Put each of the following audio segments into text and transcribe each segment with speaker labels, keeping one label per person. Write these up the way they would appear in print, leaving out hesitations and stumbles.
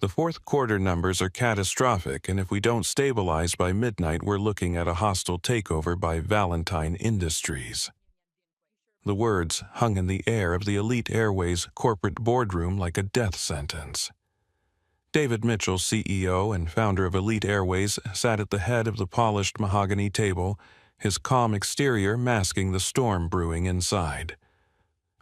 Speaker 1: The fourth quarter numbers are catastrophic, and if we don't stabilize by midnight, we're looking at a hostile takeover by Valentine Industries." The words hung in the air of the Elite Airways corporate boardroom like a death sentence. David Mitchell, CEO and founder of Elite Airways, sat at the head of the polished mahogany table, his calm exterior masking the storm brewing inside.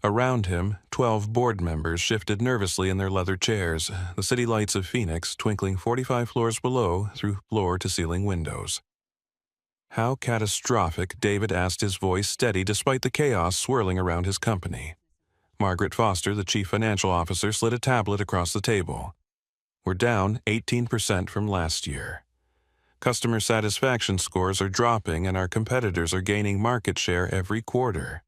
Speaker 1: Around him, 12 board members shifted nervously in their leather chairs, the city lights of Phoenix twinkling 45 floors below through floor-to-ceiling windows. "How catastrophic?" David asked, his voice steady despite the chaos swirling around his company. Margaret Foster, the chief financial officer, slid a tablet across the table. "We're down 18% from last year. Customer satisfaction scores are dropping, and our competitors are gaining market share every quarter."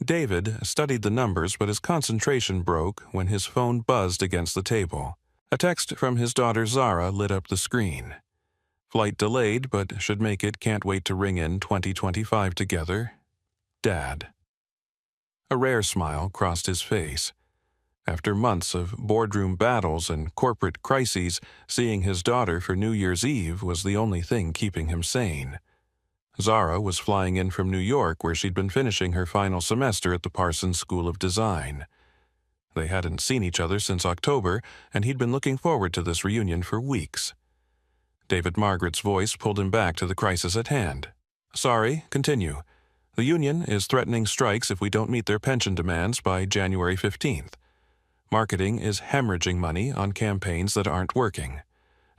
Speaker 1: David studied the numbers, but his concentration broke when his phone buzzed against the table. A text from his daughter Zara lit up the screen. "Flight delayed, but should make it. Can't wait to ring in 2025 together. Dad." A rare smile crossed his face. After months of boardroom battles and corporate crises, seeing his daughter for New Year's Eve was the only thing keeping him sane. Zara was flying in from New York, where she'd been finishing her final semester at the Parsons School of Design. They hadn't seen each other since October, and he'd been looking forward to this reunion for weeks. David Margaret's voice pulled him back to the crisis at hand. "Sorry, continue. The union is threatening strikes if we don't meet their pension demands by January 15th. Marketing is hemorrhaging money on campaigns that aren't working.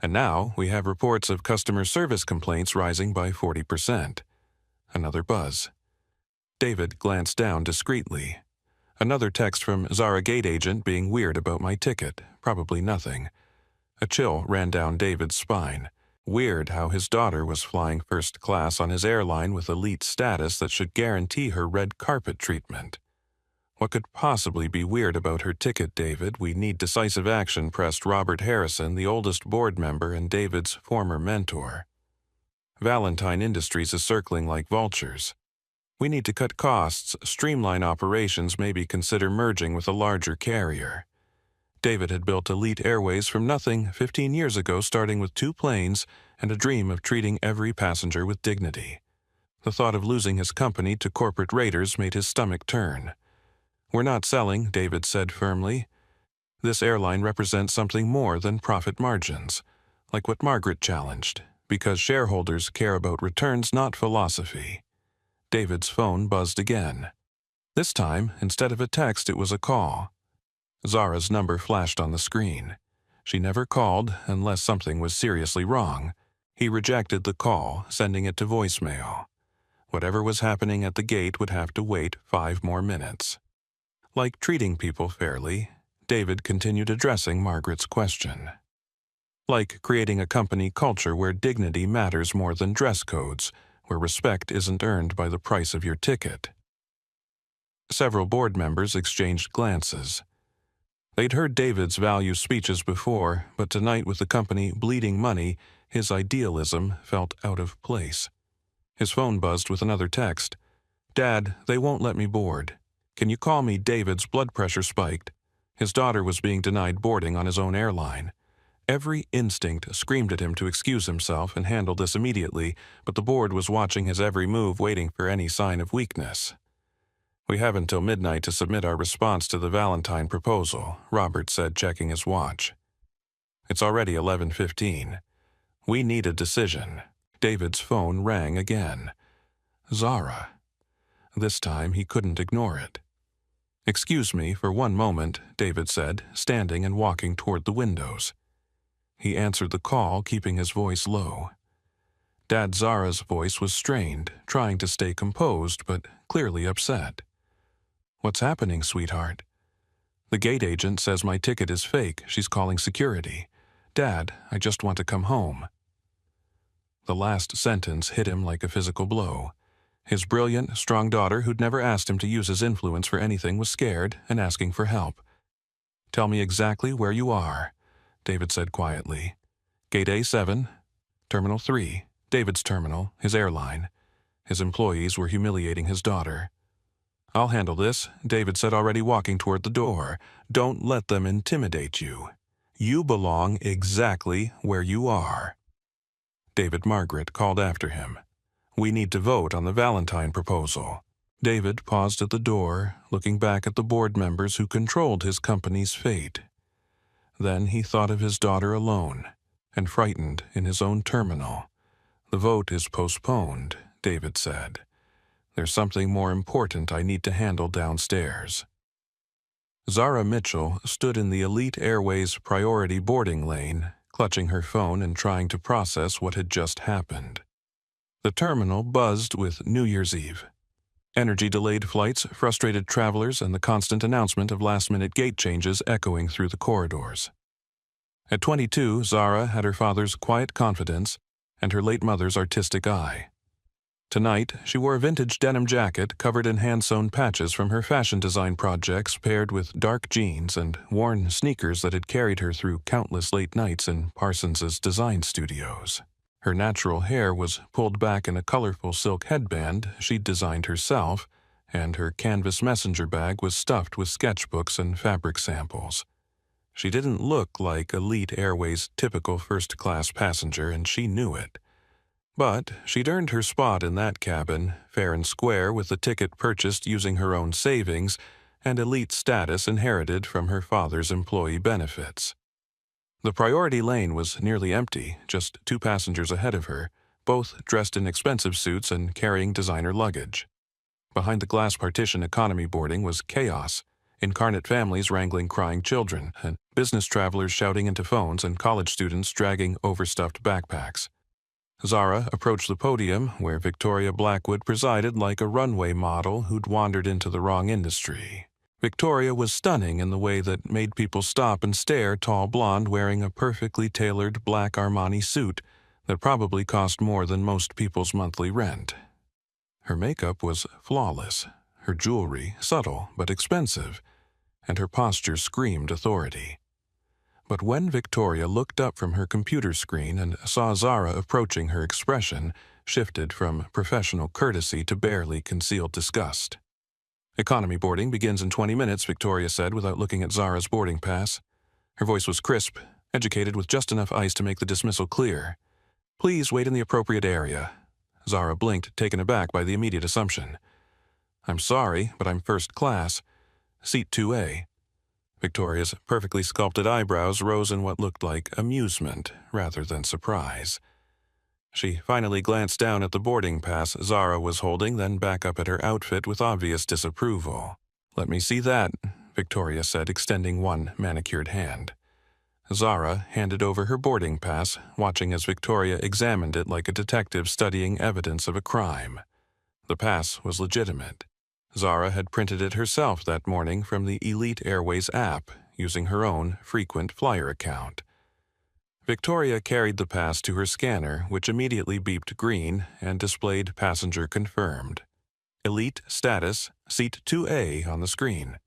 Speaker 1: And now we have reports of customer service complaints rising by 40%. Another buzz. David glanced down discreetly. Another text from Zara gate agent being weird about my ticket. Probably nothing. A chill ran down David's spine. Weird how his daughter was flying first class on his airline with elite status that should guarantee her red carpet treatment. "What could possibly be weird about her ticket, David? We need decisive action," pressed Robert Harrison, the oldest board member and David's former mentor. "Valentine Industries is circling like vultures. We need to cut costs, streamline operations, maybe consider merging with a larger carrier." David had built Elite Airways from nothing 15 years ago, starting with 2 planes and a dream of treating every passenger with dignity. The thought of losing his company to corporate raiders made his stomach turn. "We're not selling," David said firmly. "This airline represents something more than profit margins, like what Margaret challenged, because shareholders care about returns, not philosophy." David's phone buzzed again. This time, instead of a text, it was a call. Zara's number flashed on the screen. She never called unless something was seriously wrong. He rejected the call, sending it to voicemail. Whatever was happening at the gate would have to wait 5 more minutes. Like treating people fairly, David continued addressing Margaret's question. Like creating a company culture where dignity matters more than dress codes, where respect isn't earned by the price of your ticket. Several board members exchanged glances. They'd heard David's value speeches before, but tonight with the company bleeding money, his idealism felt out of place. His phone buzzed with another text. "Dad, they won't let me board. Can you call me?" David's blood pressure spiked. His daughter was being denied boarding on his own airline. Every instinct screamed at him to excuse himself and handle this immediately, but the board was watching his every move, waiting for any sign of weakness. "We have until midnight to submit our response to the Valentine proposal," Robert said, checking his watch. "It's already 11:15. We need a decision." David's phone rang again. Zara. This time he couldn't ignore it. "Excuse me for one moment," David said, standing and walking toward the windows. He answered the call, keeping his voice low. Dad Zara's voice was strained, trying to stay composed, but clearly upset. "What's happening, sweetheart?" "The gate agent says my ticket is fake. She's calling security. Dad, I just want to come home." The last sentence hit him like a physical blow. His brilliant, strong daughter, who'd never asked him to use his influence for anything, was scared and asking for help. "Tell me exactly where you are," David said quietly. "Gate A7, Terminal 3, David's terminal, his airline." His employees were humiliating his daughter. "I'll handle this," David said, already walking toward the door. "Don't let them intimidate you. You belong exactly where you are. David Margaret called after him. We need to vote on the Valentine proposal. David paused at the door, looking back at the board members who controlled his company's fate. Then he thought of his daughter alone, and frightened in his own terminal. The vote is postponed, David said. There's something more important I need to handle downstairs. Zara Mitchell stood in the Elite Airways priority boarding lane, clutching her phone and trying to process what had just happened. The terminal buzzed with New Year's Eve. Energy-delayed flights, frustrated travelers, and the constant announcement of last-minute gate changes echoing through the corridors. At 22, Zara had her father's quiet confidence and her late mother's artistic eye. Tonight, she wore a vintage denim jacket covered in hand-sewn patches from her fashion design projects paired with dark jeans and worn sneakers that had carried her through countless late nights in Parsons's design studios. Her natural hair was pulled back in a colorful silk headband she'd designed herself, and her canvas messenger bag was stuffed with sketchbooks and fabric samples. She didn't look like Elite Airways' typical first-class passenger, and she knew it. But she'd earned her spot in that cabin, fair and square with the ticket purchased using her own savings and elite status inherited from her father's employee benefits. The priority lane was nearly empty, just 2 passengers ahead of her, both dressed in expensive suits and carrying designer luggage. Behind the glass partition economy boarding was chaos, incarnate families wrangling crying children, and business travelers shouting into phones and college students dragging overstuffed backpacks. Zara approached the podium, where Victoria Blackwood presided like a runway model who'd wandered into the wrong industry. Victoria was stunning in the way that made people stop and stare, tall blonde wearing a perfectly tailored black Armani suit that probably cost more than most people's monthly rent. Her makeup was flawless, her jewelry subtle but expensive, and her posture screamed authority. But when Victoria looked up from her computer screen and saw Zara approaching, her expression shifted from professional courtesy to barely concealed disgust. Economy boarding begins in 20 minutes, Victoria said without looking at Zara's boarding pass. Her voice was crisp, educated with just enough ice to make the dismissal clear. Please wait in the appropriate area. Zara blinked, taken aback by the immediate assumption. I'm sorry, but I'm first class. Seat 2A. Victoria's perfectly sculpted eyebrows rose in what looked like amusement rather than surprise. She finally glanced down at the boarding pass Zara was holding, then back up at her outfit with obvious disapproval. Let me see that, Victoria said, extending one manicured hand. Zara handed over her boarding pass, watching as Victoria examined it like a detective studying evidence of a crime. The pass was legitimate. Zara had printed it herself that morning from the Elite Airways app, using her own frequent flyer account. Victoria carried the pass to her scanner, which immediately beeped green and displayed passenger confirmed. Elite status, seat 2A on the screen.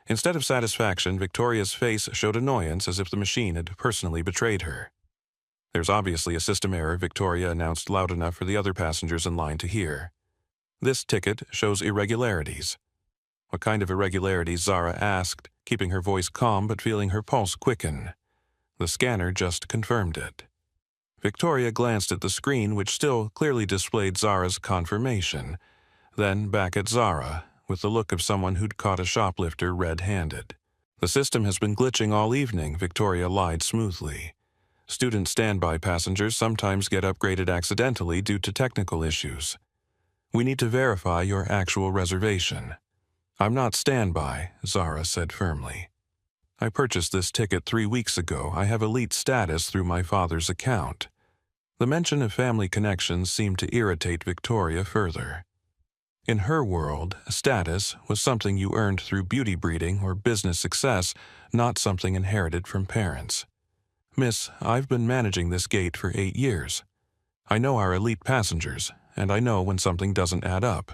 Speaker 1: Instead of satisfaction, Victoria's face showed annoyance as if the machine had personally betrayed her. There's obviously a system error, Victoria announced loud enough for the other passengers in line to hear. This ticket shows irregularities. What kind of irregularities, Zara asked, keeping her voice calm but feeling her pulse quicken. The scanner just confirmed it. Victoria glanced at the screen, which still clearly displayed Zara's confirmation, then back at Zara, with the look of someone who'd caught a shoplifter red-handed. The system has been glitching all evening, Victoria lied smoothly. Student standby passengers sometimes get upgraded accidentally due to technical issues. We need to verify your actual reservation. I'm not standby, Zara said firmly. I purchased this ticket 3 weeks ago. I have elite status through my father's account. The mention of family connections seemed to irritate Victoria further. In her world, status was something you earned through beauty breeding or business success, not something inherited from parents. Miss, I've been managing this gate for 8 years. I know our elite passengers, and I know when something doesn't add up.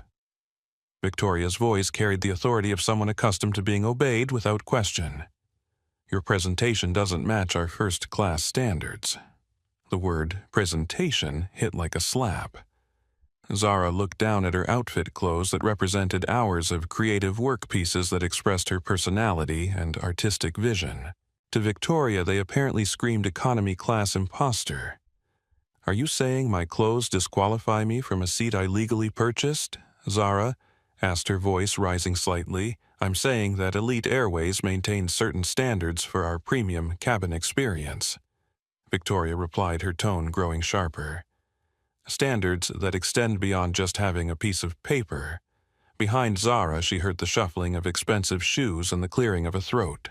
Speaker 1: Victoria's voice carried the authority of someone accustomed to being obeyed without question. Your presentation doesn't match our first-class standards. The word presentation hit like a slap. Zara looked down at her outfit clothes that represented hours of creative work pieces that expressed her personality and artistic vision. To Victoria, they apparently screamed economy class imposter. "Are you saying my clothes disqualify me from a seat I legally purchased?" Zara asked, her voice rising slightly. "I'm saying that Elite Airways maintains certain standards for our premium cabin experience." Victoria replied, her tone growing sharper. "Standards that extend beyond just having a piece of paper." Behind Zara, she heard the shuffling of expensive shoes and the clearing of a throat.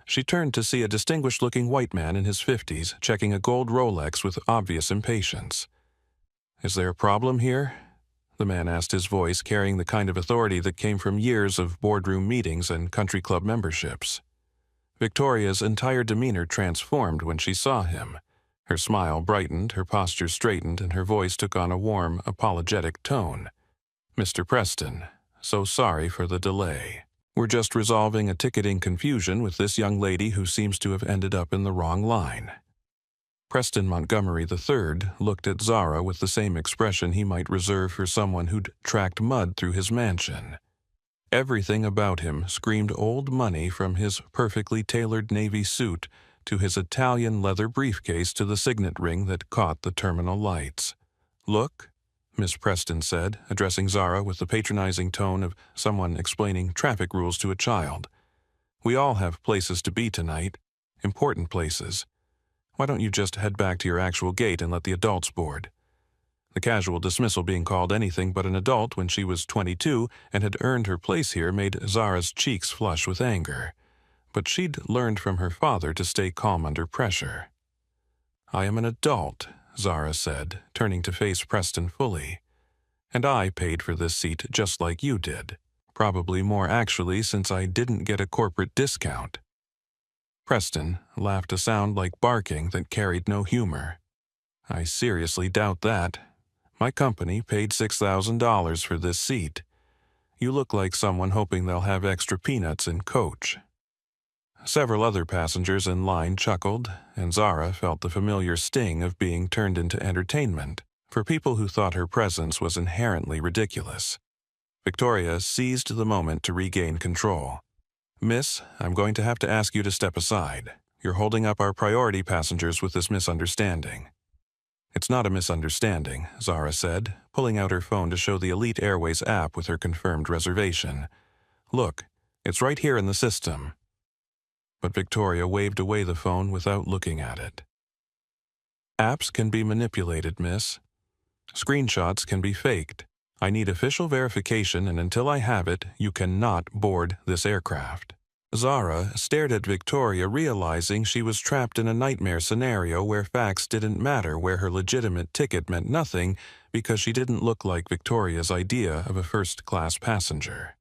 Speaker 1: She turned to see a distinguished-looking white man in his 50s checking a gold Rolex with obvious impatience. "Is there a problem here?" the man asked, his voice carrying the kind of authority that came from years of boardroom meetings and country club memberships. Victoria's entire demeanor transformed when she saw him. Her smile brightened, her posture straightened, and her voice took on a warm, apologetic tone. "Mr. Preston, so sorry for the delay. We're just resolving a ticketing confusion with this young lady who seems to have ended up in the wrong line." Preston Montgomery III looked at Zara with the same expression he might reserve for someone who'd tracked mud through his mansion. Everything about him screamed old money, from his perfectly tailored navy suit to his Italian leather briefcase to the signet ring that caught the terminal lights. "Look," Miss Preston said, addressing Zara with the patronizing tone of someone explaining traffic rules to a child. "We all have places to be tonight, important places. Why don't you just head back to your actual gate and let the adults board?" The casual dismissal being called anything but an adult when she was 22 and had earned her place here made Zara's cheeks flush with anger. But she'd learned from her father to stay calm under pressure. "I am an adult," Zara said, turning to face Preston fully. "And I paid for this seat just like you did. Probably more actually, since I didn't get a corporate discount." Preston laughed, a sound like barking that carried no humor. "I seriously doubt that. My company paid $6,000 for this seat. You look like someone hoping they'll have extra peanuts in coach." Several other passengers in line chuckled, and Zara felt the familiar sting of being turned into entertainment for people who thought her presence was inherently ridiculous. Victoria seized the moment to regain control. "Miss, I'm going to have to ask you to step aside. You're holding up our priority passengers with this misunderstanding." "It's not a misunderstanding," Zara said, pulling out her phone to show the Elite Airways app with her confirmed reservation. "Look, it's right here in the system." But Victoria waved away the phone without looking at it. "Apps can be manipulated, miss. Screenshots can be faked. I need official verification, and until I have it, you cannot board this aircraft." Zara stared at Victoria, realizing she was trapped in a nightmare scenario where facts didn't matter, where her legitimate ticket meant nothing because she didn't look like Victoria's idea of a first-class passenger.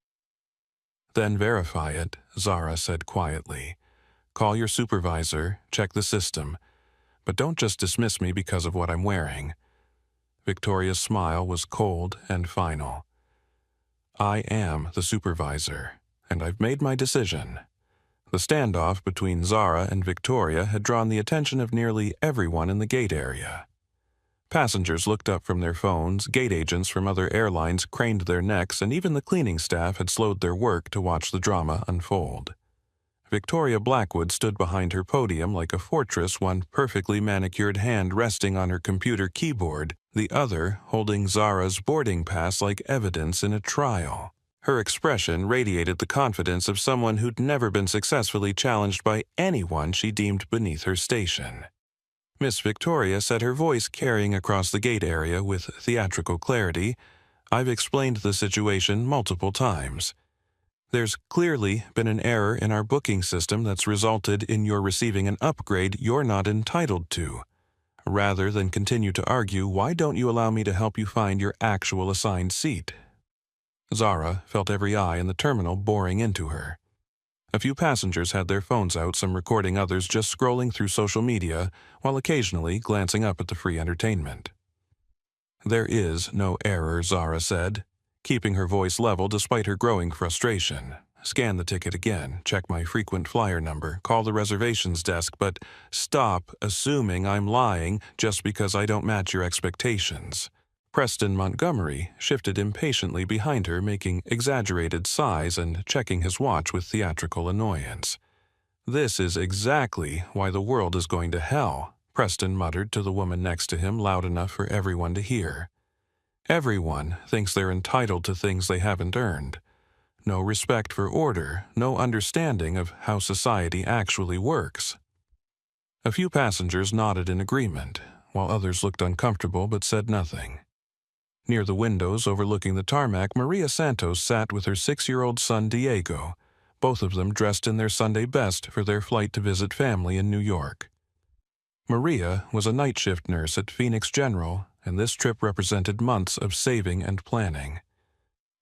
Speaker 1: "Then verify it," Zara said quietly. "Call your supervisor, check the system, but don't just dismiss me because of what I'm wearing." Victoria's smile was cold and final. "I am the supervisor, and I've made my decision." The standoff between Zara and Victoria had drawn the attention of nearly everyone in the gate area. Passengers looked up from their phones, gate agents from other airlines craned their necks, and even the cleaning staff had slowed their work to watch the drama unfold. Victoria Blackwood stood behind her podium like a fortress, one perfectly manicured hand resting on her computer keyboard, the other holding Zara's boarding pass like evidence in a trial. Her expression radiated the confidence of someone who'd never been successfully challenged by anyone she deemed beneath her station. Miss Victoria said, her voice carrying across the gate area with theatrical clarity, "I've explained the situation multiple times. There's clearly been an error in our booking system that's resulted in your receiving an upgrade you're not entitled to. Rather than continue to argue, why don't you allow me to help you find your actual assigned seat?" Zara felt every eye in the terminal boring into her. A few passengers had their phones out, some recording, others just scrolling through social media, while occasionally glancing up at the free entertainment. "There is no error," Zara said, keeping her voice level despite her growing frustration. "Scan the ticket again, check my frequent flyer number, call the reservations desk, but stop assuming I'm lying just because I don't match your expectations." Preston Montgomery shifted impatiently behind her, making exaggerated sighs and checking his watch with theatrical annoyance. "This is exactly why the world is going to hell," Preston muttered to the woman next to him loud enough for everyone to hear. "Everyone thinks they're entitled to things they haven't earned. No respect for order, no understanding of how society actually works." A few passengers nodded in agreement, while others looked uncomfortable but said nothing. Near the windows overlooking the tarmac, Maria Santos sat with her 6-year-old son Diego, both of them dressed in their Sunday best for their flight to visit family in New York. Maria was a night shift nurse at Phoenix General, and this trip represented months of saving and planning.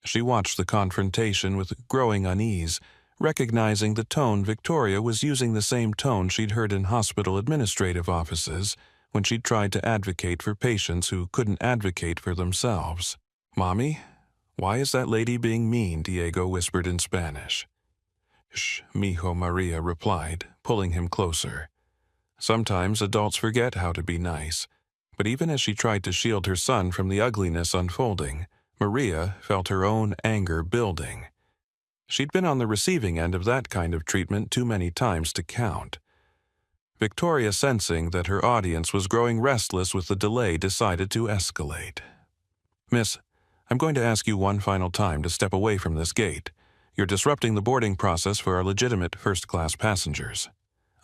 Speaker 1: She watched the confrontation with growing unease, recognizing the tone Victoria was using, the same tone she'd heard in hospital administrative offices when she'd tried to advocate for patients who couldn't advocate for themselves. "Mommy, why is that lady being mean?" Diego whispered in Spanish. "Shh, mijo," Maria replied, pulling him closer. Sometimes adults forget how to be nice, but even as she tried to shield her son from the ugliness unfolding, Maria felt her own anger building. She'd been on the receiving end of that kind of treatment too many times to count. Victoria, sensing that her audience was growing restless with the delay, decided to escalate. "Miss, I'm going to ask you one final time to step away from this gate. You're disrupting the boarding process for our legitimate first-class passengers."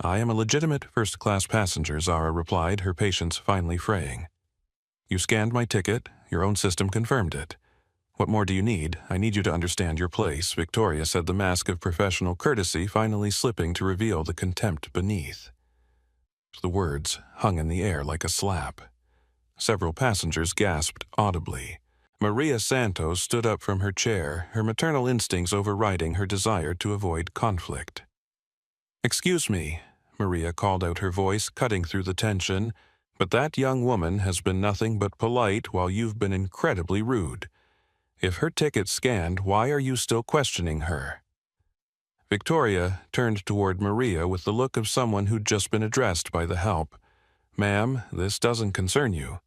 Speaker 1: "I am a legitimate first-class passenger," Zara replied, her patience finally fraying. "You scanned my ticket. Your own system confirmed it. What more do you need? I need you to understand your place," Victoria said, the mask of professional courtesy finally slipping to reveal the contempt beneath. The words hung in the air like a slap. Several passengers gasped audibly. Maria Santos stood up from her chair, her maternal instincts overriding her desire to avoid conflict. "Excuse me," Maria called out, her voice cutting through the tension, "but that young woman has been nothing but polite while you've been incredibly rude. If her ticket's scanned, why are you still questioning her?" Victoria turned toward Maria with the look of someone who'd just been addressed by the help. "Ma'am, this doesn't concern you.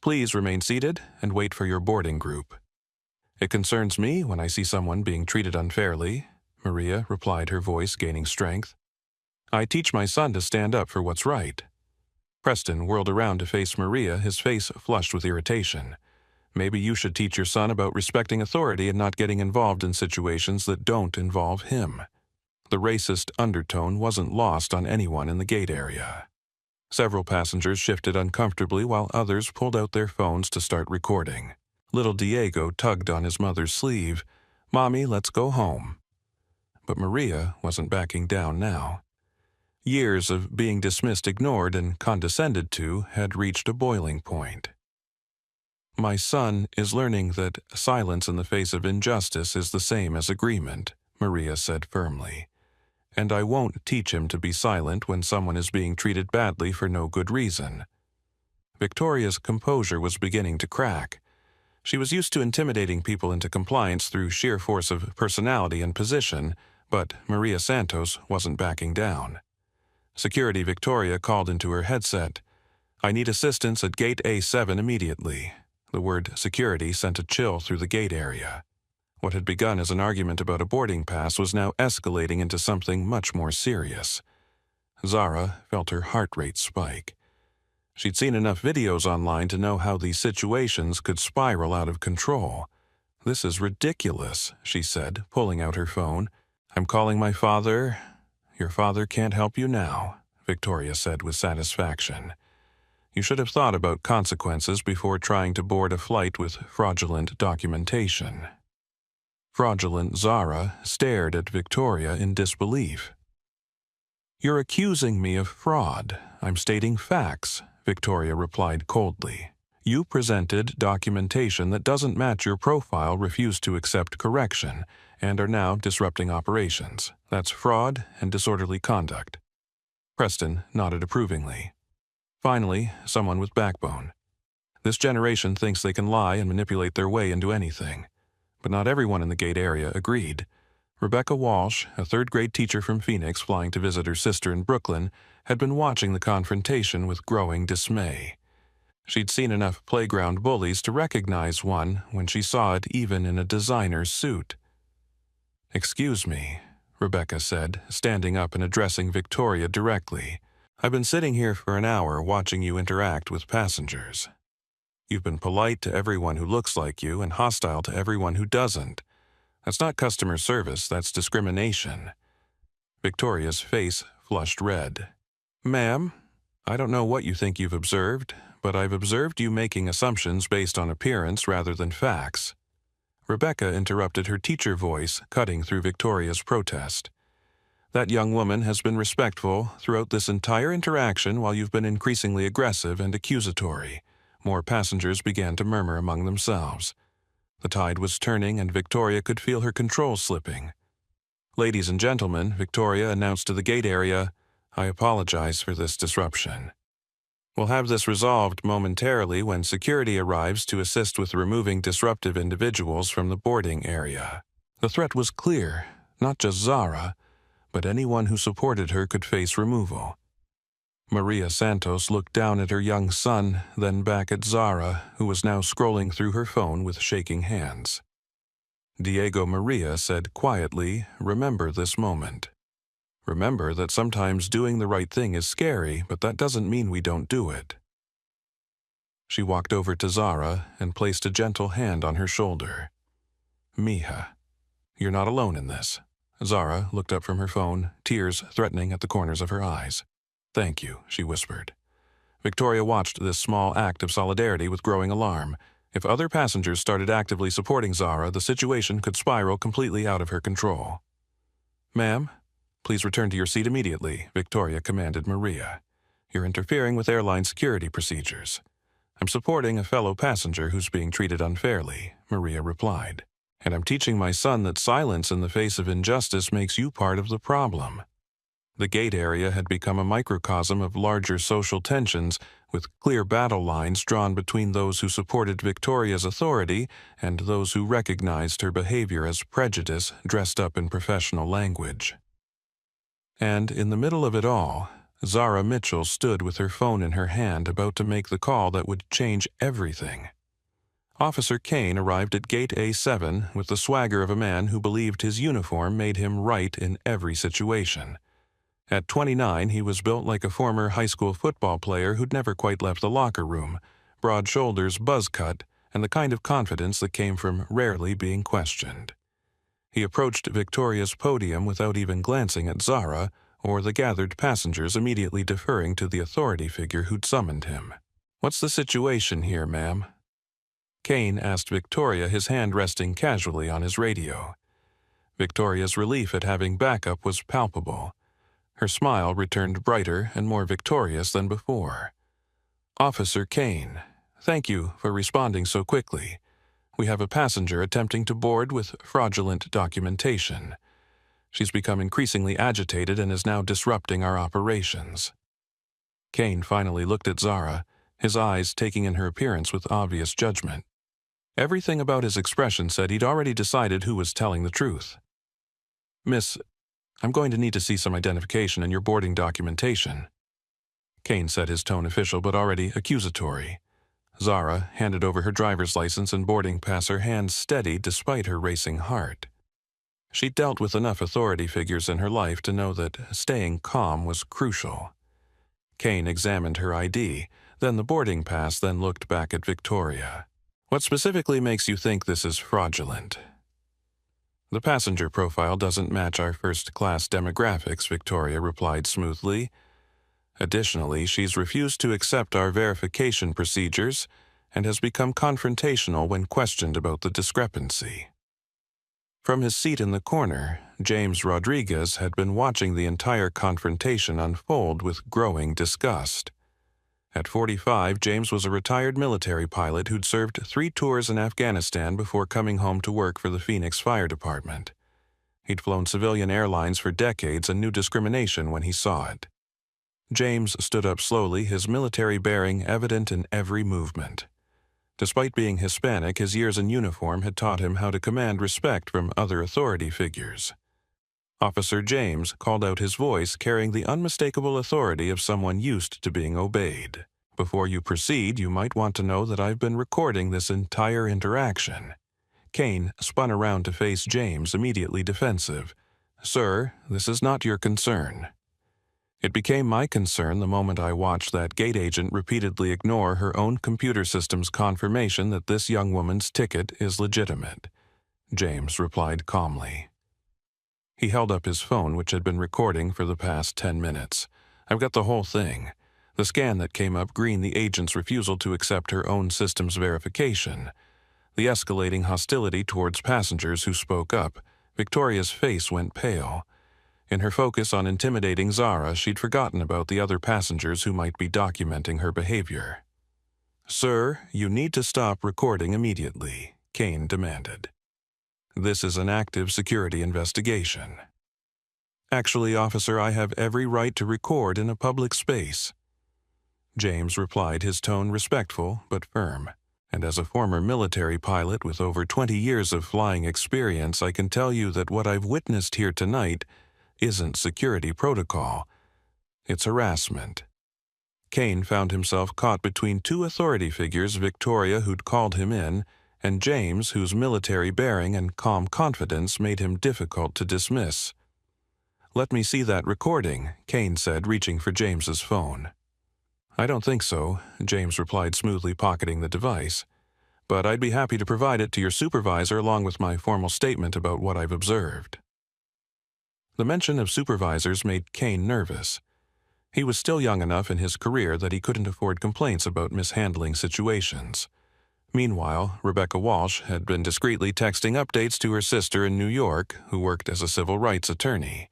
Speaker 1: Please remain seated and wait for your boarding group." "It concerns me when I see someone being treated unfairly," Maria replied, her voice gaining strength. "I teach my son to stand up for what's right." Preston whirled around to face Maria, his face flushed with irritation. "Maybe you should teach your son about respecting authority and not getting involved in situations that don't involve him." The racist undertone wasn't lost on anyone in the gate area. Several passengers shifted uncomfortably while others pulled out their phones to start recording. Little Diego tugged on his mother's sleeve. "Mommy, let's go home." But Maria wasn't backing down now. Years of being dismissed, ignored, and condescended to had reached a boiling point. "My son is learning that silence in the face of injustice is the same as agreement," Maria said firmly. "And I won't teach him to be silent when someone is being treated badly for no good reason." Victoria's composure was beginning to crack. She was used to intimidating people into compliance through sheer force of personality and position, but Maria Santos wasn't backing down. Security Victoria called into her headset. "I need assistance at gate A7 immediately." The word security sent a chill through the gate area. What had begun as an argument about a boarding pass was now escalating into something much more serious. Zara felt her heart rate spike. She'd seen enough videos online to know how these situations could spiral out of control. "This is ridiculous," she said, pulling out her phone. "I'm calling my father." "Your father can't help you now," Victoria said with satisfaction. "You should have thought about consequences before trying to board a flight with fraudulent documentation." Fraudulent Zara stared at Victoria in disbelief. "You're accusing me of fraud. I'm stating facts," Victoria replied coldly. "You presented documentation that doesn't match your profile, refused to accept correction, and are now disrupting operations. That's fraud and disorderly conduct." Preston nodded approvingly. Finally, someone with backbone. "This generation thinks they can lie and manipulate their way into anything." But not everyone in the gate area agreed. Rebecca Walsh, a third-grade teacher from Phoenix flying to visit her sister in Brooklyn, had been watching the confrontation with growing dismay. She'd seen enough playground bullies to recognize one when she saw it even in a designer's suit. "Excuse me," Rebecca said, standing up and addressing Victoria directly. "I've been sitting here for an hour watching you interact with passengers. You've been polite to everyone who looks like you and hostile to everyone who doesn't. That's not customer service, that's discrimination." Victoria's face flushed red. "Ma'am, I don't know what you think you've observed, but I've observed you making assumptions based on appearance rather than facts." Rebecca interrupted, her teacher voice cutting through Victoria's protest. "That young woman has been respectful throughout this entire interaction while you've been increasingly aggressive and accusatory." More passengers began to murmur among themselves. The tide was turning and Victoria could feel her control slipping. "Ladies and gentlemen," Victoria announced to the gate area, "I apologize for this disruption. We'll have this resolved momentarily when security arrives to assist with removing disruptive individuals from the boarding area." The threat was clear. Not just Zara, but anyone who supported her could face removal. Maria Santos looked down at her young son, then back at Zara, who was now scrolling through her phone with shaking hands. Diego Maria said quietly, "Remember this moment. Remember that sometimes doing the right thing is scary, but that doesn't mean we don't do it." She walked over to Zara and placed a gentle hand on her shoulder. "Mija, you're not alone in this." Zara looked up from her phone, tears threatening at the corners of her eyes. "Thank you," she whispered. Victoria watched this small act of solidarity with growing alarm. If other passengers started actively supporting Zara, the situation could spiral completely out of her control. "Ma'am, please return to your seat immediately," Victoria commanded Maria. "You're interfering with airline security procedures." "I'm supporting a fellow passenger who's being treated unfairly," Maria replied. "And I'm teaching my son that silence in the face of injustice makes you part of the problem." The gate area had become a microcosm of larger social tensions, with clear battle lines drawn between those who supported Victoria's authority and those who recognized her behavior as prejudice dressed up in professional language. And in the middle of it all, Zara Mitchell stood with her phone in her hand, about to make the call that would change everything. Officer Kane arrived at Gate A7 with the swagger of a man who believed his uniform made him right in every situation. At 29, he was built like a former high school football player who'd never quite left the locker room, broad shoulders buzz-cut, and the kind of confidence that came from rarely being questioned. He approached Victoria's podium without even glancing at Zara or the gathered passengers, immediately deferring to the authority figure who'd summoned him. "What's the situation here, ma'am?" Kane asked Victoria, his hand resting casually on his radio. Victoria's relief at having backup was palpable. Her smile returned brighter and more victorious than before. "Officer Kane, thank you for responding so quickly. We have a passenger attempting to board with fraudulent documentation. She's become increasingly agitated and is now disrupting our operations." Kane finally looked at Zara, his eyes taking in her appearance with obvious judgment. Everything about his expression said he'd already decided who was telling the truth. "Miss, I'm going to need to see some identification in your boarding documentation." Kane said, his tone official but already accusatory. Zara handed over her driver's license and boarding pass, her hands steady despite her racing heart. She'd dealt with enough authority figures in her life to know that staying calm was crucial. Kane examined her ID, then the boarding pass, then looked back at Victoria. "What specifically makes you think this is fraudulent?" "The passenger profile doesn't match our first-class demographics," Victoria replied smoothly. "Additionally, she's refused to accept our verification procedures and has become confrontational when questioned about the discrepancy." From his seat in the corner, James Rodriguez had been watching the entire confrontation unfold with growing disgust. At 45, James was a retired military pilot who'd served 3 tours in Afghanistan before coming home to work for the Phoenix Fire Department. He'd flown civilian airlines for decades and knew discrimination when he saw it. James stood up slowly, his military bearing evident in every movement. Despite being Hispanic, his years in uniform had taught him how to command respect from other authority figures. Officer James called out, his voice carrying the unmistakable authority of someone used to being obeyed. "Before you proceed, you might want to know that I've been recording this entire interaction." Kane spun around to face James, immediately defensive. Sir, this is not your concern. It became my concern the moment I watched that gate agent repeatedly ignore her own computer system's confirmation that this young woman's ticket is legitimate, James replied calmly. He held up his phone, which had been recording for the past 10 minutes. I've got the whole thing. The scan that came up greened the agent's refusal to accept her own system's verification. The escalating hostility towards passengers who spoke up. Victoria's face went pale. In her focus on intimidating Zara, she'd forgotten about the other passengers who might be documenting her behavior. Sir, you need to stop recording immediately, Kane demanded. This is an active security investigation. Actually, officer, I have every right to record in a public space. James replied, his tone respectful but firm. And as a former military pilot with over 20 years of flying experience, I can tell you that what I've witnessed here tonight isn't security protocol. It's harassment. Kane found himself caught between two authority figures, Victoria, who'd called him in, and James, whose military bearing and calm confidence made him difficult to dismiss. Let me see that recording, Kane said, reaching for James's phone. I don't think so, James replied, smoothly pocketing the device. But I'd be happy to provide it to your supervisor along with my formal statement about what I've observed. The mention of supervisors made Kane nervous. He was still young enough in his career that he couldn't afford complaints about mishandling situations. Meanwhile, Rebecca Walsh had been discreetly texting updates to her sister in New York, who worked as a civil rights attorney.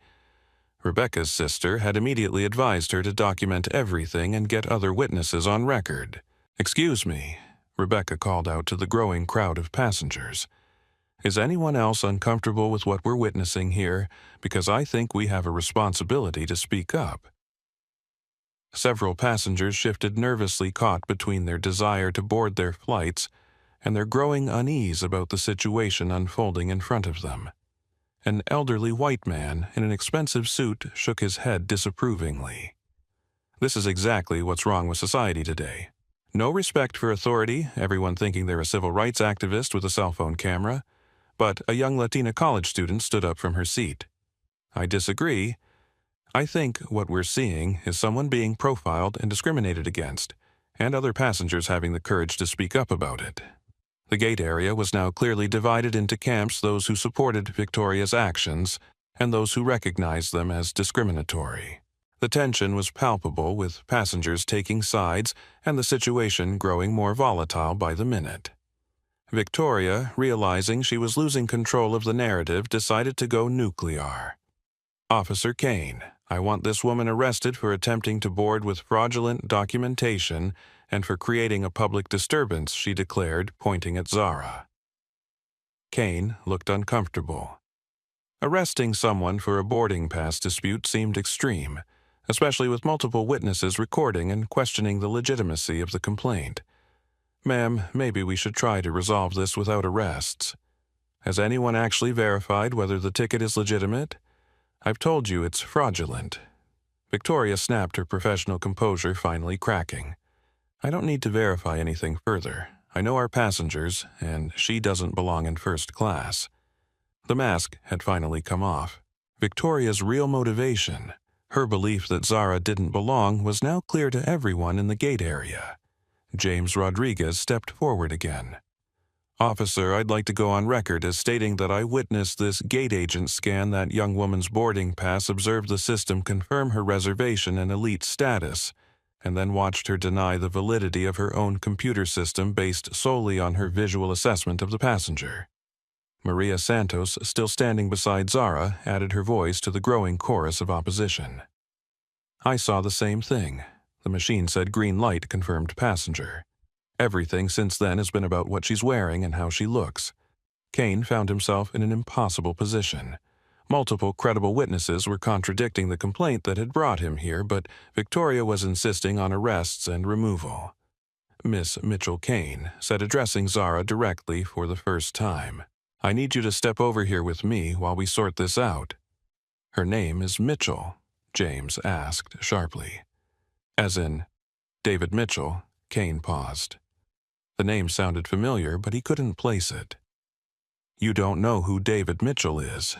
Speaker 1: Rebecca's sister had immediately advised her to document everything and get other witnesses on record. Excuse me, Rebecca called out to the growing crowd of passengers. Is anyone else uncomfortable with what we're witnessing here? Because I think we have a responsibility to speak up. Several passengers shifted nervously, caught between their desire to board their flights and their growing unease about the situation unfolding in front of them. An elderly white man in an expensive suit shook his head disapprovingly. This is exactly what's wrong with society today. No respect for authority, everyone thinking they're a civil rights activist with a cell phone camera. But a young Latina college student stood up from her seat. I disagree. I think what we're seeing is someone being profiled and discriminated against, and other passengers having the courage to speak up about it. The gate area was now clearly divided into camps, those who supported Victoria's actions and those who recognized them as discriminatory. The tension was palpable, with passengers taking sides and the situation growing more volatile by the minute. Victoria, realizing she was losing control of the narrative, decided to go nuclear. Officer Kane, I want this woman arrested for attempting to board with fraudulent documentation and for creating a public disturbance, she declared, pointing at Zara. Kane looked uncomfortable. Arresting someone for a boarding pass dispute seemed extreme, especially with multiple witnesses recording and questioning the legitimacy of the complaint. Ma'am, maybe we should try to resolve this without arrests. Has anyone actually verified whether the ticket is legitimate? I've told you it's fraudulent. Victoria snapped, her professional composure finally cracking. I don't need to verify anything further. I know our passengers, and she doesn't belong in first class. The mask had finally come off. Victoria's real motivation, her belief that Zara didn't belong, was now clear to everyone in the gate area. James Rodriguez stepped forward again. Officer, I'd like to go on record as stating that I witnessed this gate agent scan that young woman's boarding pass, observed the system confirm her reservation and elite status, and then watched her deny the validity of her own computer system based solely on her visual assessment of the passenger. Maria Santos, still standing beside Zara, added her voice to the growing chorus of opposition. I saw the same thing. The machine said green light confirmed passenger. Everything since then has been about what she's wearing and how she looks. Kane found himself in an impossible position. Multiple credible witnesses were contradicting the complaint that had brought him here, but Victoria was insisting on arrests and removal. Miss Mitchell Kane said, addressing Zara directly for the first time, I need you to step over here with me while we sort this out. Her name is Mitchell, James asked sharply. As in, David Mitchell. Kane paused. The name sounded familiar, but he couldn't place it. You don't know who David Mitchell is.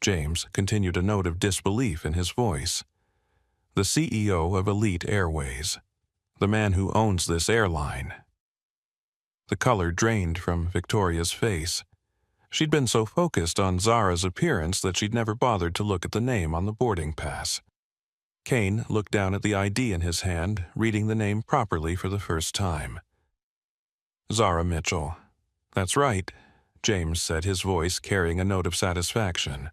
Speaker 1: James continued, a note of disbelief in his voice. The CEO of Elite Airways. The man who owns this airline. The color drained from Victoria's face. She'd been so focused on Zara's appearance that she'd never bothered to look at the name on the boarding pass. Kane looked down at the ID in his hand, reading the name properly for the first time. Zara Mitchell. That's right, James said, his voice carrying a note of satisfaction.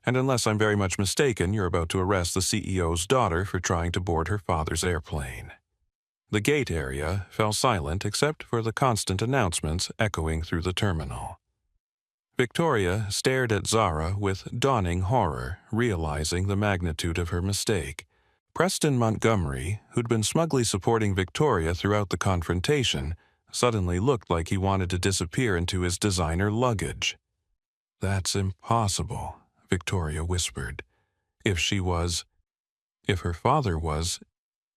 Speaker 1: And unless I'm very much mistaken, you're about to arrest the CEO's daughter for trying to board her father's airplane. The gate area fell silent except for the constant announcements echoing through the terminal. Victoria stared at Zara with dawning horror, realizing the magnitude of her mistake. Preston Montgomery, who'd been smugly supporting Victoria throughout the confrontation, suddenly looked like he wanted to disappear into his designer luggage. That's impossible, Victoria whispered. If her father was,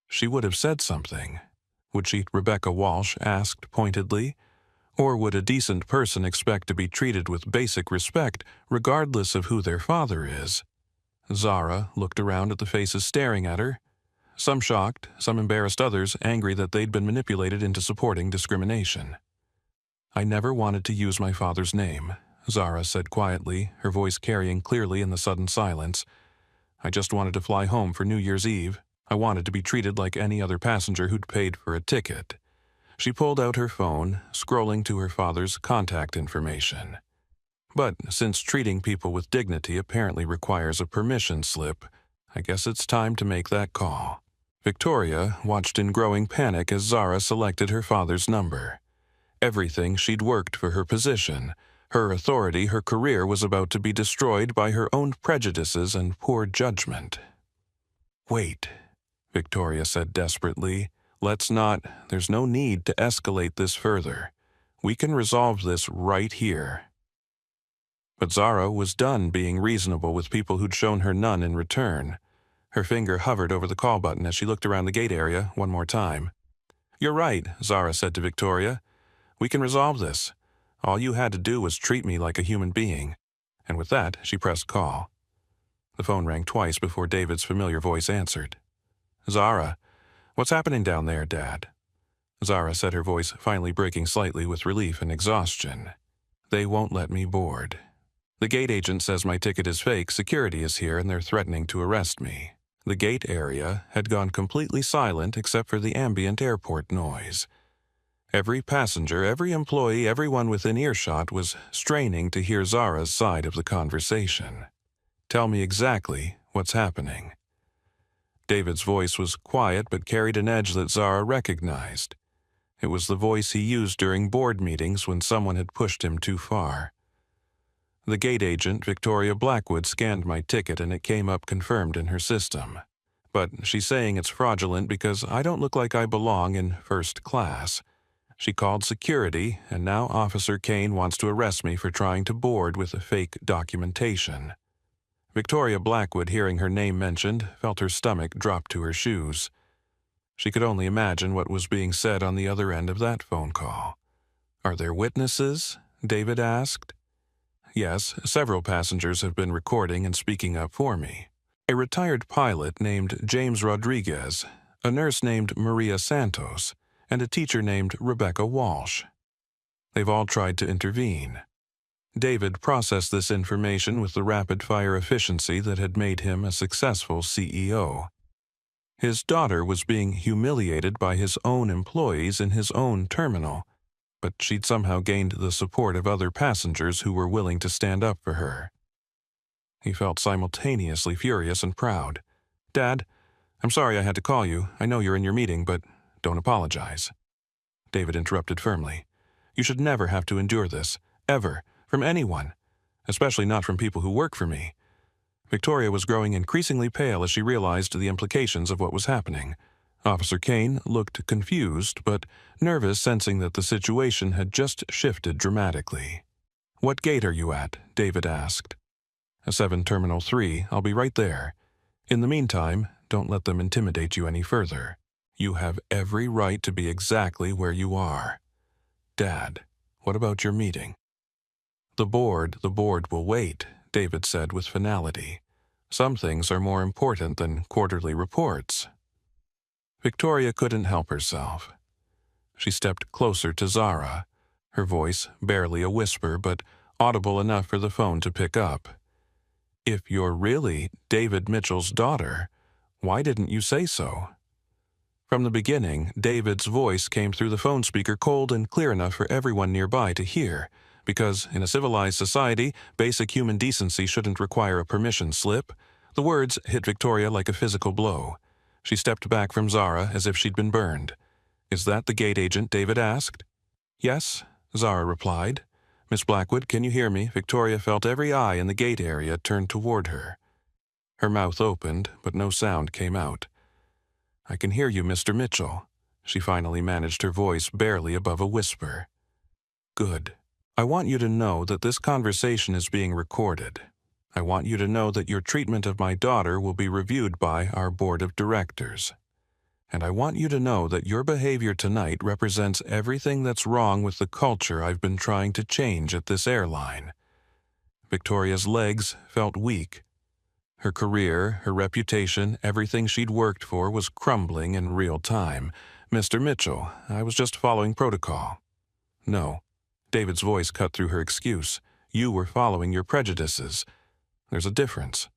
Speaker 1: she would have said something. Would she? Rebecca Walsh asked pointedly. Or would a decent person expect to be treated with basic respect, regardless of who their father is? Zara looked around at the faces staring at her, some shocked, some embarrassed, others angry that they'd been manipulated into supporting discrimination. I never wanted to use my father's name, Zara said quietly, her voice carrying clearly in the sudden silence. I just wanted to fly home for New Year's Eve. I wanted to be treated like any other passenger who'd paid for a ticket. She pulled out her phone, scrolling to her father's contact information. But since treating people with dignity apparently requires a permission slip, I guess it's time to make that call. Victoria watched in growing panic as Zara selected her father's number. Everything she'd worked for, her position, her authority, her career, was about to be destroyed by her own prejudices and poor judgment. Wait, Victoria said desperately. There's no need to escalate this further. We can resolve this right here. But Zara was done being reasonable with people who'd shown her none in return. Her finger hovered over the call button as she looked around the gate area one more time. You're right, Zara said to Victoria. We can resolve this. All you had to do was treat me like a human being. And with that, she pressed call. The phone rang twice before David's familiar voice answered. Zara. What's happening down there, Dad? Zara said, her voice finally breaking slightly with relief and exhaustion. They won't let me board. The gate agent says my ticket is fake, security is here, and they're threatening to arrest me. The gate area had gone completely silent except for the ambient airport noise. Every passenger, every employee, everyone within earshot was straining to hear Zara's side of the conversation. Tell me exactly what's happening. David's voice was quiet but carried an edge that Zara recognized. It was the voice he used during board meetings when someone had pushed him too far. The gate agent, Victoria Blackwood, scanned my ticket and it came up confirmed in her system. But she's saying it's fraudulent because I don't look like I belong in first class. She called security, and now Officer Kane wants to arrest me for trying to board with fake documentation. Victoria Blackwood, hearing her name mentioned, felt her stomach drop to her shoes. She could only imagine what was being said on the other end of that phone call. Are there witnesses? David asked. Yes, several passengers have been recording and speaking up for me. A retired pilot named James Rodriguez, a nurse named Maria Santos, and a teacher named Rebecca Walsh. They've all tried to intervene. David processed this information with the rapid-fire efficiency that had made him a successful CEO. His daughter was being humiliated by his own employees in his own terminal, but she'd somehow gained the support of other passengers who were willing to stand up for her. He felt simultaneously furious and proud. Dad, I'm sorry I had to call you. I know you're in your meeting, but don't apologize. David interrupted firmly. You should never have to endure this, ever, from anyone, especially not from people who work for me. Victoria was growing increasingly pale as she realized the implications of what was happening. Officer Kane looked confused, but nervous, sensing that the situation had just shifted dramatically. What gate are you at? David asked. 7 Terminal 3. I'll be right there. In the meantime, don't let them intimidate you any further. You have every right to be exactly where you are. Dad, what about your meeting? The board will wait, David said with finality. Some things are more important than quarterly reports. Victoria couldn't help herself. She stepped closer to Zara, her voice barely a whisper but audible enough for the phone to pick up. "If you're really David Mitchell's daughter, why didn't you say so?" From the beginning, David's voice came through the phone speaker cold and clear enough for everyone nearby to hear, because in a civilized society, basic human decency shouldn't require a permission slip. The words hit Victoria like a physical blow. She stepped back from Zara as if she'd been burned. "Is that the gate agent?" David asked. "Yes," Zara replied. "Miss Blackwood, can you hear me?" Victoria felt every eye in the gate area turned toward her. Her mouth opened, but no sound came out. "I can hear you, Mr. Mitchell." She finally managed her voice barely above a whisper. "Good. I want you to know that this conversation is being recorded. I want you to know that your treatment of my daughter will be reviewed by our board of directors. And I want you to know that your behavior tonight represents everything that's wrong with the culture I've been trying to change at this airline." Victoria's legs felt weak. Her career, her reputation, everything she'd worked for was crumbling in real time. "Mr. Mitchell, I was just following protocol." "No." David's voice cut through her excuse. "You were following your prejudices. There's a difference."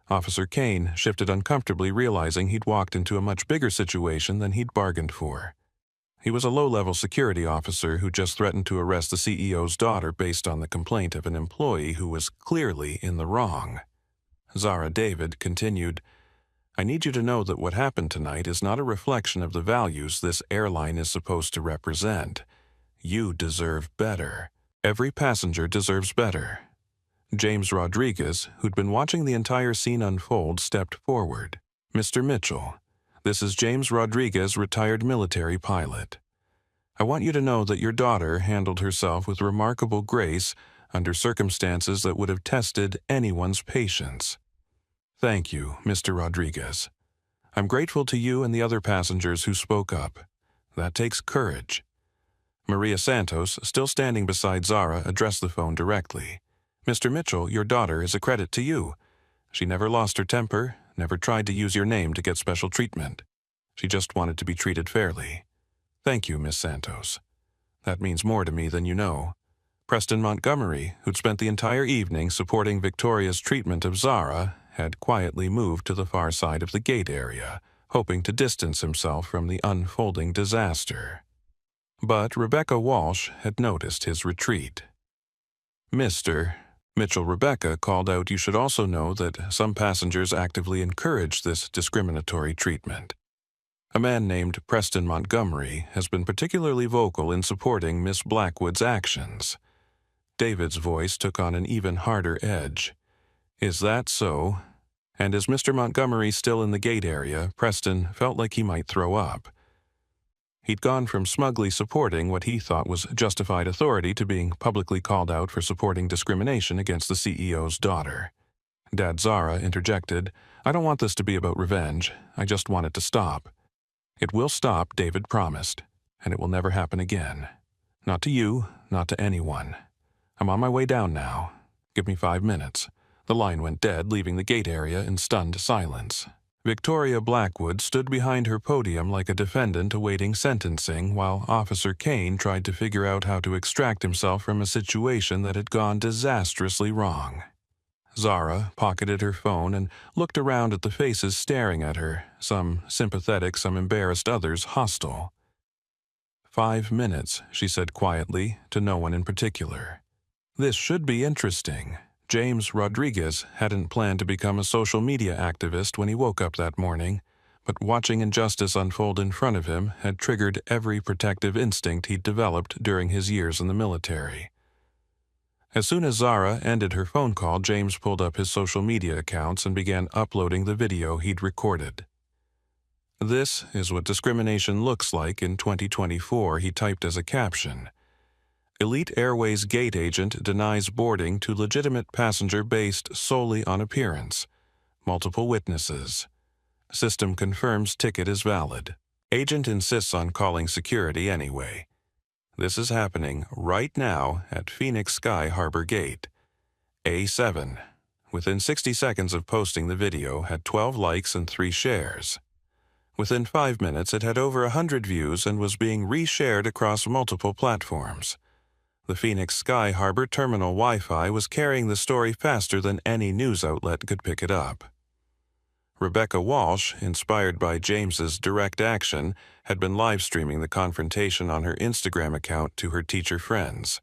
Speaker 1: Officer Kane shifted uncomfortably, realizing he'd walked into a much bigger situation than he'd bargained for. He was a low-level security officer who just threatened to arrest the CEO's daughter based on the complaint of an employee who was clearly in the wrong. Zara David continued, "I need you to know that what happened tonight is not a reflection of the values this airline is supposed to represent. You deserve better. Every passenger deserves better." James Rodriguez, who'd been watching the entire scene unfold, stepped forward. "Mr. Mitchell, this is James Rodriguez, retired military pilot. I want you to know that your daughter handled herself with remarkable grace under circumstances that would have tested anyone's patience. Thank you, Mr. Rodriguez. I'm grateful to you and the other passengers who spoke up. That takes courage." Maria Santos, still standing beside Zara, addressed the phone directly. "Mr. Mitchell, your daughter is a credit to you. She never lost her temper, never tried to use your name to get special treatment. She just wanted to be treated fairly. Thank you, Miss Santos. That means more to me than you know." Preston Montgomery, who'd spent the entire evening supporting Victoria's treatment of Zara, had quietly moved to the far side of the gate area, hoping to distance himself from the unfolding disaster. But Rebecca Walsh had noticed his retreat. "Mr. Mitchell," Rebecca called out, "you should also know that some passengers actively encourage this discriminatory treatment. A man named Preston Montgomery has been particularly vocal in supporting Miss Blackwood's actions." David's voice took on an even harder edge. "Is that so?" And as Mr. Montgomery still in the gate area, Preston felt like he might throw up. He'd gone from smugly supporting what he thought was justified authority to being publicly called out for supporting discrimination against the CEO's daughter. Dad Zara interjected, "I don't want this to be about revenge. I just want it to stop." "It will stop," David promised, "and it will never happen again. Not to you, not to anyone. I'm on my way down now. Give me 5 minutes." The line went dead, leaving the gate area in stunned silence. Victoria Blackwood stood behind her podium like a defendant awaiting sentencing, while Officer Kane tried to figure out how to extract himself from a situation that had gone disastrously wrong. Zara pocketed her phone and looked around at the faces staring at her, some sympathetic, some embarrassed, others hostile. 5 minutes, she said quietly, to no one in particular. This should be interesting. James Rodriguez hadn't planned to become a social media activist when he woke up that morning, but watching injustice unfold in front of him had triggered every protective instinct he'd developed during his years in the military. As soon as Zara ended her phone call, James pulled up his social media accounts and began uploading the video he'd recorded. "This is what discrimination looks like in 2024, he typed as a caption. Elite Airways gate agent denies boarding to legitimate passenger based solely on appearance. Multiple witnesses. System confirms ticket is valid. Agent insists on calling security anyway. This is happening right now at Phoenix Sky Harbor Gate. A7, within 60 seconds of posting the video, had 12 likes and 3 shares. Within 5 minutes, it had over 100 views and was being reshared across multiple platforms. The Phoenix Sky Harbor Terminal Wi-Fi was carrying the story faster than any news outlet could pick it up. Rebecca Walsh, inspired by James's direct action, had been live-streaming the confrontation on her Instagram account to her teacher friends.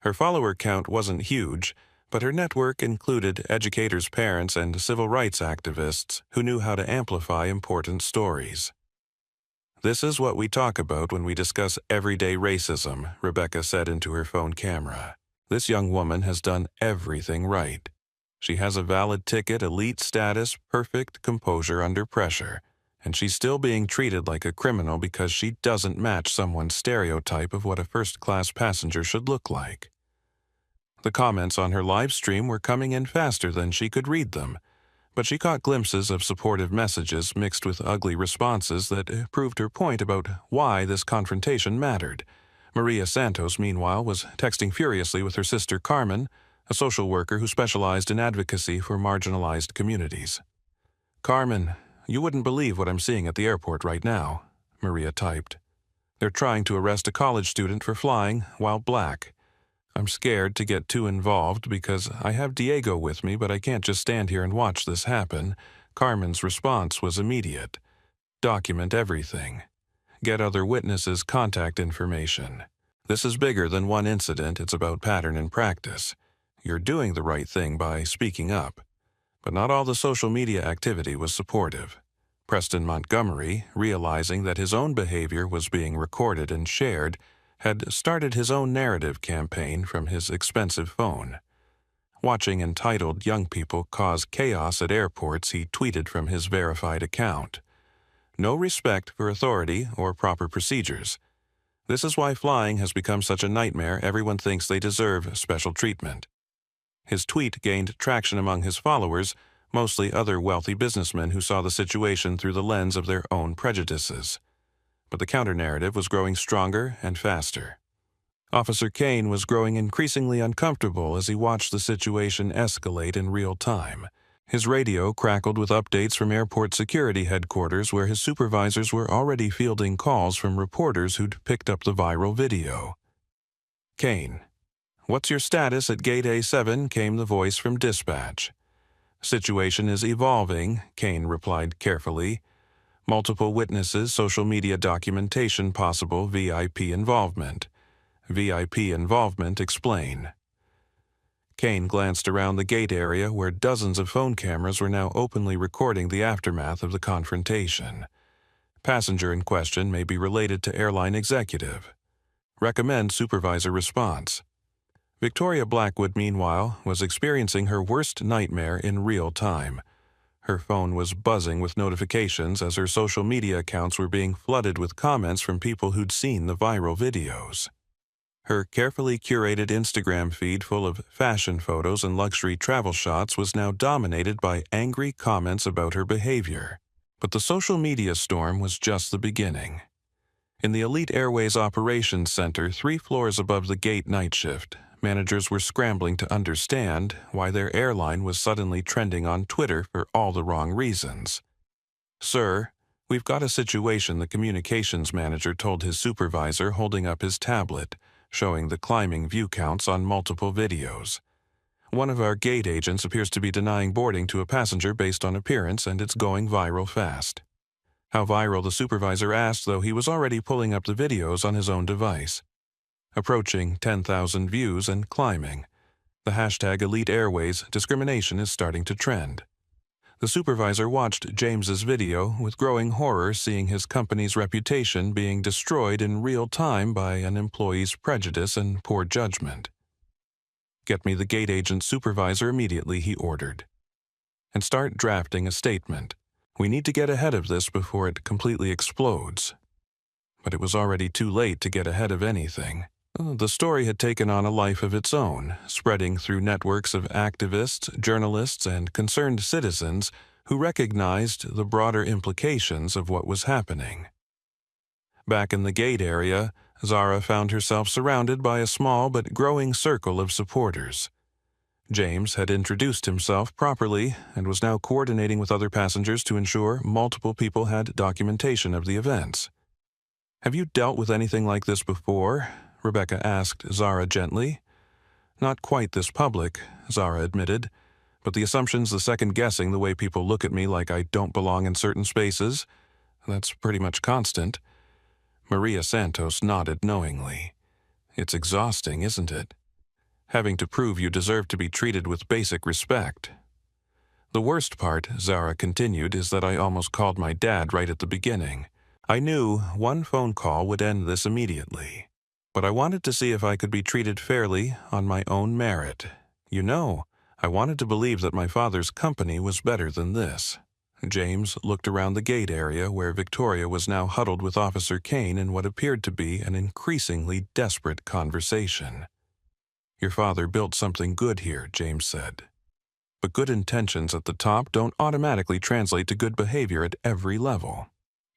Speaker 1: Her follower count wasn't huge, but her network included educators' parents and civil rights activists who knew how to amplify important stories. "This is what we talk about when we discuss everyday racism," Rebecca said into her phone camera. "This young woman has done everything right. She has a valid ticket, elite status, perfect composure under pressure, and she's still being treated like a criminal because she doesn't match someone's stereotype of what a first-class passenger should look like." The comments on her live stream were coming in faster than she could read them, but she caught glimpses of supportive messages mixed with ugly responses that proved her point about why this confrontation mattered. Maria Santos, meanwhile, was texting furiously with her sister Carmen, a social worker who specialized in advocacy for marginalized communities. "Carmen, you wouldn't believe what I'm seeing at the airport right now," Maria typed. "They're trying to arrest a college student for flying while black. I'm scared to get too involved because I have Diego with me, but I can't just stand here and watch this happen." Carmen's response was immediate. "Document everything. Get other witnesses' contact information. This is bigger than one incident, it's about pattern and practice. You're doing the right thing by speaking up." But not all the social media activity was supportive. Preston Montgomery, realizing that his own behavior was being recorded and shared, had started his own narrative campaign from his expensive phone. Watching entitled young people cause chaos at airports, he tweeted from his verified account, "No respect for authority or proper procedures. This is why flying has become such a nightmare. Everyone thinks they deserve special treatment." His tweet gained traction among his followers, mostly other wealthy businessmen who saw the situation through the lens of their own prejudices. But the counter-narrative was growing stronger and faster. Officer Kane was growing increasingly uncomfortable as he watched the situation escalate in real time. His radio crackled with updates from airport security headquarters, where his supervisors were already fielding calls from reporters who'd picked up the viral video. "Kane, what's your status at Gate A7?" came the voice from dispatch. "Situation is evolving," Kane replied carefully. "Multiple witnesses, social media documentation, possible VIP involvement." "VIP involvement, explain." Kane glanced around the gate area where dozens of phone cameras were now openly recording the aftermath of the confrontation. Passenger in question may be related to airline executive. Recommend supervisor response. Victoria Blackwood, meanwhile, was experiencing her worst nightmare in real time. Her phone was buzzing with notifications as her social media accounts were being flooded with comments from people who'd seen the viral videos. Her carefully curated Instagram feed full of fashion photos and luxury travel shots was now dominated by angry comments about her behavior. But the social media storm was just the beginning. In the Elite Airways Operations Center, 3 floors above the gate night shift, managers were scrambling to understand why their airline was suddenly trending on Twitter for all the wrong reasons. "Sir, we've got a situation," the communications manager told his supervisor, holding up his tablet, showing the climbing view counts on multiple videos. "One of our gate agents appears to be denying boarding to a passenger based on appearance, and it's going viral fast." How viral, the supervisor asked, though he was already pulling up the videos on his own device. Approaching 10,000 views and climbing. The hashtag Elite Airways discrimination is starting to trend. The supervisor watched James's video with growing horror, seeing his company's reputation being destroyed in real time by an employee's prejudice and poor judgment. "Get me the gate agent supervisor immediately," he ordered. "And start drafting a statement. We need to get ahead of this before it completely explodes." But it was already too late to get ahead of anything. The story had taken on a life of its own, spreading through networks of activists, journalists, and concerned citizens who recognized the broader implications of what was happening. Back in the gate area, Zara found herself surrounded by a small but growing circle of supporters. James had introduced himself properly and was now coordinating with other passengers to ensure multiple people had documentation of the events. "Have you dealt with anything like this before?" Rebecca asked Zara gently. "Not quite this public," Zara admitted, "but the assumptions, the second-guessing, the way people look at me like I don't belong in certain spaces, that's pretty much constant." Maria Santos nodded knowingly. "It's exhausting, isn't it? Having to prove you deserve to be treated with basic respect." "The worst part," Zara continued, "is that I almost called my dad right at the beginning. I knew one phone call would end this immediately. But I wanted to see if I could be treated fairly on my own merit. You know, I wanted to believe that my father's company was better than this." James looked around the gate area where Victoria was now huddled with Officer Kane in what appeared to be an increasingly desperate conversation. "Your father built something good here," James said. "But good intentions at the top don't automatically translate to good behavior at every level.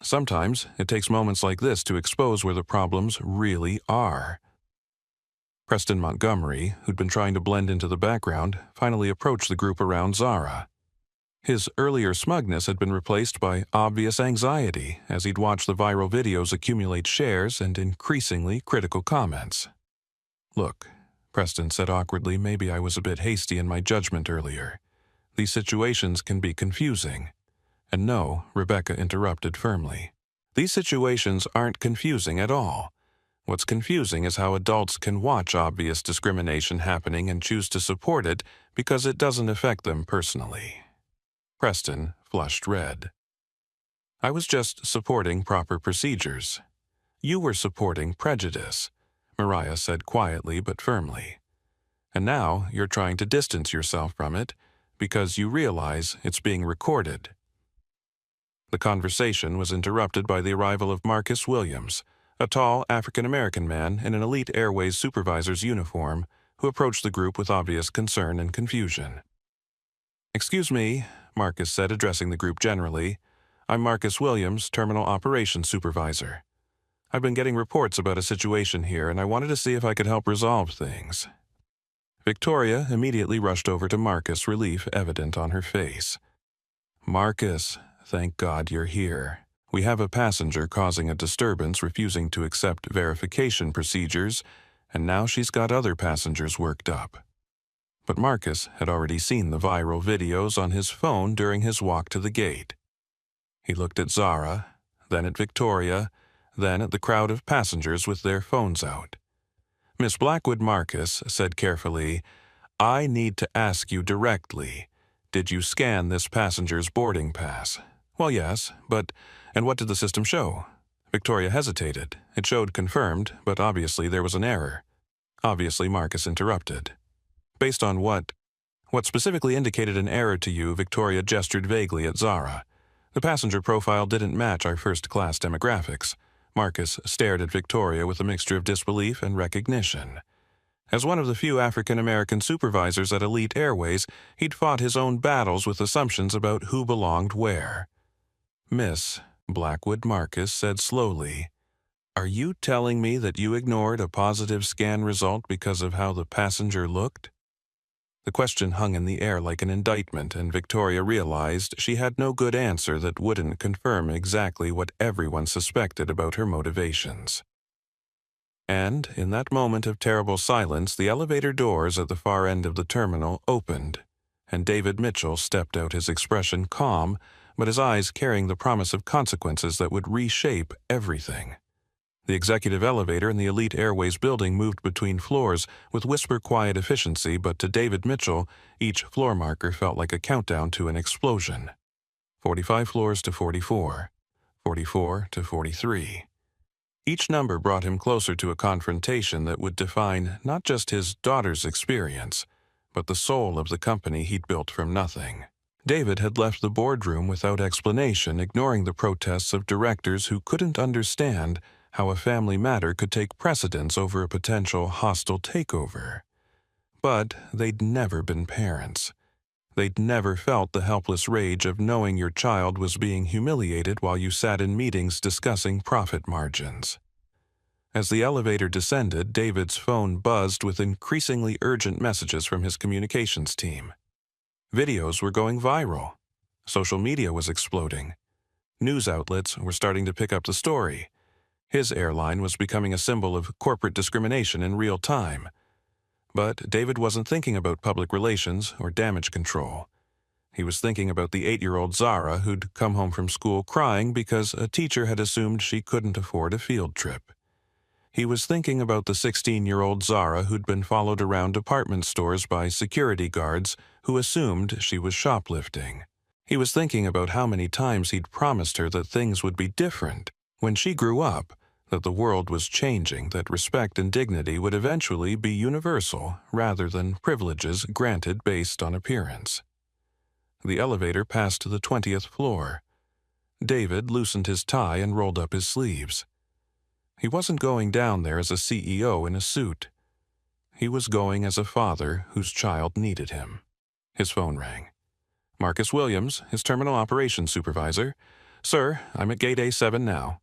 Speaker 1: Sometimes it takes moments like this to expose where the problems really are." Preston Montgomery, who'd been trying to blend into the background, finally approached the group around Zara. His earlier smugness had been replaced by obvious anxiety as he'd watched the viral videos accumulate shares and increasingly critical comments. "Look," Preston said awkwardly, "maybe I was a bit hasty in my judgment earlier. These situations can be confusing." "And no," Rebecca interrupted firmly. "These situations aren't confusing at all. What's confusing is how adults can watch obvious discrimination happening and choose to support it because it doesn't affect them personally." Preston flushed red. "I was just supporting proper procedures." "You were supporting prejudice," Mariah said quietly but firmly. "And now you're trying to distance yourself from it because you realize it's being recorded." The conversation was interrupted by the arrival of Marcus Williams, a tall African-American man in an Elite Airways supervisor's uniform, who approached the group with obvious concern and confusion. "Excuse me," Marcus said, addressing the group generally. "I'm Marcus Williams, Terminal Operations Supervisor. I've been getting reports about a situation here, and I wanted to see if I could help resolve things." Victoria immediately rushed over to Marcus, relief evident on her face. "Marcus, thank God you're here. We have a passenger causing a disturbance, refusing to accept verification procedures, and now she's got other passengers worked up." But Marcus had already seen the viral videos on his phone during his walk to the gate. He looked at Zara, then at Victoria, then at the crowd of passengers with their phones out. "Miss Blackwood," Marcus said carefully, "I need to ask you directly. Did you scan this passenger's boarding pass?" "Well, yes, but..." "And what did the system show?" Victoria hesitated. It showed confirmed, but obviously there was an error. Obviously, Marcus interrupted. "Based on what?" "What specifically indicated an error to you?" Victoria gestured vaguely at Zara. "The passenger profile didn't match our first-class demographics." Marcus stared at Victoria with a mixture of disbelief and recognition. As one of the few African-American supervisors at Elite Airways, he'd fought his own battles with assumptions about who belonged where. "Miss Blackwood," Marcus said slowly, "are you telling me that you ignored a positive scan result because of how the passenger looked?" The question hung in the air like an indictment, and Victoria realized she had no good answer that wouldn't confirm exactly what everyone suspected about her motivations. And in that moment of terrible silence, the elevator doors at the far end of the terminal opened, and David Mitchell stepped out, his expression calm, but his eyes carrying the promise of consequences that would reshape everything. The executive elevator in the Elite Airways building moved between floors with whisper-quiet efficiency, but to David Mitchell, each floor marker felt like a countdown to an explosion. 45 floors to 44, 44 to 43. Each number brought him closer to a confrontation that would define not just his daughter's experience, but the soul of the company he'd built from nothing. David had left the boardroom without explanation, ignoring the protests of directors who couldn't understand how a family matter could take precedence over a potential hostile takeover. But they'd never been parents. They'd never felt the helpless rage of knowing your child was being humiliated while you sat in meetings discussing profit margins. As the elevator descended, David's phone buzzed with increasingly urgent messages from his communications team. Videos were going viral. Social media was exploding. News outlets were starting to pick up the story. His airline was becoming a symbol of corporate discrimination in real time. But David wasn't thinking about public relations or damage control. He was thinking about the 8-year-old Zara who'd come home from school crying because a teacher had assumed she couldn't afford a field trip. He was thinking about the 16-year-old Zara who'd been followed around department stores by security guards who assumed she was shoplifting. He was thinking about how many times he'd promised her that things would be different when she grew up, that the world was changing, that respect and dignity would eventually be universal rather than privileges granted based on appearance. The elevator passed to the 20th floor. David loosened his tie and rolled up his sleeves. He wasn't going down there as a CEO in a suit. He was going as a father whose child needed him. His phone rang. Marcus Williams, his terminal operations supervisor. "Sir, I'm at Gate A7 now."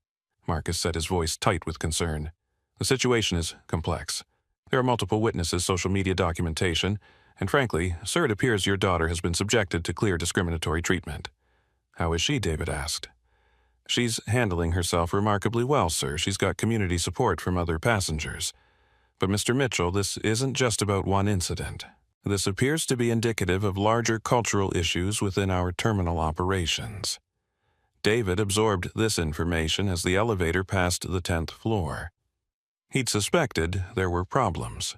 Speaker 1: Marcus said, his voice tight with concern. "The situation is complex. There are multiple witnesses, social media documentation, and frankly, sir, it appears your daughter has been subjected to clear discriminatory treatment." "How is she?" David asked. "She's handling herself remarkably well, sir. She's got community support from other passengers. But Mr. Mitchell, this isn't just about one incident. This appears to be indicative of larger cultural issues within our terminal operations." David absorbed this information as the elevator passed the 10th floor. He'd suspected there were problems.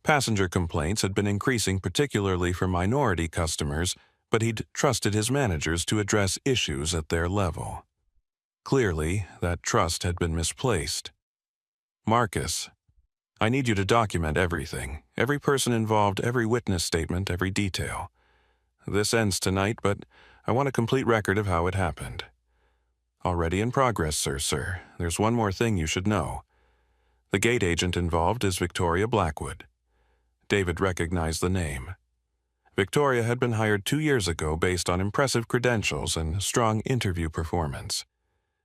Speaker 1: Passenger complaints had been increasing, particularly from minority customers, but he'd trusted his managers to address issues at their level. Clearly, that trust had been misplaced. "Marcus, I need you to document everything, every person involved, every witness statement, every detail. This ends tonight, but I want a complete record of how it happened." "Already in progress, sir. There's one more thing you should know. The gate agent involved is Victoria Blackwood." David recognized the name. Victoria had been hired 2 years ago based on impressive credentials and strong interview performance.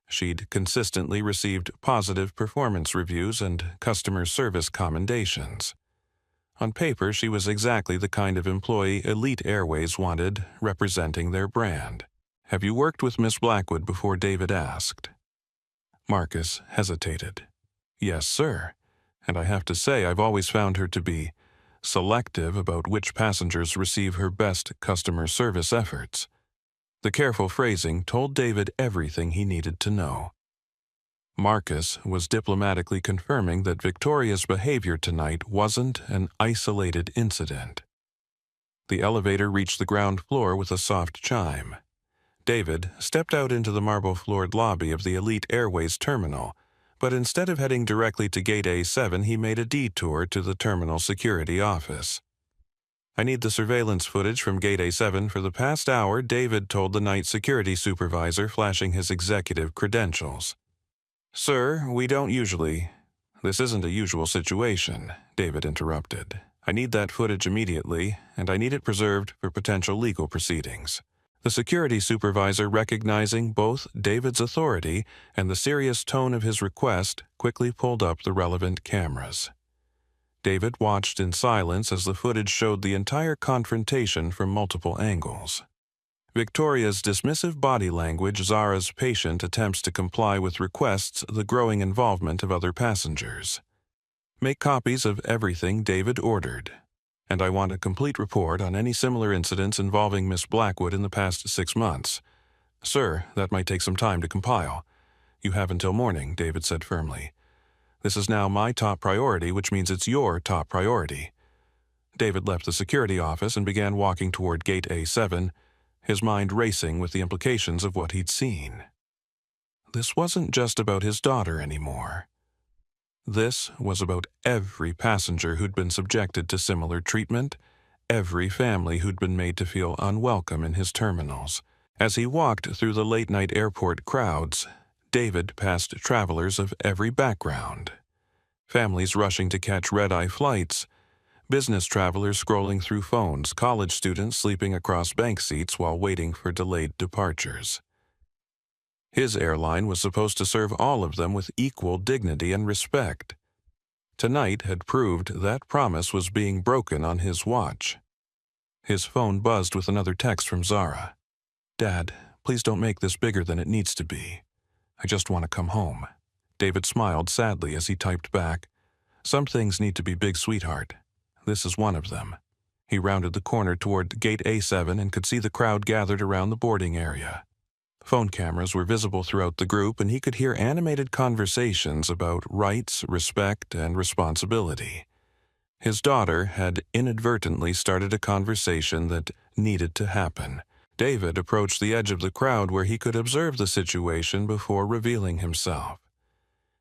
Speaker 1: She'd consistently received positive performance reviews and customer service commendations. On paper, she was exactly the kind of employee Elite Airways wanted, representing their brand. "Have you worked with Miss Blackwood before?" David asked. Marcus hesitated. "Yes, sir. And I have to say I've always found her to be selective about which passengers receive her best customer service efforts." The careful phrasing told David everything he needed to know. Marcus was diplomatically confirming that Victoria's behavior tonight wasn't an isolated incident. The elevator reached the ground floor with a soft chime. David stepped out into the marble-floored lobby of the Elite Airways terminal, but instead of heading directly to Gate A7, he made a detour to the terminal security office. "I need the surveillance footage from Gate A7 for the past hour," David told the night security supervisor, flashing his executive credentials. "Sir, we don't usually—" "This isn't a usual situation," David interrupted. "I need that footage immediately, and I need it preserved for potential legal proceedings." The security supervisor, recognizing both David's authority and the serious tone of his request, quickly pulled up the relevant cameras. David watched in silence as the footage showed the entire confrontation from multiple angles. Victoria's dismissive body language, Zara's patient attempts to comply with requests, the growing involvement of other passengers. "Make copies of everything," David ordered. "And I want a complete report on any similar incidents involving Miss Blackwood in the past 6 months. Sir, that might take some time to compile." "You have until morning," David said firmly. "This is now my top priority, which means it's your top priority." David left the security office and began walking toward Gate A7, his mind racing with the implications of what he'd seen. This wasn't just about his daughter anymore. This was about every passenger who'd been subjected to similar treatment, every family who'd been made to feel unwelcome in his terminals. As he walked through the late-night airport crowds, David passed travelers of every background. Families rushing to catch red-eye flights, business travelers scrolling through phones, college students sleeping across bank seats while waiting for delayed departures. His airline was supposed to serve all of them with equal dignity and respect. Tonight had proved that promise was being broken on his watch. His phone buzzed with another text from Zara. "Dad, please don't make this bigger than it needs to be. I just want to come home." David smiled sadly as he typed back, "Some things need to be big, sweetheart. This is one of them." He rounded the corner toward Gate A7 and could see the crowd gathered around the boarding area. Phone cameras were visible throughout the group, and he could hear animated conversations about rights, respect, and responsibility. His daughter had inadvertently started a conversation that needed to happen. David approached the edge of the crowd where he could observe the situation before revealing himself.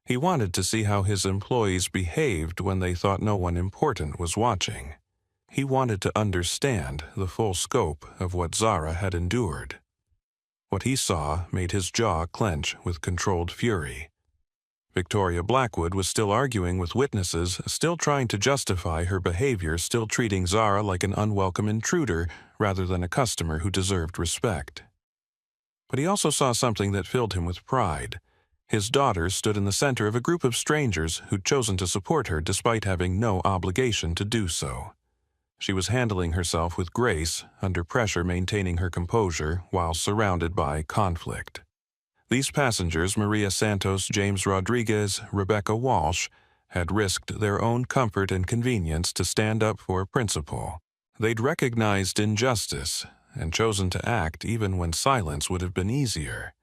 Speaker 1: He wanted to see how his employees behaved when they thought no one important was watching. He wanted to understand the full scope of what Zara had endured. What he saw made his jaw clench with controlled fury. Victoria Blackwood was still arguing with witnesses, still trying to justify her behavior, still treating Zara like an unwelcome intruder rather than a customer who deserved respect. But he also saw something that filled him with pride. His daughter stood in the center of a group of strangers who'd chosen to support her despite having no obligation to do so. She was handling herself with grace, under pressure maintaining her composure while surrounded by conflict. These passengers, Maria Santos, James Rodriguez, Rebecca Walsh, had risked their own comfort and convenience to stand up for principle. They'd recognized injustice and chosen to act even when silence would have been easier.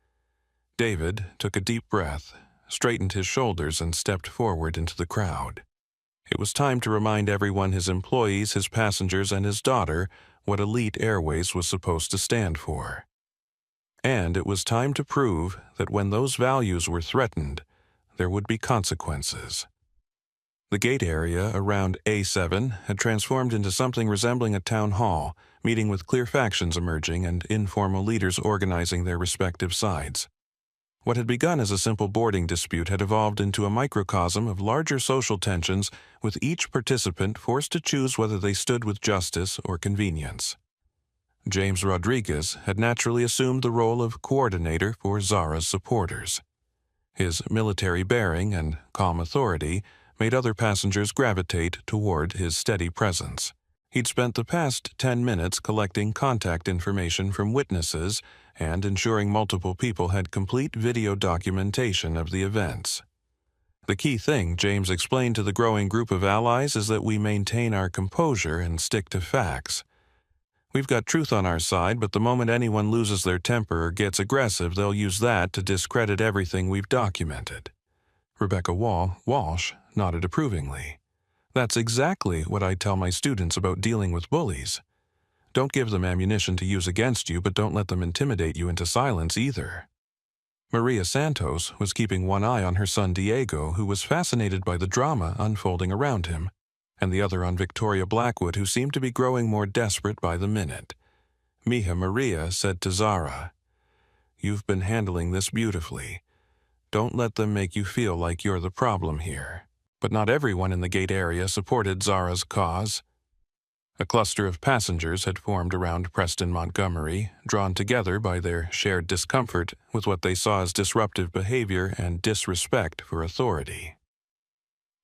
Speaker 1: David took a deep breath, straightened his shoulders, and stepped forward into the crowd. It was time to remind everyone, his employees, his passengers, and his daughter, what Elite Airways was supposed to stand for. And it was time to prove that when those values were threatened, there would be consequences. The gate area around A7 had transformed into something resembling a town hall, meeting with clear factions emerging and informal leaders organizing their respective sides. What had begun as a simple boarding dispute had evolved into a microcosm of larger social tensions, with each participant forced to choose whether they stood with justice or convenience. James Rodriguez had naturally assumed the role of coordinator for Zara's supporters. His military bearing and calm authority made other passengers gravitate toward his steady presence. He'd spent the past 10 minutes collecting contact information from witnesses and ensuring multiple people had complete video documentation of the events. The key thing, James explained to the growing group of allies, is that we maintain our composure and stick to facts. We've got truth on our side, but the moment anyone loses their temper or gets aggressive, they'll use that to discredit everything we've documented. Rebecca Walsh nodded approvingly. "That's exactly what I tell my students about dealing with bullies. Don't give them ammunition to use against you, but don't let them intimidate you into silence either." Maria Santos was keeping one eye on her son Diego, who was fascinated by the drama unfolding around him, and the other on Victoria Blackwood, who seemed to be growing more desperate by the minute. Mija Maria said to Zara, "You've been handling this beautifully. Don't let them make you feel like you're the problem here." But not everyone in the gate area supported Zara's cause. A cluster of passengers had formed around Preston Montgomery, drawn together by their shared discomfort with what they saw as disruptive behavior and disrespect for authority.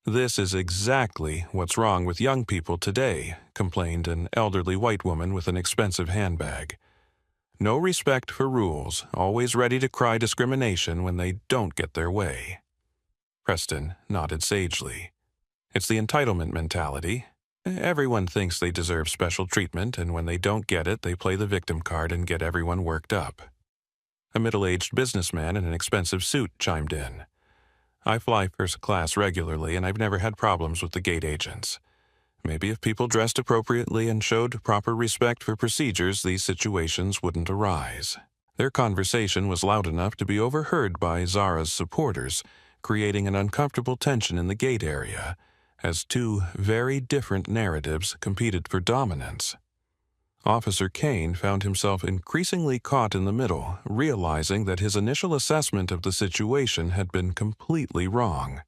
Speaker 1: "This is exactly what's wrong with young people today," complained an elderly white woman with an expensive handbag. "No respect for rules, always ready to cry discrimination when they don't get their way." Preston nodded sagely. "It's the entitlement mentality. Everyone thinks they deserve special treatment, and when they don't get it, they play the victim card and get everyone worked up." A middle-aged businessman in an expensive suit chimed in. "I fly first class regularly, and I've never had problems with the gate agents. Maybe if people dressed appropriately and showed proper respect for procedures, these situations wouldn't arise." Their conversation was loud enough to be overheard by Zara's supporters, creating an uncomfortable tension in the gate area, as two very different narratives competed for dominance. Officer Kane found himself increasingly caught in the middle, realizing that his initial assessment of the situation had been completely wrong.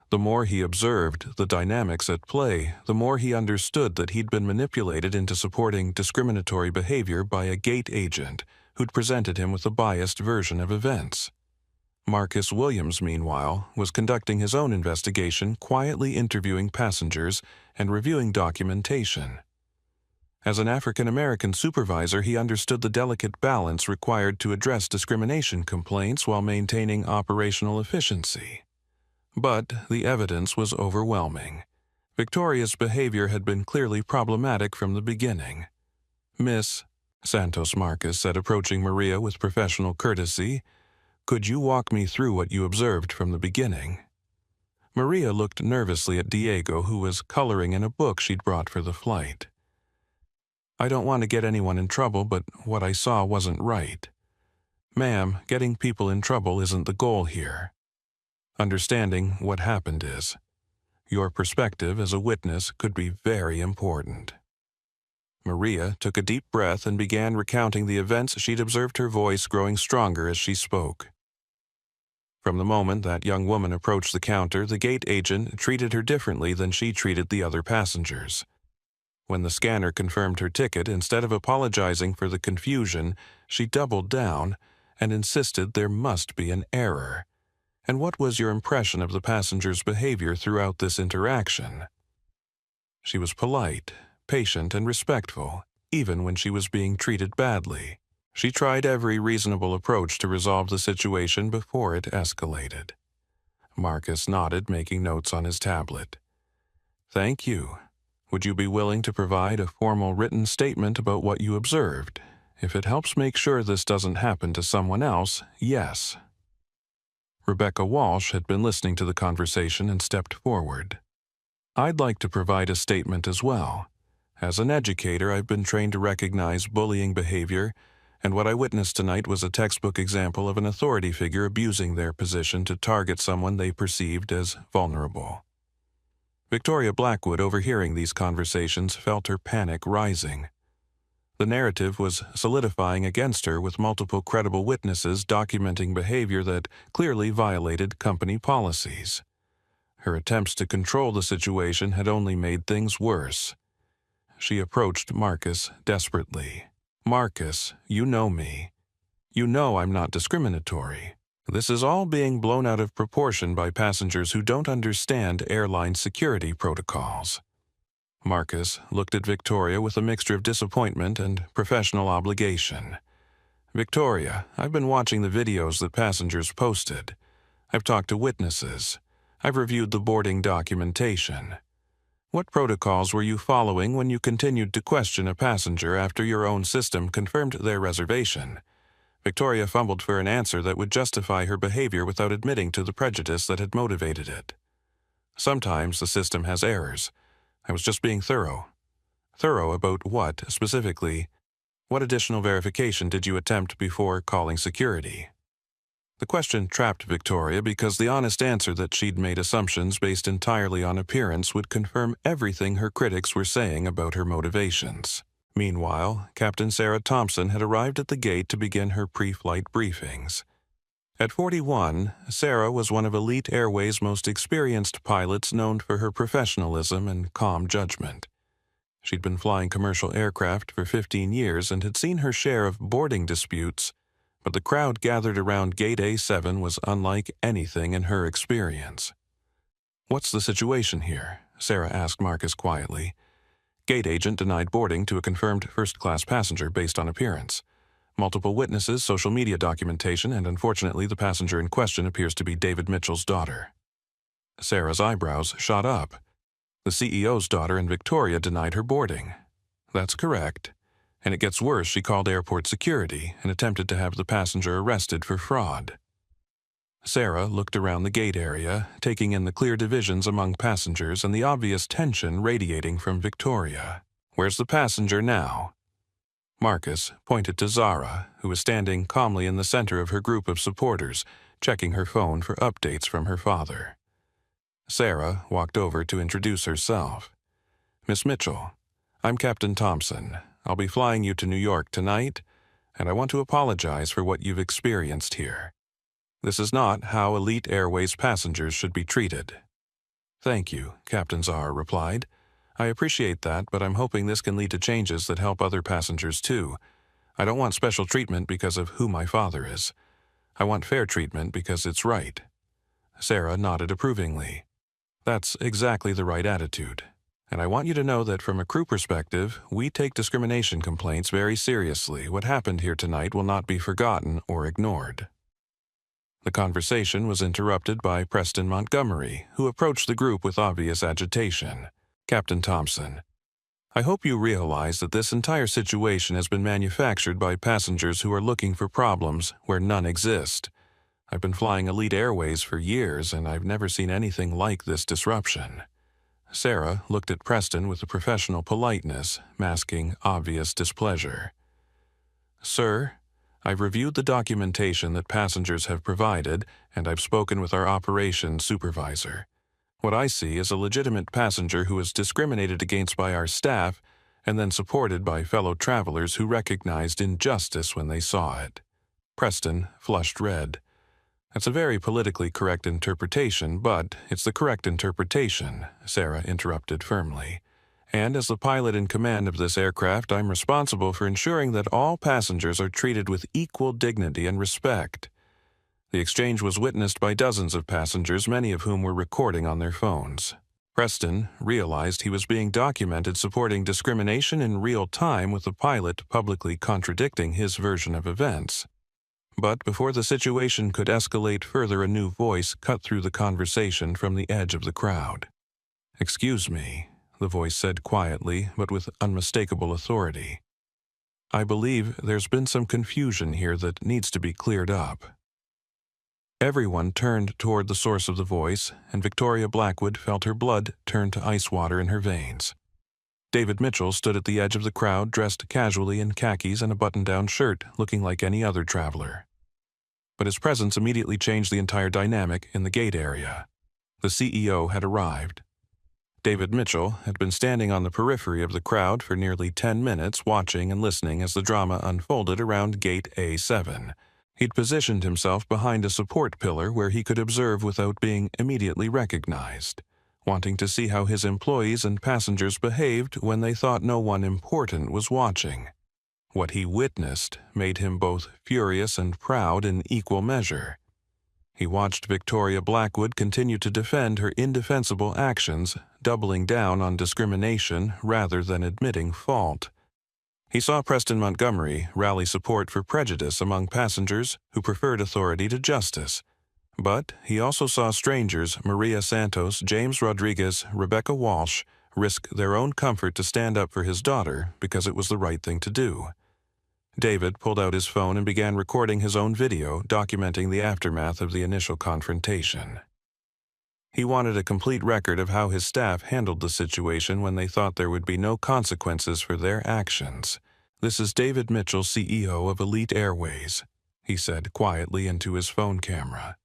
Speaker 1: The more he observed the dynamics at play, the more he understood that he'd been manipulated into supporting discriminatory behavior by a gate agent who'd presented him with a biased version of events. Marcus Williams, meanwhile, was conducting his own investigation, quietly interviewing passengers and reviewing documentation. As an African-American supervisor, he understood the delicate balance required to address discrimination complaints while maintaining operational efficiency. But the evidence was overwhelming. Victoria's behavior had been clearly problematic from the beginning. "Miss," Santos Marcus said, approaching Maria with professional courtesy, "could you walk me through what you observed from the beginning?" Maria looked nervously at Diego, who was coloring in a book she'd brought for the flight. "I don't want to get anyone in trouble, but what I saw wasn't right. Ma'am, getting people in trouble isn't the goal here. Understanding what happened is. Your perspective as a witness could be very important." Maria took a deep breath and began recounting the events she'd observed, her voice growing stronger as she spoke. From the moment that young woman approached the counter, the gate agent treated her differently than she treated the other passengers. When the scanner confirmed her ticket, instead of apologizing for the confusion, she doubled down and insisted there must be an error. "And what was your impression of the passenger's behavior throughout this interaction?" "She was polite, patient, and respectful, even when she was being treated badly. She tried every reasonable approach to resolve the situation before it escalated." Marcus nodded, making notes on his tablet. "Thank you. Would you be willing to provide a formal written statement about what you observed? If it helps make sure this doesn't happen to someone else, yes." Rebecca Walsh had been listening to the conversation and stepped forward. "I'd like to provide a statement as well. As an educator, I've been trained to recognize bullying behavior, and what I witnessed tonight was a textbook example of an authority figure abusing their position to target someone they perceived as vulnerable." Victoria Blackwood, overhearing these conversations, felt her panic rising. The narrative was solidifying against her, with multiple credible witnesses documenting behavior that clearly violated company policies. Her attempts to control the situation had only made things worse. She approached Marcus desperately. "Marcus, you know me. You know I'm not discriminatory. This is all being blown out of proportion by passengers who don't understand airline security protocols." Marcus looked at Victoria with a mixture of disappointment and professional obligation. "Victoria, I've been watching the videos that passengers posted. I've talked to witnesses. I've reviewed the boarding documentation. What protocols were you following when you continued to question a passenger after your own system confirmed their reservation?" Victoria fumbled for an answer that would justify her behavior without admitting to the prejudice that had motivated it. "Sometimes the system has errors. I was just being thorough." "Thorough about what, specifically? What additional verification did you attempt before calling security?" The question trapped Victoria because the honest answer that she'd made assumptions based entirely on appearance would confirm everything her critics were saying about her motivations. Meanwhile, Captain Sarah Thompson had arrived at the gate to begin her pre-flight briefings. At 41, Sarah was one of Elite Airways' most experienced pilots, known for her professionalism and calm judgment. She'd been flying commercial aircraft for 15 years and had seen her share of boarding disputes, but the crowd gathered around Gate A7 was unlike anything in her experience. "What's the situation here?" Sarah asked Marcus quietly. Gate agent denied boarding to a confirmed first-class passenger based on appearance. Multiple witnesses, social media documentation, and unfortunately the passenger in question appears to be David Mitchell's daughter. Sarah's eyebrows shot up. The CEO's daughter and Victoria denied her boarding. "That's correct. And it gets worse, she called airport security and attempted to have the passenger arrested for fraud." Sarah looked around the gate area, taking in the clear divisions among passengers and the obvious tension radiating from Victoria. "Where's the passenger now?" Marcus pointed to Zara, who was standing calmly in the center of her group of supporters, checking her phone for updates from her father. Sarah walked over to introduce herself. "Miss Mitchell, I'm Captain Thompson. I'll be flying you to New York tonight, and I want to apologize for what you've experienced here. This is not how Elite Airways passengers should be treated." "Thank you," Captain Zara replied. "I appreciate that, but I'm hoping this can lead to changes that help other passengers too. I don't want special treatment because of who my father is. I want fair treatment because it's right." Sarah nodded approvingly. "That's exactly the right attitude. And I want you to know that from a crew perspective, we take discrimination complaints very seriously. What happened here tonight will not be forgotten or ignored." The conversation was interrupted by Preston Montgomery, who approached the group with obvious agitation. "Captain Thompson, I hope you realize that this entire situation has been manufactured by passengers who are looking for problems where none exist. I've been flying Elite Airways for years, and I've never seen anything like this disruption." Sarah looked at Preston with a professional politeness, masking obvious displeasure. "Sir, I've reviewed the documentation that passengers have provided, and I've spoken with our operations supervisor. What I see is a legitimate passenger who is discriminated against by our staff and then supported by fellow travelers who recognized injustice when they saw it." Preston flushed red. "That's a very politically correct interpretation, but it's the correct interpretation," Sarah interrupted firmly. "And as the pilot in command of this aircraft, I'm responsible for ensuring that all passengers are treated with equal dignity and respect." The exchange was witnessed by dozens of passengers, many of whom were recording on their phones. Preston realized he was being documented supporting discrimination in real time, with the pilot publicly contradicting his version of events. But before the situation could escalate further, a new voice cut through the conversation from the edge of the crowd. "Excuse me," the voice said quietly, but with unmistakable authority. "I believe there's been some confusion here that needs to be cleared up." Everyone turned toward the source of the voice, and Victoria Blackwood felt her blood turn to ice water in her veins. David Mitchell stood at the edge of the crowd, dressed casually in khakis and a button-down shirt, looking like any other traveler. But his presence immediately changed the entire dynamic in the gate area. The CEO had arrived. David Mitchell had been standing on the periphery of the crowd for nearly 10 minutes, watching and listening as the drama unfolded around Gate A7. He'd positioned himself behind a support pillar where he could observe without being immediately recognized, wanting to see how his employees and passengers behaved when they thought no one important was watching. What he witnessed made him both furious and proud in equal measure. He watched Victoria Blackwood continue to defend her indefensible actions, doubling down on discrimination rather than admitting fault. He saw Preston Montgomery rally support for prejudice among passengers who preferred authority to justice. But he also saw strangers, Maria Santos, James Rodriguez, Rebecca Walsh, risk their own comfort to stand up for his daughter because it was the right thing to do. David pulled out his phone and began recording his own video, documenting the aftermath of the initial confrontation. He wanted a complete record of how his staff handled the situation when they thought there would be no consequences for their actions. "This is David Mitchell, CEO of Elite Airways," he said quietly into his phone camera.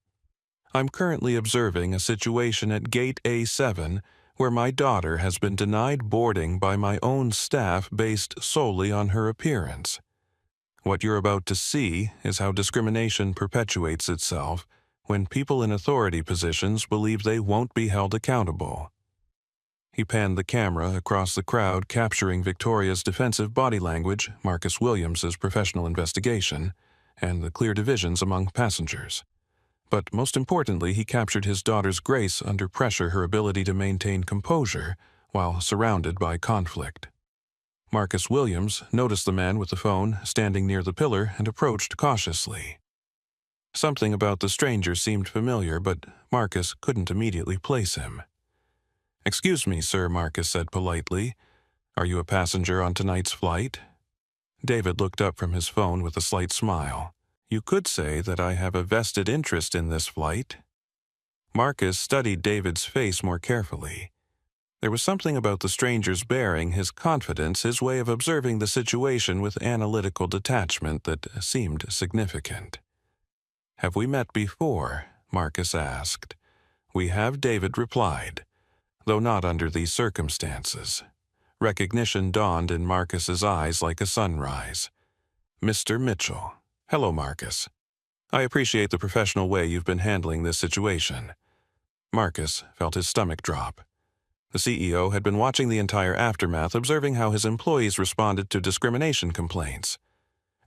Speaker 1: "I'm currently observing a situation at Gate A7 where my daughter has been denied boarding by my own staff based solely on her appearance. What you're about to see is how discrimination perpetuates itself when people in authority positions believe they won't be held accountable." He panned the camera across the crowd, capturing Victoria's defensive body language, Marcus Williams's professional investigation, and the clear divisions among passengers. But most importantly, he captured his daughter's grace under pressure, her ability to maintain composure while surrounded by conflict. Marcus Williams noticed the man with the phone standing near the pillar and approached cautiously. Something about the stranger seemed familiar, but Marcus couldn't immediately place him. "Excuse me, sir," Marcus said politely. "Are you a passenger on tonight's flight?" David looked up from his phone with a slight smile. "You could say that I have a vested interest in this flight." Marcus studied David's face more carefully. There was something about the stranger's bearing, his confidence, his way of observing the situation with analytical detachment that seemed significant. "Have we met before?" Marcus asked. "We have," David replied, "though not under these circumstances." Recognition dawned in Marcus's eyes like a sunrise. "Mr. Mitchell." "Hello, Marcus. I appreciate the professional way you've been handling this situation." Marcus felt his stomach drop. The CEO had been watching the entire aftermath, observing how his employees responded to discrimination complaints.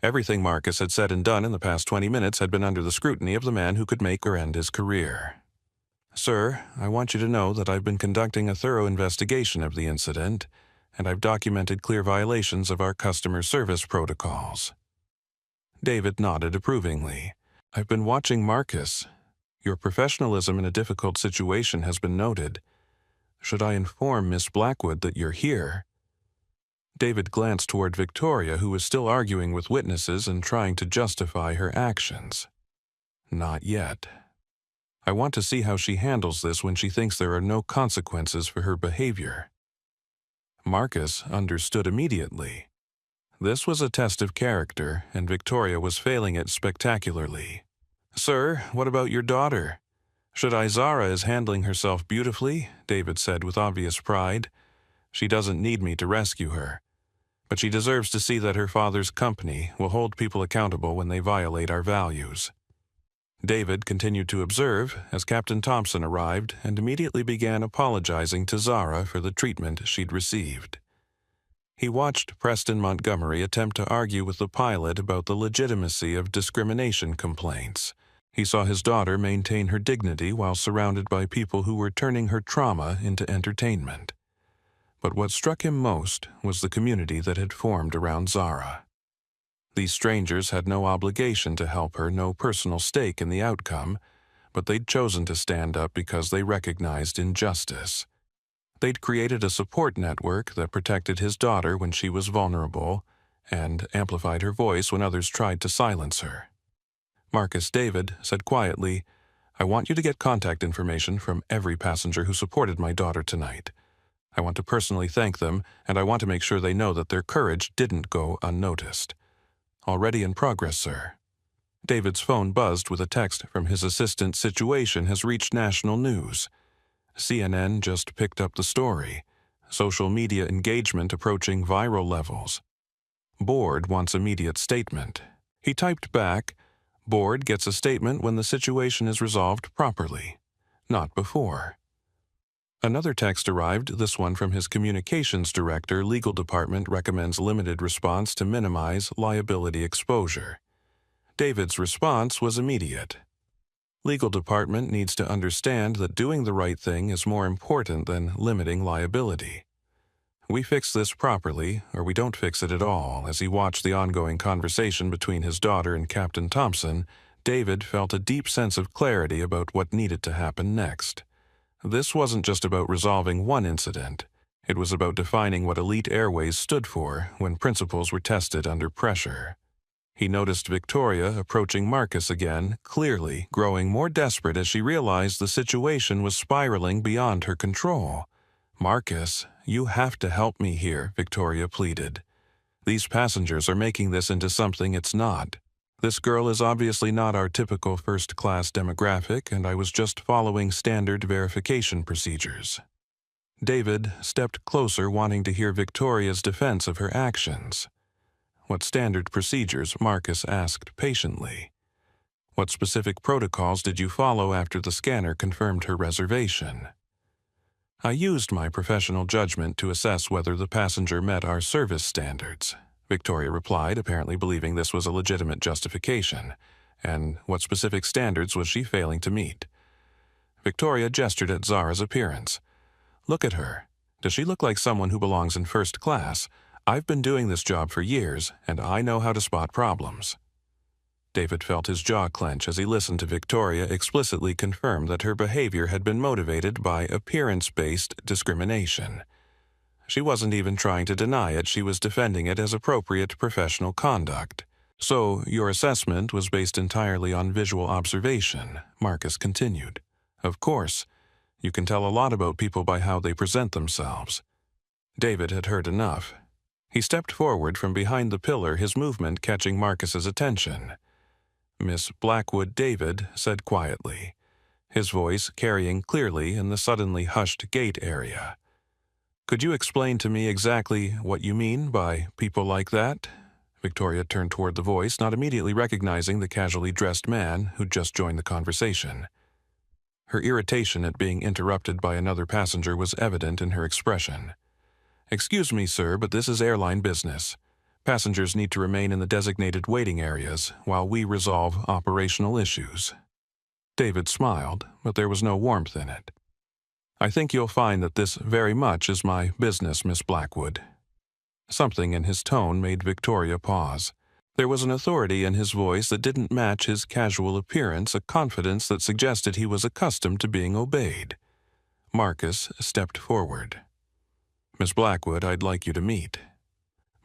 Speaker 1: Everything Marcus had said and done in the past 20 minutes had been under the scrutiny of the man who could make or end his career. "Sir, I want you to know that I've been conducting a thorough investigation of the incident, and I've documented clear violations of our customer service protocols." David nodded approvingly. "I've been watching Marcus. Your professionalism in a difficult situation has been noted. Should I inform Miss Blackwood that you're here?" David glanced toward Victoria, who was still arguing with witnesses and trying to justify her actions. "Not yet. I want to see how she handles this when she thinks there are no consequences for her behavior." Marcus understood immediately. This was a test of character, and Victoria was failing it spectacularly. "Sir, what about your daughter?" Zara is handling herself beautifully," David said with obvious pride. "She doesn't need me to rescue her. But she deserves to see that her father's company will hold people accountable when they violate our values." David continued to observe as Captain Thompson arrived and immediately began apologizing to Zara for the treatment she'd received. He watched Preston Montgomery attempt to argue with the pilot about the legitimacy of discrimination complaints. He saw his daughter maintain her dignity while surrounded by people who were turning her trauma into entertainment. But what struck him most was the community that had formed around Zara. These strangers had no obligation to help her, no personal stake in the outcome, but they'd chosen to stand up because they recognized injustice. They'd created a support network that protected his daughter when she was vulnerable and amplified her voice when others tried to silence her. Marcus David said quietly, "I want you to get contact information from every passenger who supported my daughter tonight. I want to personally thank them, and I want to make sure they know that their courage didn't go unnoticed." "Already in progress, sir." David's phone buzzed with a text from his assistant. "Situation has reached national news. CNN just picked up the story. Social media engagement approaching viral levels. Board wants immediate statement." He typed back, "Board gets a statement when the situation is resolved properly, not before." Another text arrived, this one from his communications director. "Legal department recommends limited response to minimize liability exposure." David's response was immediate. "Legal department needs to understand that doing the right thing is more important than limiting liability. We fix this properly, or we don't fix it at all." As he watched the ongoing conversation between his daughter and Captain Thompson, David felt a deep sense of clarity about what needed to happen next. This wasn't just about resolving one incident. It was about defining what Elite Airways stood for when principles were tested under pressure. He noticed Victoria approaching Marcus again, clearly growing more desperate as she realized the situation was spiraling beyond her control. "Marcus, you have to help me here," Victoria pleaded. "These passengers are making this into something it's not. This girl is obviously not our typical first-class demographic, and I was just following standard verification procedures." David stepped closer, wanting to hear Victoria's defense of her actions. "What standard procedures?" Marcus asked patiently. "What specific protocols did you follow after the scanner confirmed her reservation?" "I used my professional judgment to assess whether the passenger met our service standards," Victoria replied, apparently believing this was a legitimate justification. "And what specific standards was she failing to meet?" Victoria gestured at Zara's appearance. "Look at her. Does she look like someone who belongs in first class? I've been doing this job for years, and I know how to spot problems." David felt his jaw clench as he listened to Victoria explicitly confirm that her behavior had been motivated by appearance-based discrimination. She wasn't even trying to deny it, she was defending it as appropriate professional conduct. "So, your assessment was based entirely on visual observation," Marcus continued. "Of course. You can tell a lot about people by how they present themselves." David had heard enough. He stepped forward from behind the pillar, his movement catching Marcus's attention. "Miss Blackwood," David said quietly, his voice carrying clearly in the suddenly hushed gate area. "Could you explain to me exactly what you mean by people like that?" Victoria turned toward the voice, not immediately recognizing the casually dressed man who'd just joined the conversation. Her irritation at being interrupted by another passenger was evident in her expression. "Excuse me, sir, but this is airline business. Passengers need to remain in the designated waiting areas while we resolve operational issues. David smiled, but there was no warmth in it. I think you'll find that this very much is my business, Miss Blackwood. Something in his tone made Victoria pause. There was an authority in his voice that didn't match his casual appearance, a confidence that suggested he was accustomed to being obeyed. Marcus stepped forward. Miss Blackwood, I'd like you to meet.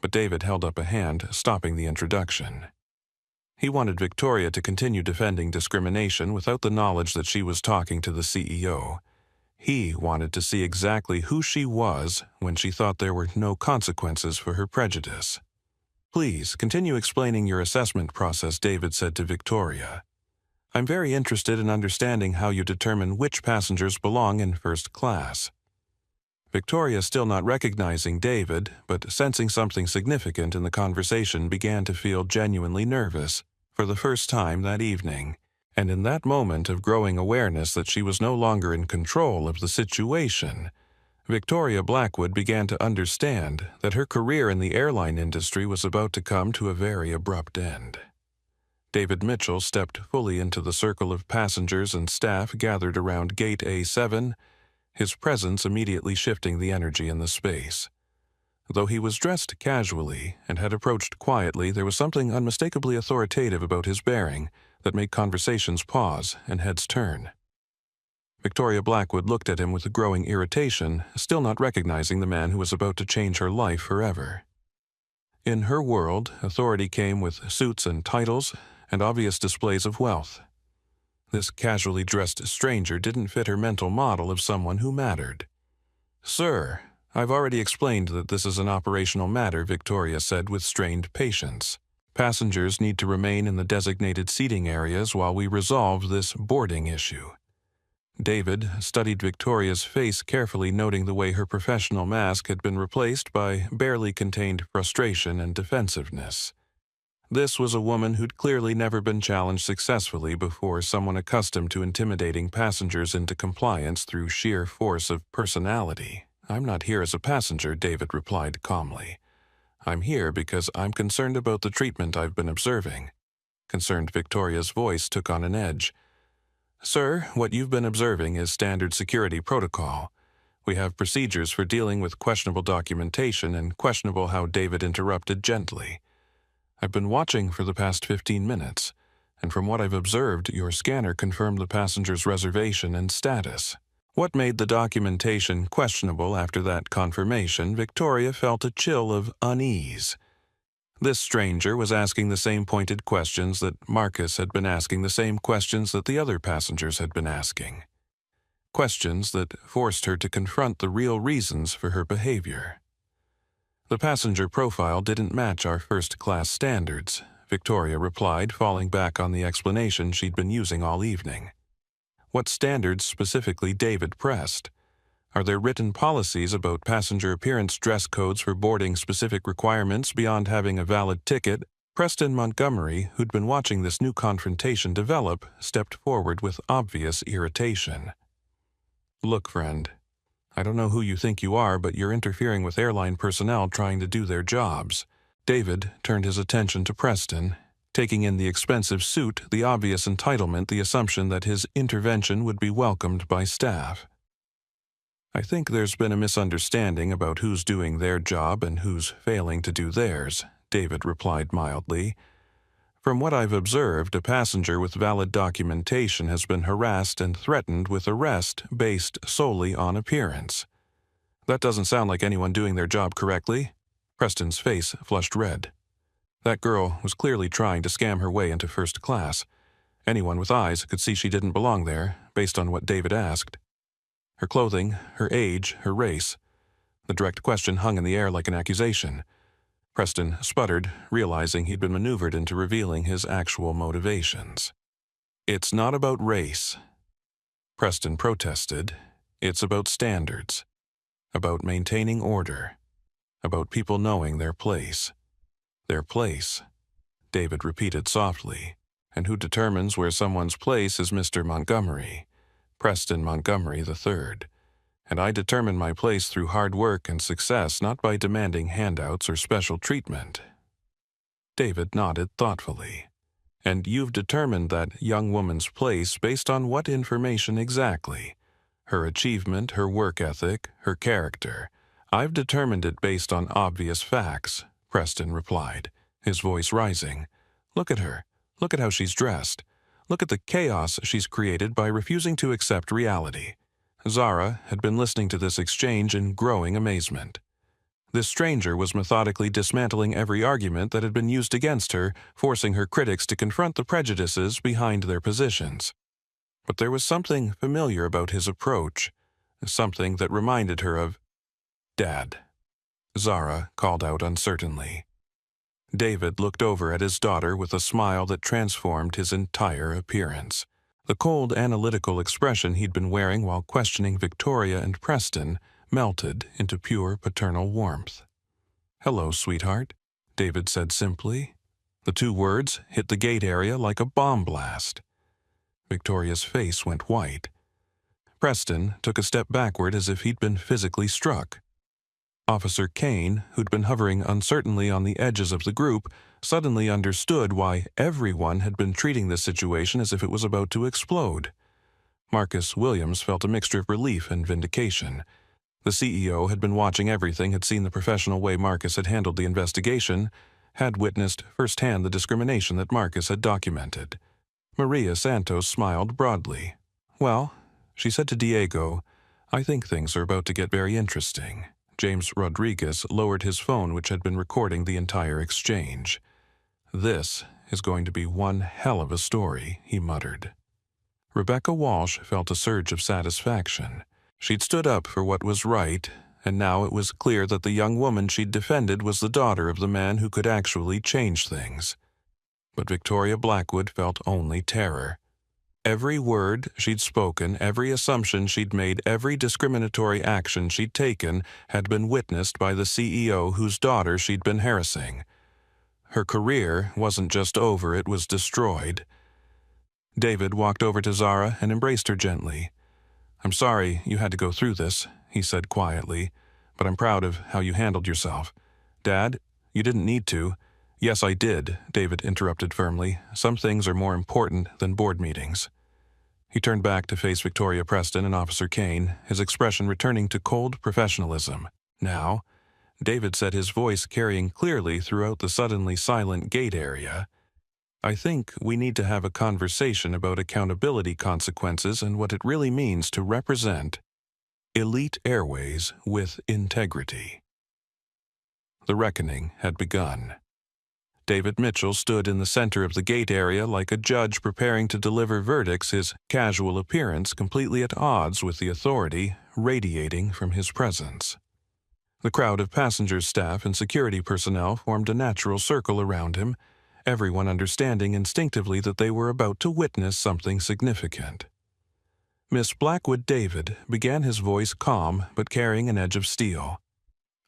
Speaker 1: But David held up a hand, stopping the introduction. He wanted Victoria to continue defending discrimination without the knowledge that she was talking to the CEO. He wanted to see exactly who she was when she thought there were no consequences for her prejudice. Please, continue explaining your assessment process, David said to Victoria. I'm very interested in understanding how you determine which passengers belong in first class. Victoria, still not recognizing David, but sensing something significant in the conversation, began to feel genuinely nervous for the first time that evening. And in that moment of growing awareness that she was no longer in control of the situation, Victoria Blackwood began to understand that her career in the airline industry was about to come to a very abrupt end. David Mitchell stepped fully into the circle of passengers and staff gathered around Gate A7, his presence immediately shifting the energy in the space. Though he was dressed casually and had approached quietly, there was something unmistakably authoritative about his bearing that made conversations pause and heads turn. Victoria Blackwood looked at him with a growing irritation, still not recognizing the man who was about to change her life forever. In her world, authority came with suits and titles and obvious displays of wealth. This casually dressed stranger didn't fit her mental model of someone who mattered. Sir, I've already explained that this is an operational matter, Victoria said with strained patience. Passengers need to remain in the designated seating areas while we resolve this boarding issue. David studied Victoria's face carefully, noting the way her professional mask had been replaced by barely contained frustration and defensiveness. This was a woman who'd clearly never been challenged successfully before, someone accustomed to intimidating passengers into compliance through sheer force of personality. I'm not here as a passenger, David replied calmly. I'm here because I'm concerned about the treatment I've been observing. Concerned Victoria's voice took on an edge. Sir, what you've been observing is standard security protocol. We have procedures for dealing with questionable documentation and questionable how David interrupted gently. I've been watching for the past 15 minutes, and from what I've observed, your scanner confirmed the passenger's reservation and status. What made the documentation questionable after that confirmation? Victoria felt a chill of unease. This stranger was asking the same pointed questions that Marcus had been asking, the same questions that the other passengers had been asking. Questions that forced her to confront the real reasons for her behavior. The passenger profile didn't match our first-class standards, Victoria replied, falling back on the explanation she'd been using all evening. What standards specifically? David pressed. Are there written policies about passenger appearance, dress codes for boarding, specific requirements beyond having a valid ticket? Preston Montgomery, who'd been watching this new confrontation develop, stepped forward with obvious irritation. Look, friend, I don't know who you think you are, but you're interfering with airline personnel trying to do their jobs. David turned his attention to Preston, taking in the expensive suit, the obvious entitlement, the assumption that his intervention would be welcomed by staff. I think there's been a misunderstanding about who's doing their job and who's failing to do theirs, David replied mildly. From what I've observed, a passenger with valid documentation has been harassed and threatened with arrest based solely on appearance. That doesn't sound like anyone doing their job correctly. Preston's face flushed red. That girl was clearly trying to scam her way into first class. Anyone with eyes could see she didn't belong there, based on what David asked. Her clothing, her age, her race. The direct question hung in the air like an accusation. Preston sputtered, realizing he'd been maneuvered into revealing his actual motivations. It's not about race, Preston protested. It's about standards, about maintaining order, about people knowing their place. Their place, David repeated softly. And who determines where someone's place is Mr. Montgomery, Preston Montgomery III. And I determine my place through hard work and success, not by demanding handouts or special treatment. David nodded thoughtfully. And you've determined that young woman's place based on what information exactly? Her achievement, her work ethic, her character. I've determined it based on obvious facts, Preston replied, his voice rising. Look at her. Look at how she's dressed. Look at the chaos she's created by refusing to accept reality. Zara had been listening to this exchange in growing amazement. This stranger was methodically dismantling every argument that had been used against her, forcing her critics to confront the prejudices behind their positions. But there was something familiar about his approach, something that reminded her of Dad. Zara called out uncertainly. David looked over at his daughter with a smile that transformed his entire appearance. The cold, analytical expression he'd been wearing while questioning Victoria and Preston melted into pure paternal warmth. "Hello, sweetheart," David said simply. The two words hit the gate area like a bomb blast. Victoria's face went white. Preston took a step backward as if he'd been physically struck. Officer Kane, who'd been hovering uncertainly on the edges of the group, suddenly understood why everyone had been treating this situation as if it was about to explode. Marcus Williams felt a mixture of relief and vindication. The CEO had been watching everything, had seen the professional way Marcus had handled the investigation, had witnessed firsthand the discrimination that Marcus had documented. Maria Santos smiled broadly. "Well," she said to Diego, "I think things are about to get very interesting." James Rodriguez lowered his phone, which had been recording the entire exchange. "This is going to be one hell of a story," he muttered. Rebecca Walsh felt a surge of satisfaction. She'd stood up for what was right, and now it was clear that the young woman she'd defended was the daughter of the man who could actually change things. But Victoria Blackwood felt only terror. Every word she'd spoken, every assumption she'd made, every discriminatory action she'd taken had been witnessed by the CEO whose daughter she'd been harassing. Her career wasn't just over, it was destroyed. David walked over to Zara and embraced her gently. "I'm sorry you had to go through this," he said quietly, "but I'm proud of how you handled yourself. Dad, you didn't need to." "Yes, I did," David interrupted firmly. "Some things are more important than board meetings." He turned back to face Victoria Preston and Officer Kane, his expression returning to cold professionalism. "Now," David said, his voice carrying clearly throughout the suddenly silent gate area, "I think we need to have a conversation about accountability consequences and what it really means to represent Elite Airways with integrity." The reckoning had begun. David Mitchell stood in the center of the gate area like a judge preparing to deliver verdicts, his casual appearance completely at odds with the authority radiating from his presence. The crowd of passengers, staff, and security personnel formed a natural circle around him, everyone understanding instinctively that they were about to witness something significant. Miss Blackwood David began, his voice calm but carrying an edge of steel.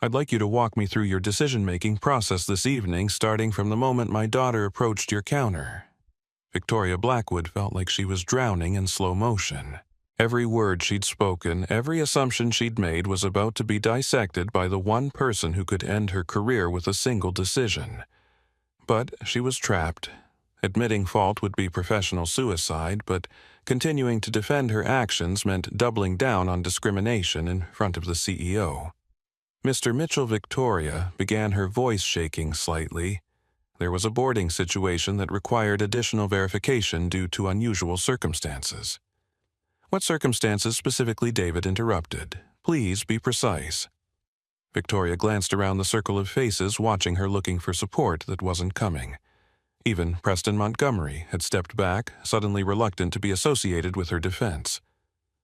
Speaker 1: "I'd like you to walk me through your decision-making process this evening, starting from the moment my daughter approached your counter." Victoria Blackwood felt like she was drowning in slow motion. Every word she'd spoken, every assumption she'd made was about to be dissected by the one person who could end her career with a single decision. But she was trapped. Admitting fault would be professional suicide, but continuing to defend her actions meant doubling down on discrimination in front of the CEO. Mr. Mitchell, Victoria began, her voice shaking slightly. There was a boarding situation that required additional verification due to unusual circumstances. "What circumstances specifically?" David interrupted. "Please be precise." Victoria glanced around the circle of faces, watching her, looking for support that wasn't coming. Even Preston Montgomery had stepped back, suddenly reluctant to be associated with her defense.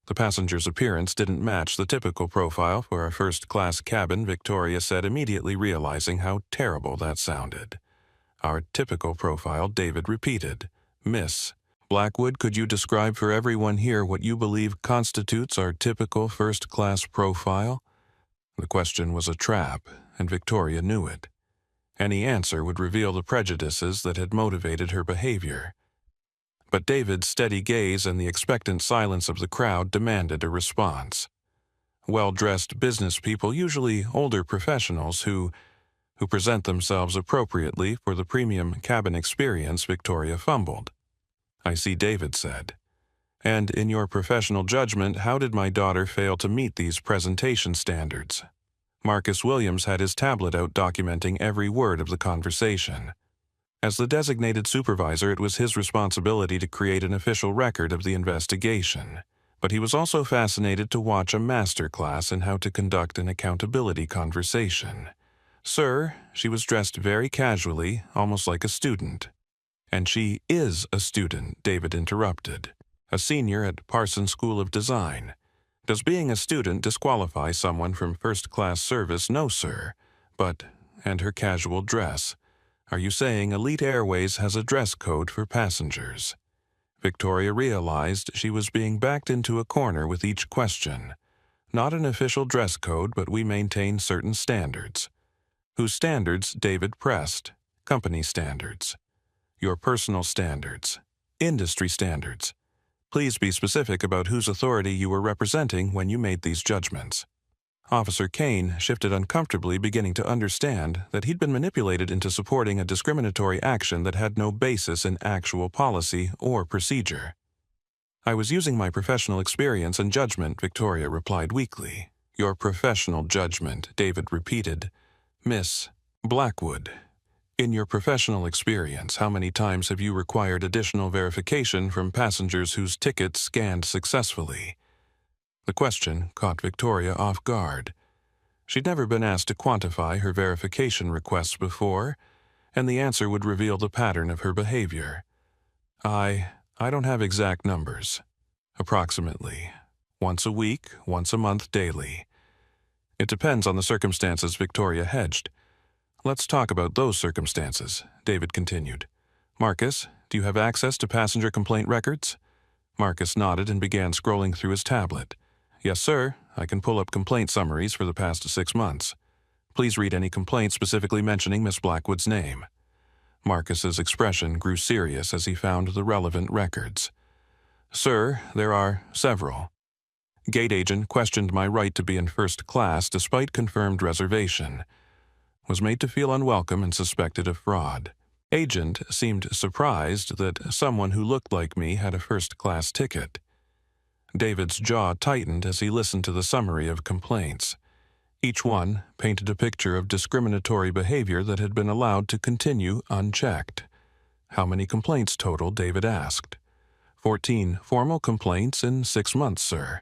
Speaker 1: The passenger's appearance didn't match the typical profile for a first-class cabin, Victoria said, immediately realizing how terrible that sounded. "Our typical profile," David repeated. "Miss Blackwood, could you describe for everyone here what you believe constitutes our typical first-class profile?" The question was a trap, and Victoria knew it. Any answer would reveal the prejudices that had motivated her behavior. But David's steady gaze and the expectant silence of the crowd demanded a response. Well-dressed business people, usually older professionals who who present themselves appropriately for the premium cabin experience, Victoria fumbled. I see, David said. And in your professional judgment, how did my daughter fail to meet these presentation standards? Marcus Williams had his tablet out documenting every word of the conversation. As the designated supervisor, it was his responsibility to create an official record of the investigation, but he was also fascinated to watch a master class in how to conduct an accountability conversation. Sir, she was dressed very casually, almost like a student. And she is a student, David interrupted. A senior at Parsons School of Design. Does being a student disqualify someone from first-class service? No, sir. But, and her casual dress. Are you saying Elite Airways has a dress code for passengers? Victoria realized she was being backed into a corner with each question. Not an official dress code, but we maintain certain standards. Whose standards? David pressed. Company standards. Your personal standards. Industry standards. Please be specific about whose authority you were representing when you made these judgments. Officer Kane shifted uncomfortably, beginning to understand that he'd been manipulated into supporting a discriminatory action that had no basis in actual policy or procedure. I was using my professional experience and judgment, Victoria replied weakly. Your professional judgment, David repeated. Miss Blackwood, in your professional experience, how many times have you required additional verification from passengers whose tickets scanned successfully? The question caught Victoria off guard. She'd never been asked to quantify her verification requests before, and the answer would reveal the pattern of her behavior. I don't have exact numbers. Approximately. Once a week, once a month, daily. It depends on the circumstances, Victoria hedged. Let's talk about those circumstances, David continued. Marcus, do you have access to passenger complaint records? Marcus nodded and began scrolling through his tablet. Yes, sir. I can pull up complaint summaries for the past 6 months. Please read any complaint specifically mentioning Miss Blackwood's name. Marcus's expression grew serious as he found the relevant records. Sir, there are several. Gate agent questioned my right to be in first class despite confirmed reservation. Was made to feel unwelcome and suspected of fraud. Agent seemed surprised that someone who looked like me had a first-class ticket. David's jaw tightened as he listened to the summary of complaints. Each one painted a picture of discriminatory behavior that had been allowed to continue unchecked. How many complaints total? David asked. 14 formal complaints in 6 months, sir,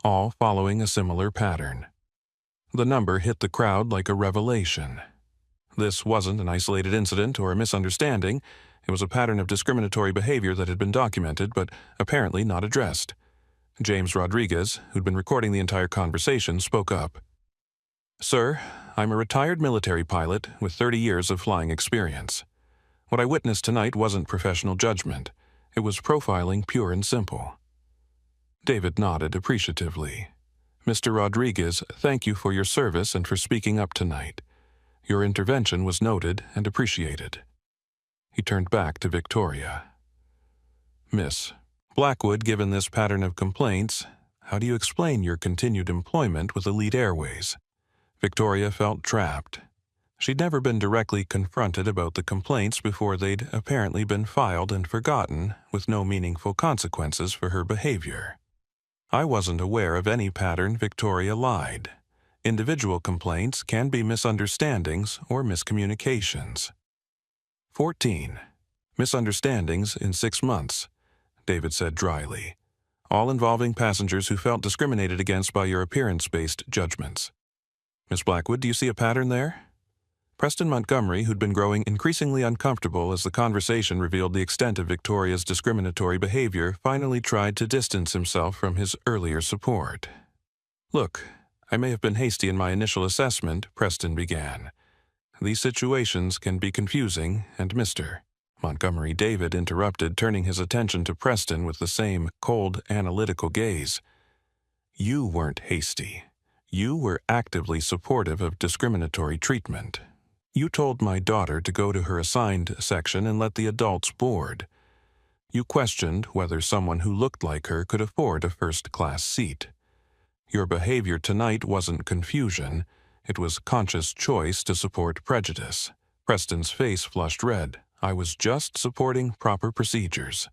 Speaker 1: all following a similar pattern. The number hit the crowd like a revelation. This wasn't an isolated incident or a misunderstanding. It was a pattern of discriminatory behavior that had been documented but apparently not addressed. James Rodriguez, who'd been recording the entire conversation, spoke up. Sir, I'm a retired military pilot with 30 years of flying experience. What I witnessed tonight wasn't professional judgment. It was profiling, pure and simple. David nodded appreciatively. Mr. Rodriguez, thank you for your service and for speaking up tonight. Your intervention was noted and appreciated. He turned back to Victoria. Miss Blackwood, given this pattern of complaints, how do you explain your continued employment with Elite Airways? Victoria felt trapped. She'd never been directly confronted about the complaints before they'd apparently been filed and forgotten, with no meaningful consequences for her behavior. I wasn't aware of any pattern, Victoria lied. Individual complaints can be misunderstandings or miscommunications. 14. Misunderstandings in 6 months, David said dryly, all involving passengers who felt discriminated against by your appearance-based judgments. Miss Blackwood, do you see a pattern there? Preston Montgomery, who'd been growing increasingly uncomfortable as the conversation revealed the extent of Victoria's discriminatory behavior, finally tried to distance himself from his earlier support. Look, I may have been hasty in my initial assessment, Preston began. These situations can be confusing, and Mr. Montgomery David interrupted, turning his attention to Preston with the same cold, analytical gaze. You weren't hasty. You were actively supportive of discriminatory treatment. You told my daughter to go to her assigned section and let the adults board. You questioned whether someone who looked like her could afford a first-class seat. Your behavior tonight wasn't confusion, It was conscious choice to support prejudice. Preston's face flushed red. I was just supporting proper procedures.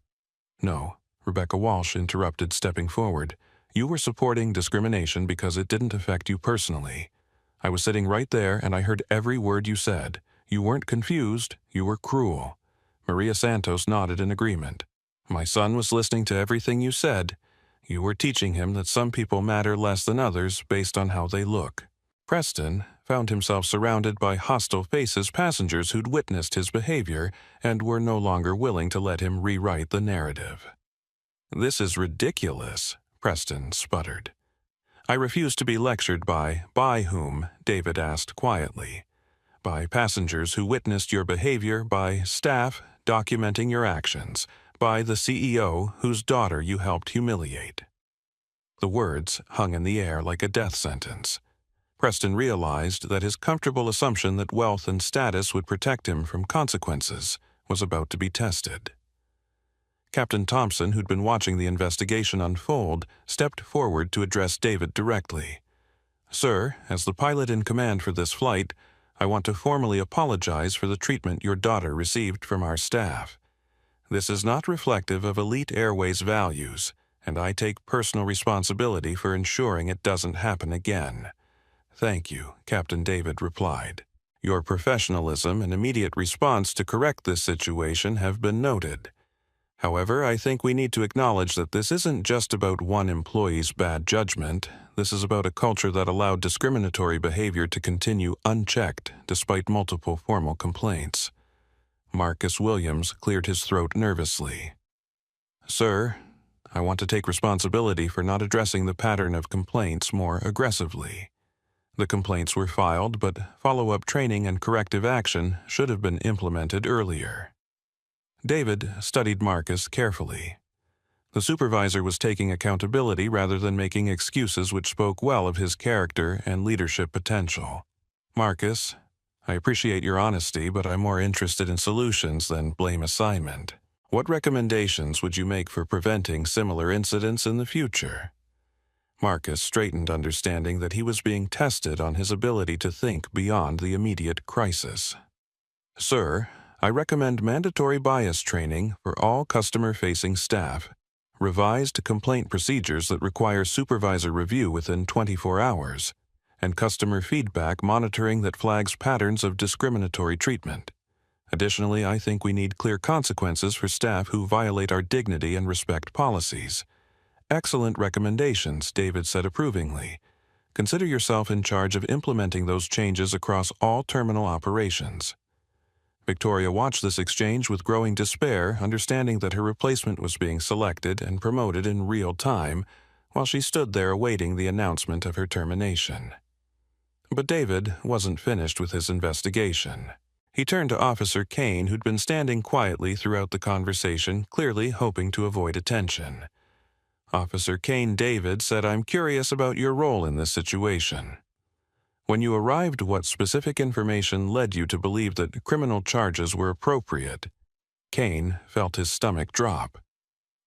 Speaker 1: No, Rebecca Walsh interrupted, stepping forward. You were supporting discrimination because it didn't affect you personally. I was sitting right there and I heard every word you said. You weren't confused, you were cruel. Maria Santos nodded in agreement. My son was listening to everything you said. You were teaching him that some people matter less than others based on how they look. Preston found himself surrounded by hostile faces, passengers who'd witnessed his behavior and were no longer willing to let him rewrite the narrative. This is ridiculous, Preston sputtered. I refuse to be lectured by whom? David asked quietly. By passengers who witnessed your behavior, by staff documenting your actions, by the CEO whose daughter you helped humiliate. The words hung in the air like a death sentence. Preston realized that his comfortable assumption that wealth and status would protect him from consequences was about to be tested. Captain Thompson, who'd been watching the investigation unfold, stepped forward to address David directly. Sir, as the pilot in command for this flight, I want to formally apologize for the treatment your daughter received from our staff. This is not reflective of Elite Airways values, and I take personal responsibility for ensuring it doesn't happen again. Thank you, Captain David replied. Your professionalism and immediate response to correct this situation have been noted. However, I think we need to acknowledge that this isn't just about one employee's bad judgment. This is about a culture that allowed discriminatory behavior to continue unchecked despite multiple formal complaints. Marcus Williams cleared his throat nervously. Sir, I want to take responsibility for not addressing the pattern of complaints more aggressively. The complaints were filed, but follow-up training and corrective action should have been implemented earlier. David studied Marcus carefully. The supervisor was taking accountability rather than making excuses, which spoke well of his character and leadership potential. Marcus, I appreciate your honesty, but I'm more interested in solutions than blame assignment. What recommendations would you make for preventing similar incidents in the future? Marcus straightened, understanding that he was being tested on his ability to think beyond the immediate crisis. Sir, I recommend mandatory bias training for all customer-facing staff, revised complaint procedures that require supervisor review within 24 hours, and customer feedback monitoring that flags patterns of discriminatory treatment. Additionally, I think we need clear consequences for staff who violate our dignity and respect policies. Excellent recommendations, David said approvingly. Consider yourself in charge of implementing those changes across all terminal operations. Victoria watched this exchange with growing despair, understanding that her replacement was being selected and promoted in real time, while she stood there awaiting the announcement of her termination. But David wasn't finished with his investigation. He turned to Officer Kane, who'd been standing quietly throughout the conversation, clearly hoping to avoid attention. Officer Kane, David said, I'm curious about your role in this situation. When you arrived, what specific information led you to believe that criminal charges were appropriate? Kane felt his stomach drop.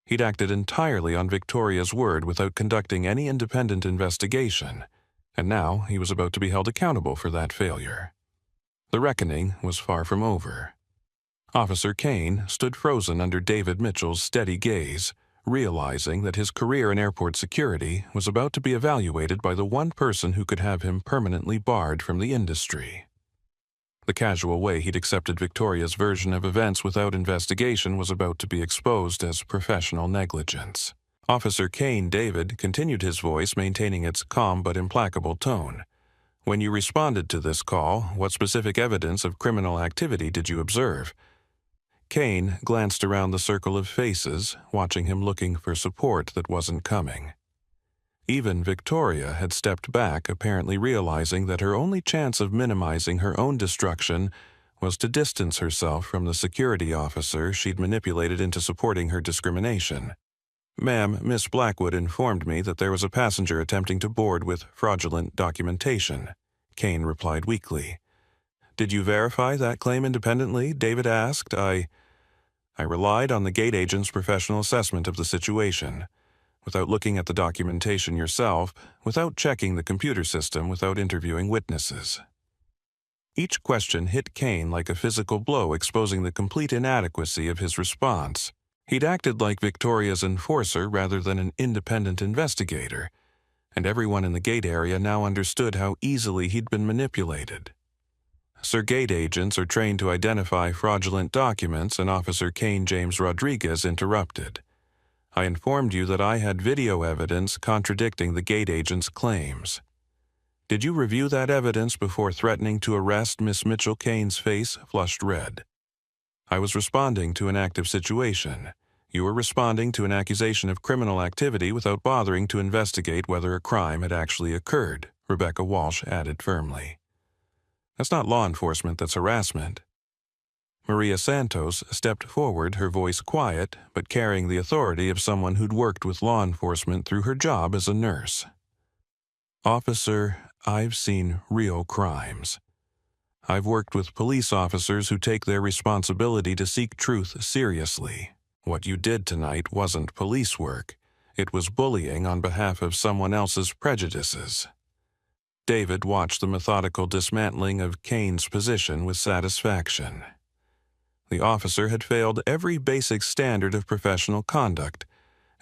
Speaker 1: He'd acted entirely on Victoria's word without conducting any independent investigation, and now he was about to be held accountable for that failure. The reckoning was far from over. Officer Kane stood frozen under David Mitchell's steady gaze, realizing that his career in airport security was about to be evaluated by the one person who could have him permanently barred from the industry. The casual way he'd accepted Victoria's version of events without investigation was about to be exposed as professional negligence. Officer Kane, David, continued, his voice maintaining its calm but implacable tone. When you responded to this call, what specific evidence of criminal activity did you observe? Kane glanced around the circle of faces, watching him looking for support that wasn't coming. Even Victoria had stepped back, apparently realizing that her only chance of minimizing her own destruction was to distance herself from the security officer she'd manipulated into supporting her discrimination. Ma'am, Miss Blackwood informed me that there was a passenger attempting to board with fraudulent documentation, Kane replied weakly. Did you verify that claim independently? David asked. I relied on the gate agent's professional assessment of the situation. without looking at the documentation yourself, without checking the computer system, without interviewing witnesses. Each question hit Kane like a physical blow, exposing the complete inadequacy of his response. He'd acted like Victoria's enforcer rather than an independent investigator, and everyone in the gate area now understood how easily he'd been manipulated. Sir, gate agents are trained to identify fraudulent documents, and Officer Kane James Rodriguez interrupted. I informed you that I had video evidence contradicting the gate agent's claims. Did you review that evidence before threatening to arrest Miss Mitchell? Kane's face flushed red. I was responding to an active situation. You were responding to an accusation of criminal activity without bothering to investigate whether a crime had actually occurred, Rebecca Walsh added firmly. That's not law enforcement, that's harassment. Maria Santos stepped forward, her voice quiet, but carrying the authority of someone who'd worked with law enforcement through her job as a nurse. Officer, I've seen real crimes. I've worked with police officers who take their responsibility to seek truth seriously. What you did tonight wasn't police work. It was bullying on behalf of someone else's prejudices. David watched the methodical dismantling of Kane's position with satisfaction. The officer had failed every basic standard of professional conduct,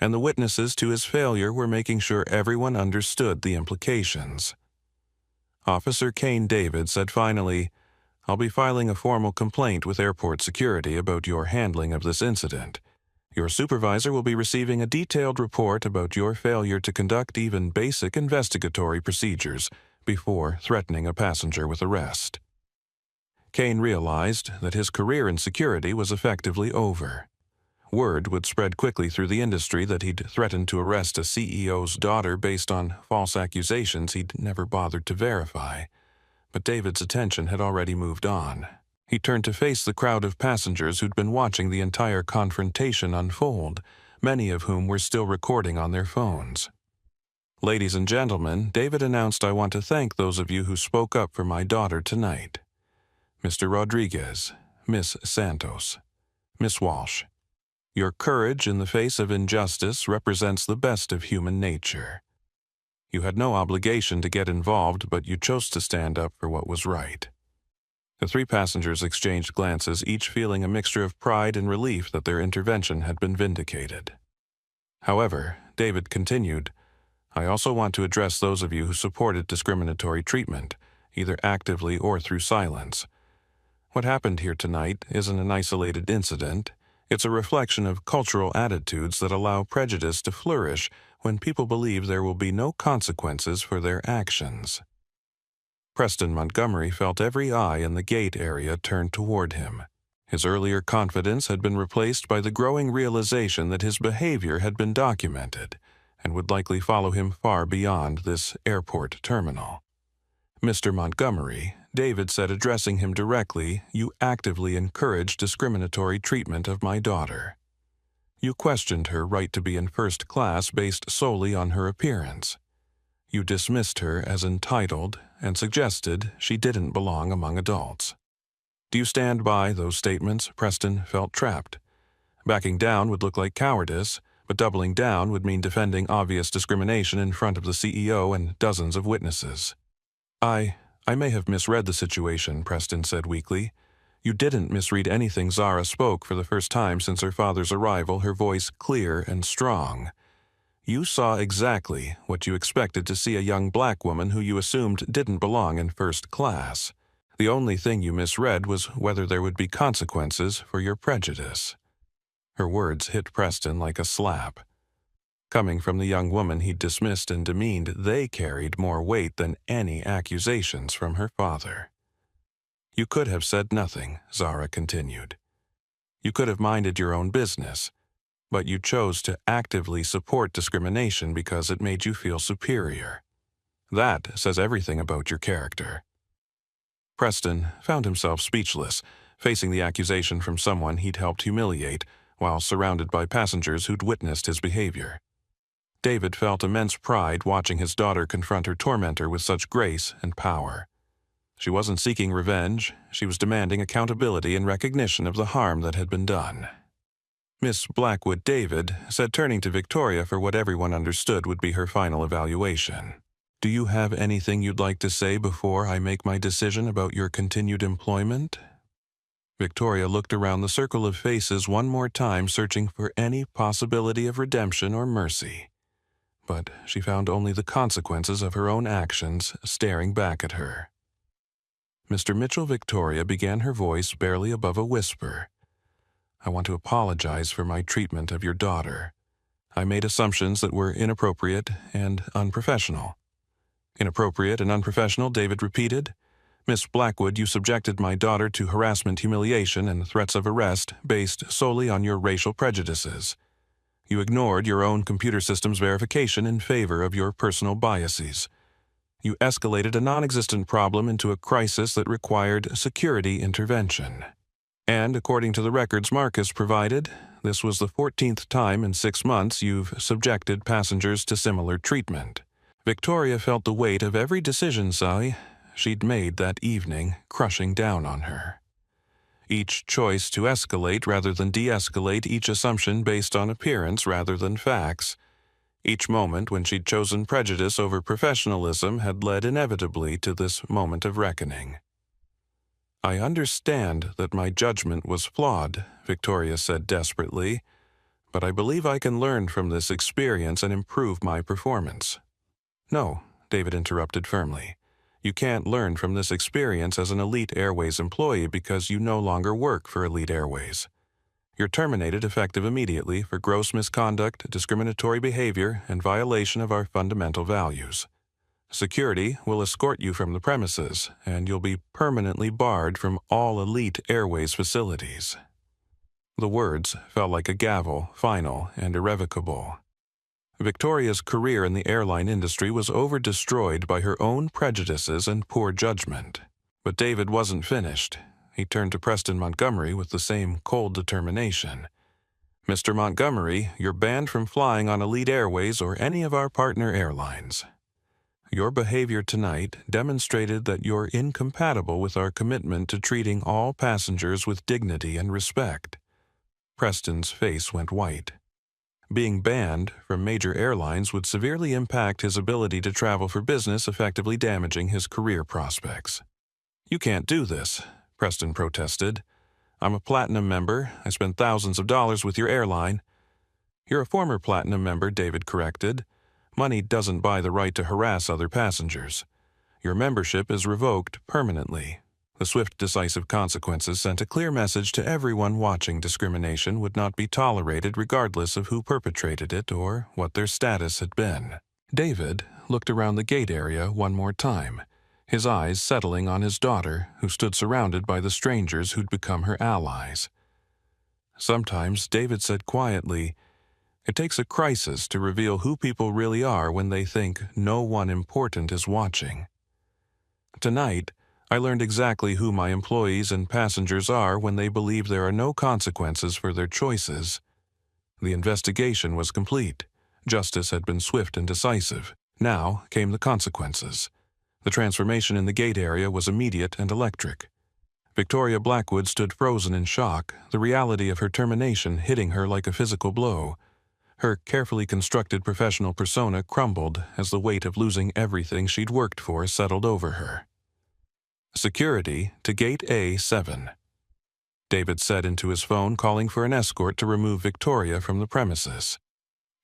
Speaker 1: and the witnesses to his failure were making sure everyone understood the implications. Officer Kane David said finally, I'll be filing a formal complaint with airport security about your handling of this incident. Your supervisor will be receiving a detailed report about your failure to conduct even basic investigatory procedures before threatening a passenger with arrest. Kane realized that his career in security was effectively over. Word would spread quickly through the industry that he'd threatened to arrest a CEO's daughter based on false accusations he'd never bothered to verify. But David's attention had already moved on. He turned to face the crowd of passengers who'd been watching the entire confrontation unfold, many of whom were still recording on their phones. Ladies and gentlemen, David announced, I want to thank those of you who spoke up for my daughter tonight. Mr. Rodriguez, Miss Santos, Miss Walsh, your courage in the face of injustice represents the best of human nature. You had no obligation to get involved, but you chose to stand up for what was right. The three passengers exchanged glances, each feeling a mixture of pride and relief that their intervention had been vindicated. However, David continued, I also want to address those of you who supported discriminatory treatment, either actively or through silence. What happened here tonight isn't an isolated incident. It's a reflection of cultural attitudes that allow prejudice to flourish when people believe there will be no consequences for their actions. Preston Montgomery felt every eye in the gate area turned toward him. His earlier confidence had been replaced by the growing realization that his behavior had been documented and would likely follow him far beyond this airport terminal. Mr. Montgomery, David said, addressing him directly, you actively encouraged discriminatory treatment of my daughter. You questioned her right to be in first class based solely on her appearance. You dismissed her as entitled and suggested she didn't belong among adults. Do you stand by those statements? Preston felt trapped. Backing down would look like cowardice, but doubling down would mean defending obvious discrimination in front of the CEO and dozens of witnesses. I may have misread the situation, Preston said weakly. You didn't misread anything. Zara spoke for the first time since her father's arrival, her voice clear and strong. You saw exactly what you expected to see, a young black woman who you assumed didn't belong in first class. The only thing you misread was whether there would be consequences for your prejudice. Her words hit Preston like a slap. Coming from the young woman he'd dismissed and demeaned, they carried more weight than any accusations from her father. You could have said nothing, Zara continued. You could have minded your own business, but you chose to actively support discrimination because it made you feel superior. That says everything about your character. Preston found himself speechless, facing the accusation from someone he'd helped humiliate, while surrounded by passengers who'd witnessed his behavior. David felt immense pride watching his daughter confront her tormentor with such grace and power. She wasn't seeking revenge, she was demanding accountability and recognition of the harm that had been done. Miss Blackwood David said, turning to Victoria for what everyone understood would be her final evaluation. "Do you have anything you'd like to say before I make my decision about your continued employment?" Victoria looked around the circle of faces one more time, searching for any possibility of redemption or mercy. But she found only the consequences of her own actions staring back at her. Mr. Mitchell Victoria began, her voice barely above a whisper. "I want to apologize for my treatment of your daughter. I made assumptions that were inappropriate and unprofessional." "Inappropriate and unprofessional," David repeated. "Miss Blackwood, you subjected my daughter to harassment, humiliation, and threats of arrest based solely on your racial prejudices. You ignored your own computer system's verification in favor of your personal biases. You escalated a non-existent problem into a crisis that required security intervention. And according to the records Marcus provided, this was the 14th time in 6 months you've subjected passengers to similar treatment." Victoria felt the weight of every decision she'd made that evening crushing down on her. Each choice to escalate rather than de-escalate, each assumption based on appearance rather than facts, each moment when she'd chosen prejudice over professionalism had led inevitably to this moment of reckoning. "I understand that my judgment was flawed," Victoria said desperately, "but I believe I can learn from this experience and improve my performance." "No," David interrupted firmly. "You can't learn from this experience as an Elite Airways employee because you no longer work for Elite Airways. You're terminated effective immediately for gross misconduct, discriminatory behavior, and violation of our fundamental values. Security will escort you from the premises, and you'll be permanently barred from all Elite Airways facilities." The words felt like a gavel, final and irrevocable. Victoria's career in the airline industry was over-destroyed by her own prejudices and poor judgment. But David wasn't finished. He turned to Preston Montgomery with the same cold determination. "Mr. Montgomery, you're banned from flying on Elite Airways or any of our partner airlines. Your behavior tonight demonstrated that you're incompatible with our commitment to treating all passengers with dignity and respect." Preston's face went white. Being banned from major airlines would severely impact his ability to travel for business, effectively damaging his career prospects. "You can't do this," Preston protested. "I'm a Platinum member. I spend thousands of dollars with your airline." "You're a former Platinum member," David corrected. "Money doesn't buy the right to harass other passengers. Your membership is revoked permanently." The swift, decisive consequences sent a clear message to everyone watching. Discrimination would not be tolerated regardless of who perpetrated it or what their status had been. David looked around the gate area one more time, his eyes settling on his daughter, who stood surrounded by the strangers who'd become her allies. Sometimes, David said quietly, it takes a crisis to reveal who people really are when they think no one important is watching. Tonight, I learned exactly who my employees and passengers are when they believe there are no consequences for their choices. The investigation was complete. Justice had been swift and decisive. Now came the consequences. The transformation in the gate area was immediate and electric. Victoria Blackwood stood frozen in shock, the reality of her termination hitting her like a physical blow. Her carefully constructed professional persona crumbled as the weight of losing everything she'd worked for settled over her. "Security to Gate A7. David said into his phone, calling for an escort to remove Victoria from the premises.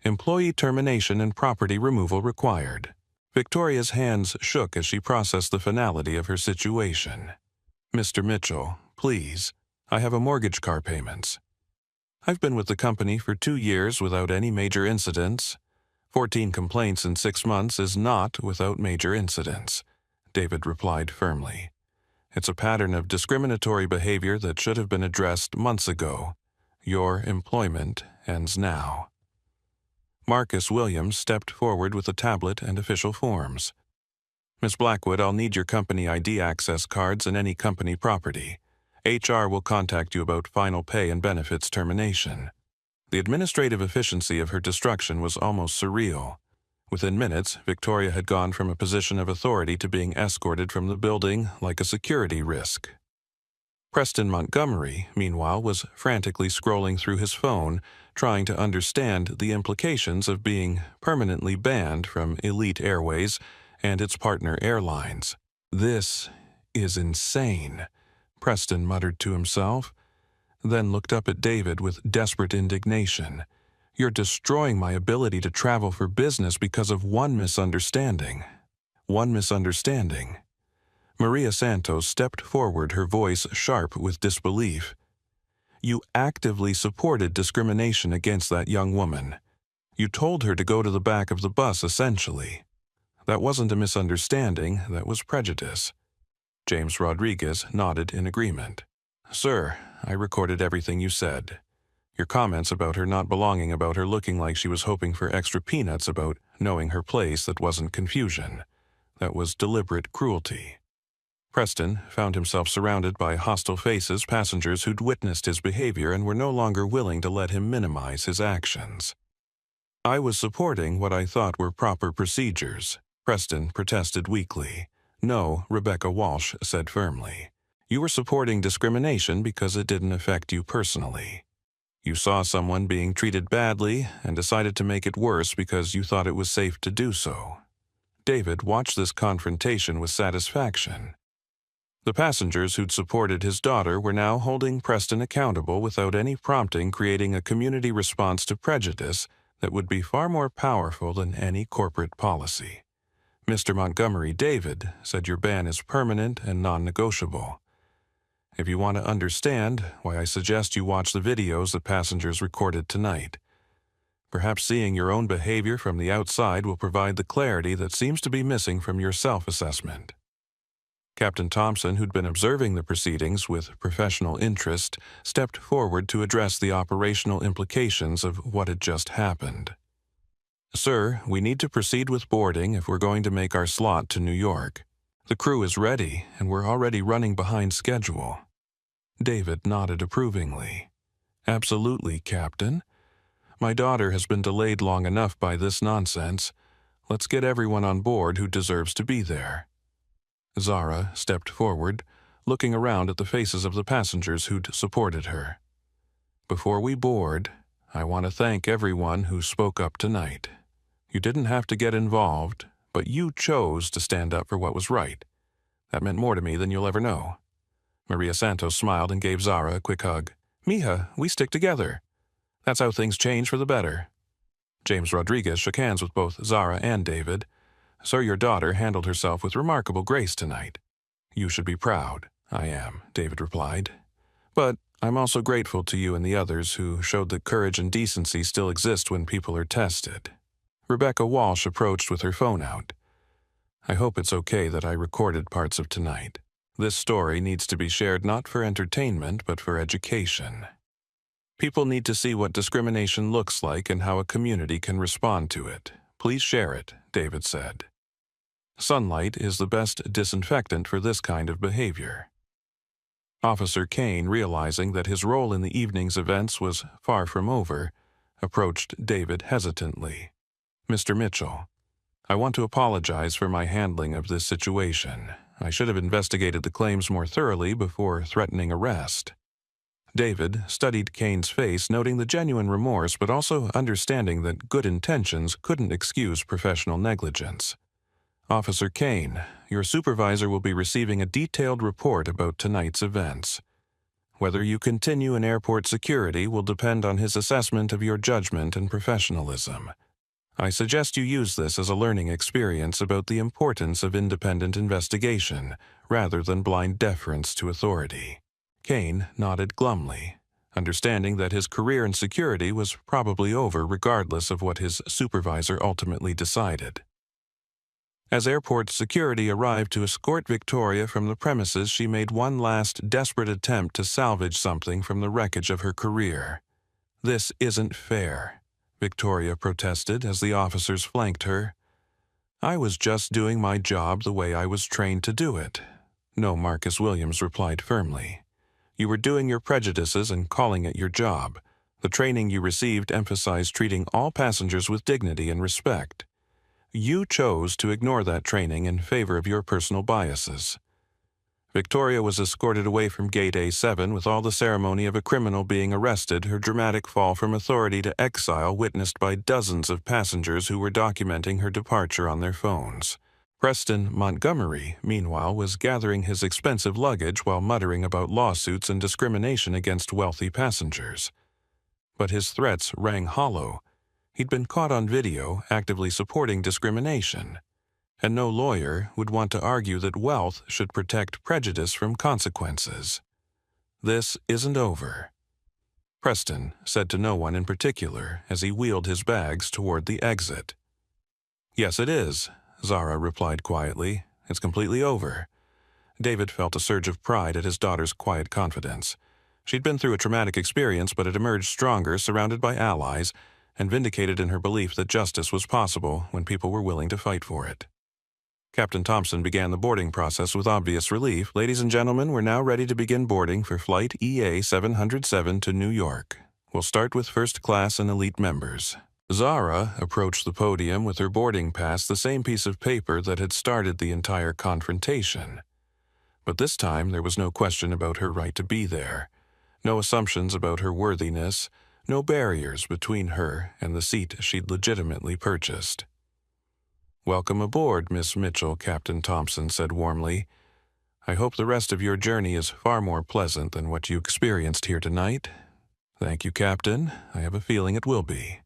Speaker 1: "Employee termination and property removal required." Victoria's hands shook as she processed the finality of her situation. "Mr. Mitchell, please, I have a mortgage car payments. I've been with the company for 2 years without any major incidents. 14 complaints in 6 months is not without major incidents," David replied firmly. "It's a pattern of discriminatory behavior that should have been addressed months ago. Your employment ends now." Marcus Williams stepped forward with a tablet and official forms. "Miss Blackwood, I'll need your company ID access cards and any company property. HR will contact you about final pay and benefits termination." The administrative efficiency of her destruction was almost surreal. Within minutes, Victoria had gone from a position of authority to being escorted from the building like a security risk. Preston Montgomery, meanwhile, was frantically scrolling through his phone, trying to understand the implications of being permanently banned from Elite Airways and its partner airlines. "This is insane," Preston muttered to himself, then looked up at David with desperate indignation. "You're destroying my ability to travel for business because of one misunderstanding." One misunderstanding. Maria Santos stepped forward, her voice sharp with disbelief. "You actively supported discrimination against that young woman. You told her to go to the back of the bus, essentially. That wasn't a misunderstanding, that was prejudice." James Rodriguez nodded in agreement. "Sir, I recorded everything you said. Your comments about her not belonging, about her looking like she was hoping for extra peanuts, about knowing her place, that wasn't confusion. That was deliberate cruelty." Preston found himself surrounded by hostile faces, passengers who'd witnessed his behavior and were no longer willing to let him minimize his actions. "I was supporting what I thought were proper procedures," Preston protested weakly. "No," Rebecca Walsh said firmly. "You were supporting discrimination because it didn't affect you personally. You saw someone being treated badly and decided to make it worse because you thought it was safe to do so." David watched this confrontation with satisfaction. The passengers who'd supported his daughter were now holding Preston accountable without any prompting, creating a community response to prejudice that would be far more powerful than any corporate policy. "Mr. Montgomery, David said your ban is permanent and non-negotiable. If you want to understand why, I suggest you watch the videos that passengers recorded tonight. Perhaps seeing your own behavior from the outside will provide the clarity that seems to be missing from your self-assessment." Captain Thompson, who'd been observing the proceedings with professional interest, stepped forward to address the operational implications of what had just happened. "Sir, we need to proceed with boarding if we're going to make our slot to New York. The crew is ready, and we're already running behind schedule." David nodded approvingly. "Absolutely, Captain. My daughter has been delayed long enough by this nonsense. Let's get everyone on board who deserves to be there." Zara stepped forward, looking around at the faces of the passengers who'd supported her. "Before we board, I want to thank everyone who spoke up tonight. You didn't have to get involved, but you chose to stand up for what was right. That meant more to me than you'll ever know." Maria Santos smiled and gave Zara a quick hug. "Mija, we stick together. That's how things change for the better." James Rodriguez shook hands with both Zara and David. "Sir, your daughter handled herself with remarkable grace tonight." "You should be proud." "I am," David replied. "But I'm also grateful to you and the others who showed that courage and decency still exist when people are tested." Rebecca Walsh approached with her phone out. "I hope it's okay that I recorded parts of tonight. This story needs to be shared not for entertainment but for education. People need to see what discrimination looks like and how a community can respond to it. Please share it," David said. "Sunlight is the best disinfectant for this kind of behavior." Officer Kane, realizing that his role in the evening's events was far from over, approached David hesitantly. "Mr. Mitchell, I want to apologize for my handling of this situation. I should have investigated the claims more thoroughly before threatening arrest." David studied Kane's face, noting the genuine remorse but also understanding that good intentions couldn't excuse professional negligence. "Officer Kane, your supervisor will be receiving a detailed report about tonight's events. Whether you continue in airport security will depend on his assessment of your judgment and professionalism. I suggest you use this as a learning experience about the importance of independent investigation rather than blind deference to authority." Kane nodded glumly, understanding that his career in security was probably over regardless of what his supervisor ultimately decided. As airport security arrived to escort Victoria from the premises, she made one last desperate attempt to salvage something from the wreckage of her career. "This isn't fair," Victoria protested as the officers flanked her. "I was just doing my job the way I was trained to do it." "No," Marcus Williams replied firmly. "You were doing your prejudices and calling it your job. The training you received emphasized treating all passengers with dignity and respect. You chose to ignore that training in favor of your personal biases." Victoria was escorted away from Gate A7 with all the ceremony of a criminal being arrested, her dramatic fall from authority to exile witnessed by dozens of passengers who were documenting her departure on their phones. Preston Montgomery, meanwhile, was gathering his expensive luggage while muttering about lawsuits and discrimination against wealthy passengers. But his threats rang hollow. He'd been caught on video actively supporting discrimination, and no lawyer would want to argue that wealth should protect prejudice from consequences. This isn't over, Preston said to no one in particular as he wheeled his bags toward the exit. Yes, it is, Zara replied quietly. It's completely over. David felt a surge of pride at his daughter's quiet confidence. She'd been through a traumatic experience but had emerged stronger, surrounded by allies, and vindicated in her belief that justice was possible when people were willing to fight for it. Captain Thompson began the boarding process with obvious relief. Ladies and gentlemen, we're now ready to begin boarding for Flight EA 707 to New York. We'll start with first class and elite members. Zara approached the podium with her boarding pass, the same piece of paper that had started the entire confrontation. But this time there was no question about her right to be there, no assumptions about her worthiness, no barriers between her and the seat she'd legitimately purchased. "Welcome aboard, Miss Mitchell," Captain Thompson said warmly. "I hope the rest of your journey is far more pleasant than what you experienced here tonight." "Thank you, Captain. I have a feeling it will be."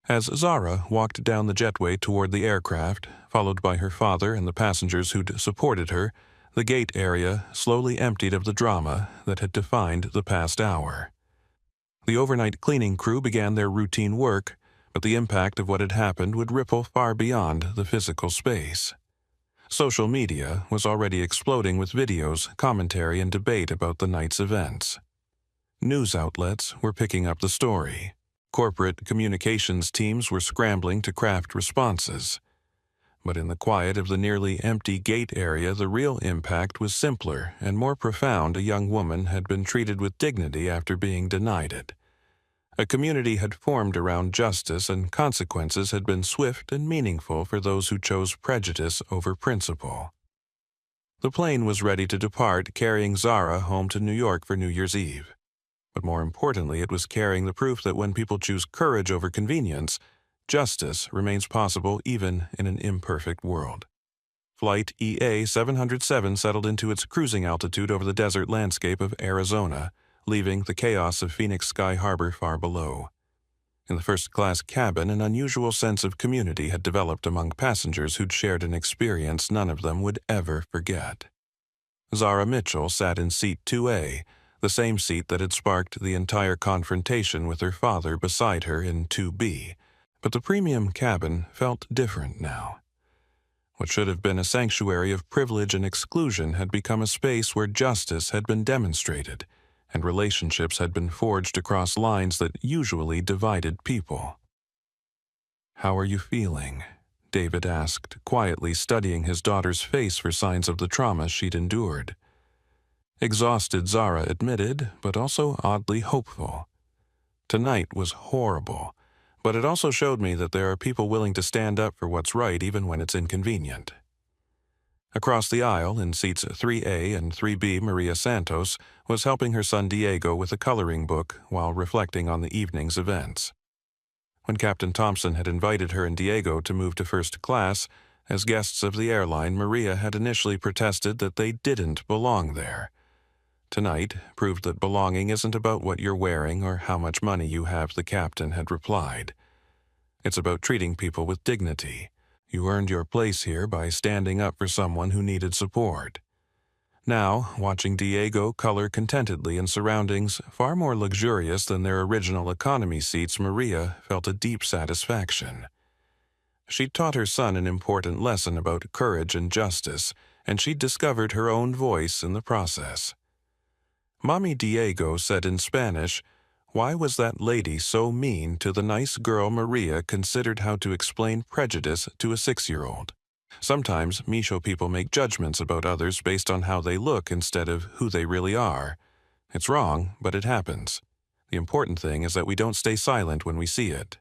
Speaker 1: As Zara walked down the jetway toward the aircraft, followed by her father and the passengers who'd supported her, the gate area slowly emptied of the drama that had defined the past hour. The overnight cleaning crew began their routine work, but the impact of what had happened would ripple far beyond the physical space. Social media was already exploding with videos, commentary, and debate about the night's events. News outlets were picking up the story. Corporate communications teams were scrambling to craft responses. But in the quiet of the nearly empty gate area, the real impact was simpler and more profound. A young woman had been treated with dignity after being denied it. A community had formed around justice, and consequences had been swift and meaningful for those who chose prejudice over principle. The plane was ready to depart, carrying Zara home to New York for New Year's Eve. But more importantly, it was carrying the proof that when people choose courage over convenience, justice remains possible even in an imperfect world. Flight EA 707 settled into its cruising altitude over the desert landscape of Arizona, leaving the chaos of Phoenix Sky Harbor far below. In the first-class cabin, an unusual sense of community had developed among passengers who'd shared an experience none of them would ever forget. Zara Mitchell sat in seat 2A, the same seat that had sparked the entire confrontation with her father beside her in 2B, but the premium cabin felt different now. What should have been a sanctuary of privilege and exclusion had become a space where justice had been demonstrated, and relationships had been forged across lines that usually divided people. "How are you feeling?" David asked, quietly studying his daughter's face for signs of the trauma she'd endured. Exhausted, Zara admitted, but also oddly hopeful. "Tonight was horrible, but it also showed me that there are people willing to stand up for what's right even when it's inconvenient." Across the aisle, in seats 3A and 3B, Maria Santos was helping her son Diego with a coloring book while reflecting on the evening's events. When Captain Thompson had invited her and Diego to move to first class, as guests of the airline, Maria had initially protested that they didn't belong there. Tonight proved that belonging isn't about what you're wearing or how much money you have, the captain had replied. It's about treating people with dignity. You earned your place here by standing up for someone who needed support. Now, watching Diego color contentedly in surroundings far more luxurious than their original economy seats, Maria felt a deep satisfaction. She'd taught her son an important lesson about courage and justice, and she'd discovered her own voice in the process. Mommy Diego said in Spanish, "Why was that lady so mean to the nice girl?" Maria considered how to explain prejudice to a 6-year-old. Sometimes Micho people make judgments about others based on how they look instead of who they really are. It's wrong, but it happens. The important thing is that we don't stay silent when we see it.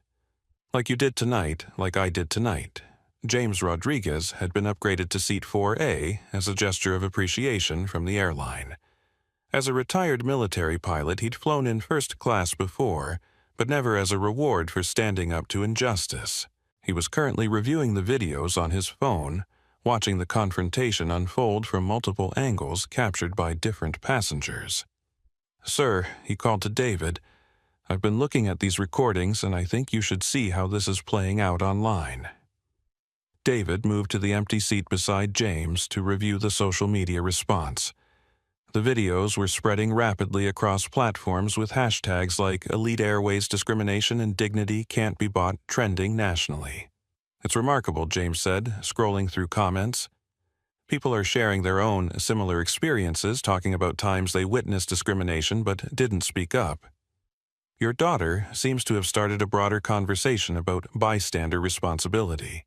Speaker 1: Like you did tonight, like I did tonight. James Rodriguez had been upgraded to seat 4A as a gesture of appreciation from the airline. As a retired military pilot, he'd flown in first class before, but never as a reward for standing up to injustice. He was currently reviewing the videos on his phone, watching the confrontation unfold from multiple angles captured by different passengers. "Sir," he called to David, "I've been looking at these recordings and I think you should see how this is playing out online." David moved to the empty seat beside James to review the social media response. The videos were spreading rapidly across platforms with hashtags like Elite Airways discrimination and dignity can't be bought trending nationally. "It's remarkable," James said, scrolling through comments. People are sharing their own similar experiences, talking about times they witnessed discrimination but didn't speak up. "Your daughter seems to have started a broader conversation about bystander responsibility."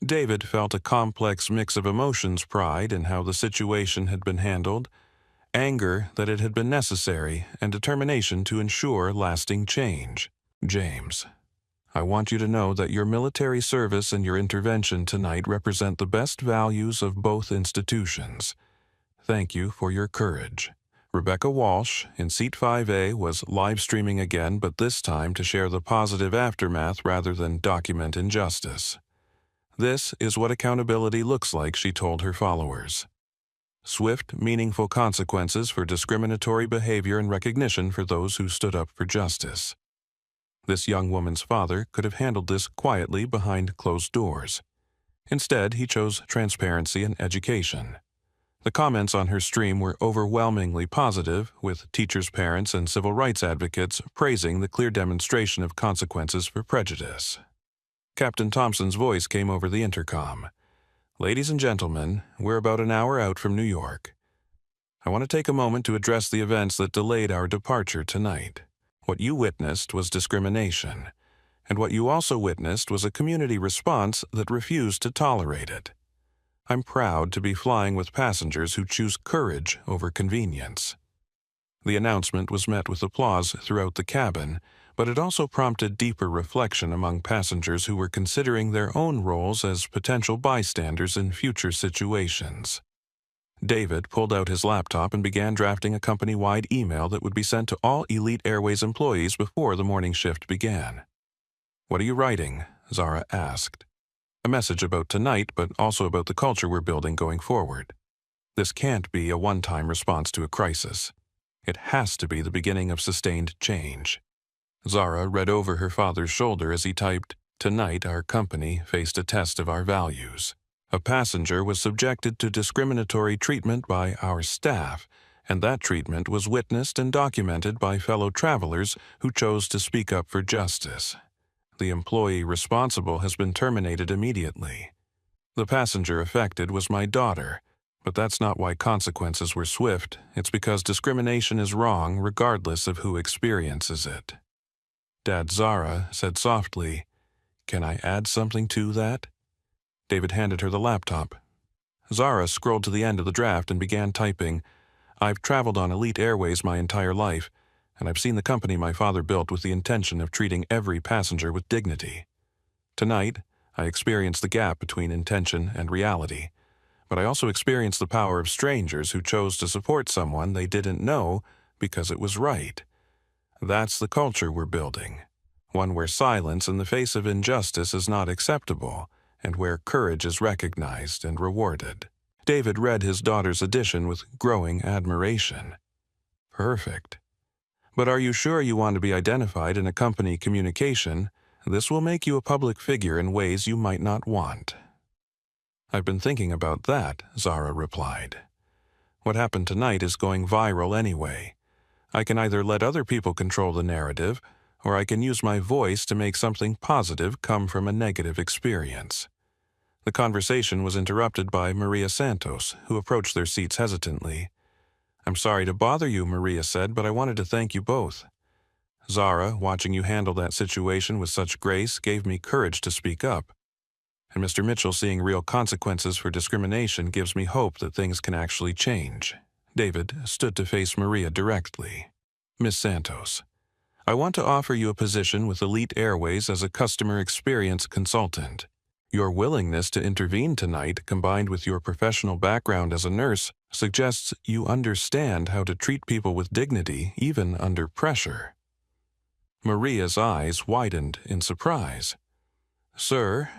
Speaker 1: David felt a complex mix of emotions: pride in how the situation had been handled, anger that it had been necessary, and determination to ensure lasting change. "James, I want you to know that your military service and your intervention tonight represent the best values of both institutions. Thank you for your courage." Rebecca Walsh, in seat 5A, was live streaming again, but this time to share the positive aftermath rather than document injustice. "This is what accountability looks like," she told her followers. "Swift, meaningful consequences for discriminatory behavior and recognition for those who stood up for justice." This young woman's father could have handled this quietly behind closed doors. Instead, he chose transparency and education. The comments on her stream were overwhelmingly positive, with teachers, parents, and civil rights advocates praising the clear demonstration of consequences for prejudice. Captain Thompson's voice came over the intercom. "Ladies and gentlemen, we're about an hour out from New York. I want to take a moment to address the events that delayed our departure tonight. What you witnessed was discrimination, and what you also witnessed was a community response that refused to tolerate it. I'm proud to be flying with passengers who choose courage over convenience." The announcement was met with applause throughout the cabin, but it also prompted deeper reflection among passengers who were considering their own roles as potential bystanders in future situations. David pulled out his laptop and began drafting a company-wide email that would be sent to all Elite Airways employees before the morning shift began. "What are you writing?" Zara asked. "A message about tonight, but also about the culture we're building going forward. This can't be a one-time response to a crisis. It has to be the beginning of sustained change." Zara read over her father's shoulder as he typed, "Tonight our company faced a test of our values. A passenger was subjected to discriminatory treatment by our staff, and that treatment was witnessed and documented by fellow travelers who chose to speak up for justice. The employee responsible has been terminated immediately. The passenger affected was my daughter, but that's not why consequences were swift. It's because discrimination is wrong regardless of who experiences it." Dad Zara said softly, "Can I add something to that?" David handed her the laptop. Zara scrolled to the end of the draft and began typing, "I've traveled on Elite Airways my entire life, and I've seen the company my father built with the intention of treating every passenger with dignity. Tonight, I experienced the gap between intention and reality, but I also experienced the power of strangers who chose to support someone they didn't know because it was right. That's the culture we're building, one where silence in the face of injustice is not acceptable, and where courage is recognized and rewarded." David read his daughter's addition with growing admiration. "Perfect. But are you sure you want to be identified in a company communication? This will make you a public figure in ways you might not want." "I've been thinking about that," Zara replied. "What happened tonight is going viral anyway. I can either let other people control the narrative, or I can use my voice to make something positive come from a negative experience." The conversation was interrupted by Maria Santos, who approached their seats hesitantly. "I'm sorry to bother you," Maria said, "but I wanted to thank you both. Zara, watching you handle that situation with such grace gave me courage to speak up. And Mr. Mitchell seeing real consequences for discrimination gives me hope that things can actually change." David stood to face Maria directly. "Miss Santos, I want to offer you a position with Elite Airways as a customer experience consultant. Your willingness to intervene tonight, combined with your professional background as a nurse, suggests you understand how to treat people with dignity, even under pressure. Maria's eyes widened in surprise. Sir,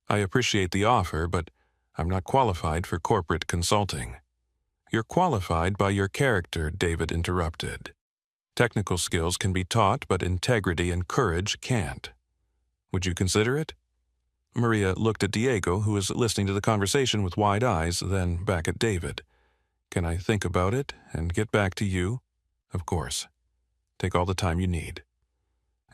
Speaker 1: I appreciate the offer, but I'm not qualified for corporate consulting. You're qualified by your character, David interrupted. Technical skills can be taught, but integrity and courage can't. Would you consider it? Maria looked at Diego, who was listening to the conversation with wide eyes, then back at David. Can I think about it and get back to you? Of course. Take all the time you need.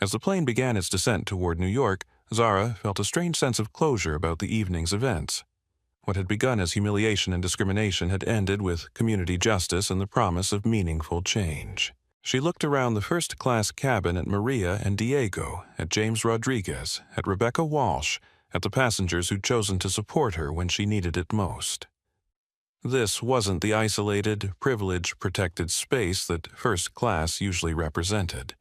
Speaker 1: As the plane began its descent toward New York, Zara felt a strange sense of closure about the evening's events. What had begun as humiliation and discrimination had ended with community justice and the promise of meaningful change. She looked around the first-class cabin at Maria and Diego, at James Rodriguez, at Rebecca Walsh, at the passengers who'd chosen to support her when she needed it most. This wasn't the isolated, privilege-protected space that first class usually represented.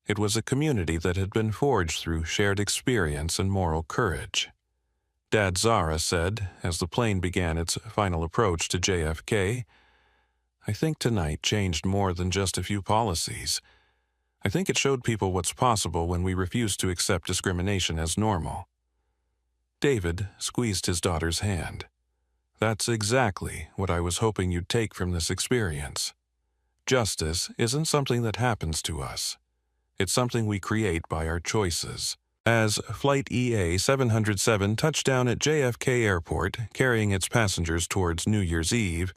Speaker 1: It was a community that had been forged through shared experience and moral courage. Dad Zara said, as the plane began its final approach to JFK, I think tonight changed more than just a few policies. I think it showed people what's possible when we refuse to accept discrimination as normal. David squeezed his daughter's hand. That's exactly what I was hoping you'd take from this experience. Justice isn't something that happens to us. It's something we create by our choices. As Flight EA 707 touched down at JFK Airport, carrying its passengers towards New Year's Eve,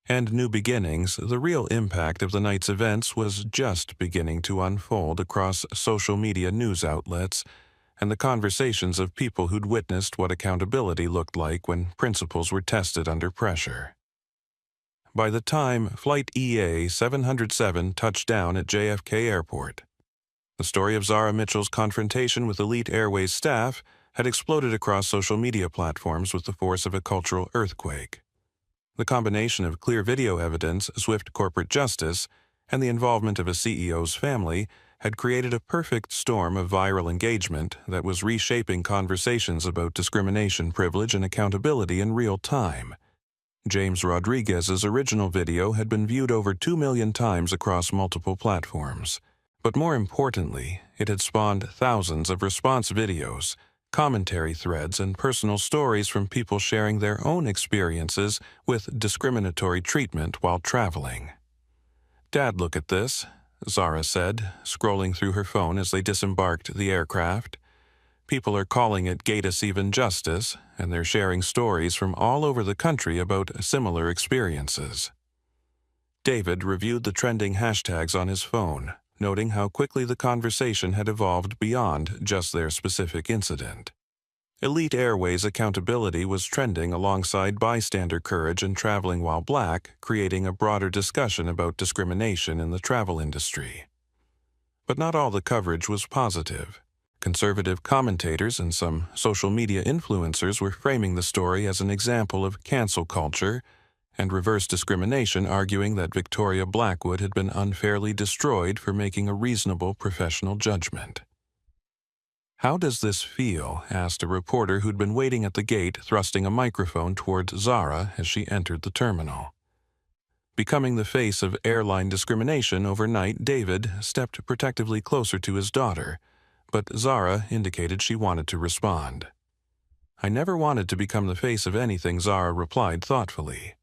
Speaker 1: and new beginnings, the real impact of the night's events was just beginning to unfold across social media news outlets and the conversations of people who'd witnessed what accountability looked like when principles were tested under pressure. By the time Flight EA 707 touched down at JFK Airport, the story of Zara Mitchell's confrontation with Elite Airways staff had exploded across social media platforms with the force of a cultural earthquake. The combination of clear video evidence, swift corporate justice, and the involvement of a CEO's family had created a perfect storm of viral engagement that was reshaping conversations about discrimination, privilege, and accountability in real time. James Rodriguez's original video had been viewed over 2 million times across multiple platforms. But more importantly, it had spawned thousands of response videos, commentary threads, and personal stories from people sharing their own experiences with discriminatory treatment while traveling. Dad, look at this, Zara said, scrolling through her phone as they disembarked the aircraft. People are calling it Gatus-even justice, and they're sharing stories from all over the country about similar experiences. David reviewed the trending hashtags on his phone, noting how quickly the conversation had evolved beyond just their specific incident. Elite Airways accountability was trending alongside bystander courage and traveling while black, creating a broader discussion about discrimination in the travel industry. But not all the coverage was positive. Conservative commentators and some social media influencers were framing the story as an example of cancel culture and reverse discrimination, arguing that Victoria Blackwood had been unfairly destroyed for making a reasonable professional judgment. How does this feel? Asked a reporter who'd been waiting at the gate, thrusting a microphone towards Zara as she entered the terminal. Becoming the face of airline discrimination overnight, David stepped protectively closer to his daughter, but Zara indicated she wanted to respond. I never wanted to become the face of anything, Zara replied thoughtfully.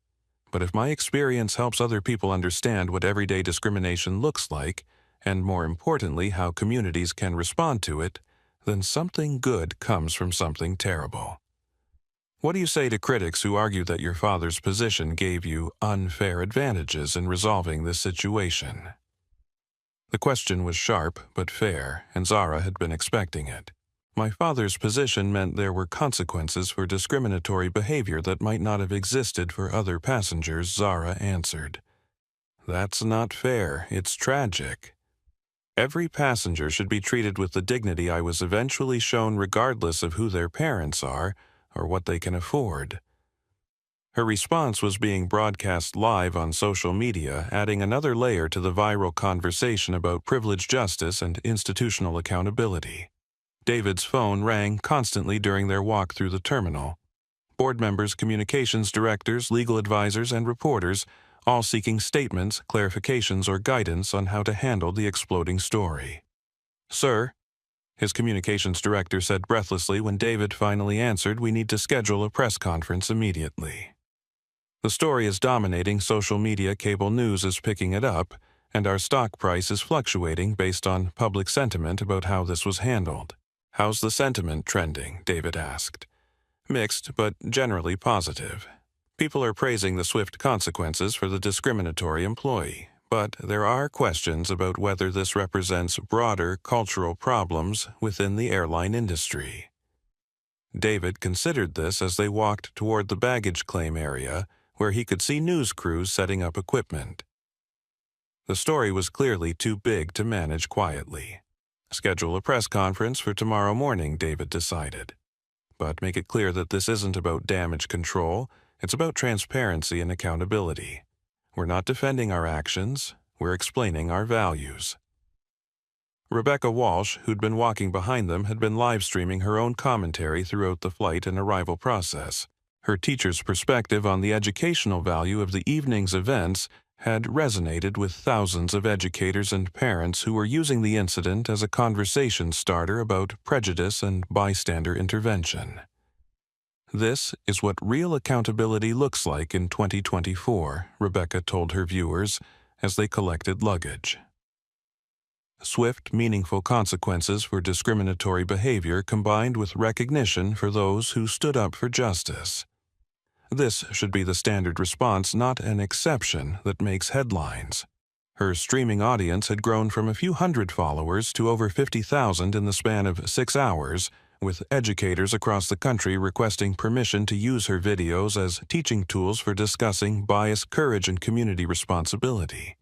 Speaker 1: But if my experience helps other people understand what everyday discrimination looks like, and more importantly, how communities can respond to it, then something good comes from something terrible. What do you say to critics who argue that your father's position gave you unfair advantages in resolving this situation? The question was sharp but fair, and Zara had been expecting it. My father's position meant there were consequences for discriminatory behavior that might not have existed for other passengers, Zara answered. That's not fair. It's tragic. Every passenger should be treated with the dignity I was eventually shown regardless of who their parents are or what they can afford. Her response was being broadcast live on social media, adding another layer to the viral conversation about privilege justice and institutional accountability. David's phone rang constantly during their walk through the terminal. Board members, communications directors, legal advisors, and reporters, all seeking statements, clarifications, or guidance on how to handle the exploding story. "Sir," his communications director said breathlessly when David finally answered, "We need to schedule a press conference immediately." The story is dominating social media, cable news is picking it up, and our stock price is fluctuating based on public sentiment about how this was handled. "How's the sentiment trending?" David asked. "Mixed, but generally positive. People are praising the swift consequences for the discriminatory employee, but there are questions about whether this represents broader cultural problems within the airline industry." David considered this as they walked toward the baggage claim area, where he could see news crews setting up equipment. The story was clearly too big to manage quietly. "Schedule a press conference for tomorrow morning," David decided. "But make it clear that this isn't about damage control, it's about transparency and accountability. We're not defending our actions, we're explaining our values." Rebecca Walsh, who'd been walking behind them, had been live-streaming her own commentary throughout the flight and arrival process. Her teacher's perspective on the educational value of the evening's events had resonated with thousands of educators and parents who were using the incident as a conversation starter about prejudice and bystander intervention. "This is what real accountability looks like in 2024, Rebecca told her viewers as they collected luggage. Swift, meaningful consequences for discriminatory behavior combined with recognition for those who stood up for justice. This should be the standard response, not an exception that makes headlines." Her streaming audience had grown from a few hundred followers to over 50,000 in the span of 6 hours, with educators across the country requesting permission to use her videos as teaching tools for discussing bias, courage, and community responsibility.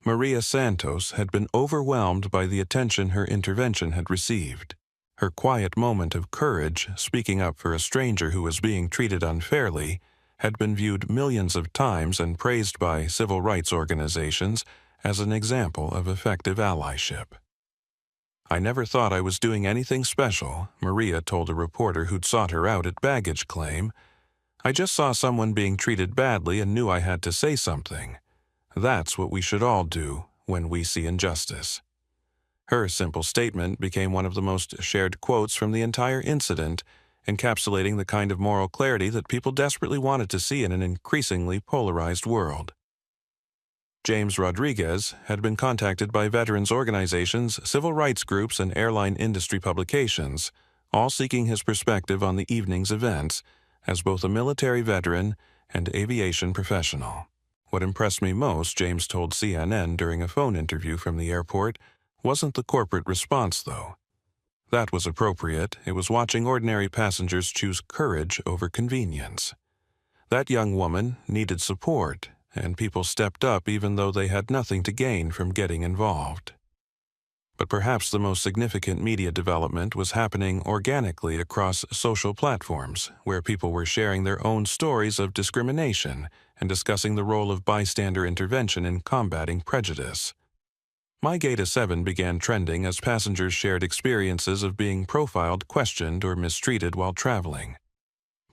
Speaker 1: Maria Santos had been overwhelmed by the attention her intervention had received. Her quiet moment of courage, speaking up for a stranger who was being treated unfairly, had been viewed millions of times and praised by civil rights organizations as an example of effective allyship. "I never thought I was doing anything special," Maria told a reporter who'd sought her out at baggage claim. "I just saw someone being treated badly and knew I had to say something. That's what we should all do when we see injustice." Her simple statement became one of the most shared quotes from the entire incident, encapsulating the kind of moral clarity that people desperately wanted to see in an increasingly polarized world. James Rodriguez had been contacted by veterans organizations, civil rights groups, and airline industry publications, all seeking his perspective on the evening's events as both a military veteran and aviation professional. "What impressed me most," James told CNN during a phone interview from the airport, "wasn't the corporate response, though. That was appropriate. It was watching ordinary passengers choose courage over convenience. That young woman needed support, and people stepped up even though they had nothing to gain from getting involved." But perhaps the most significant media development was happening organically across social platforms, where people were sharing their own stories of discrimination and discussing the role of bystander intervention in combating prejudice. My Gate 7 began trending as passengers shared experiences of being profiled, questioned, or mistreated while traveling.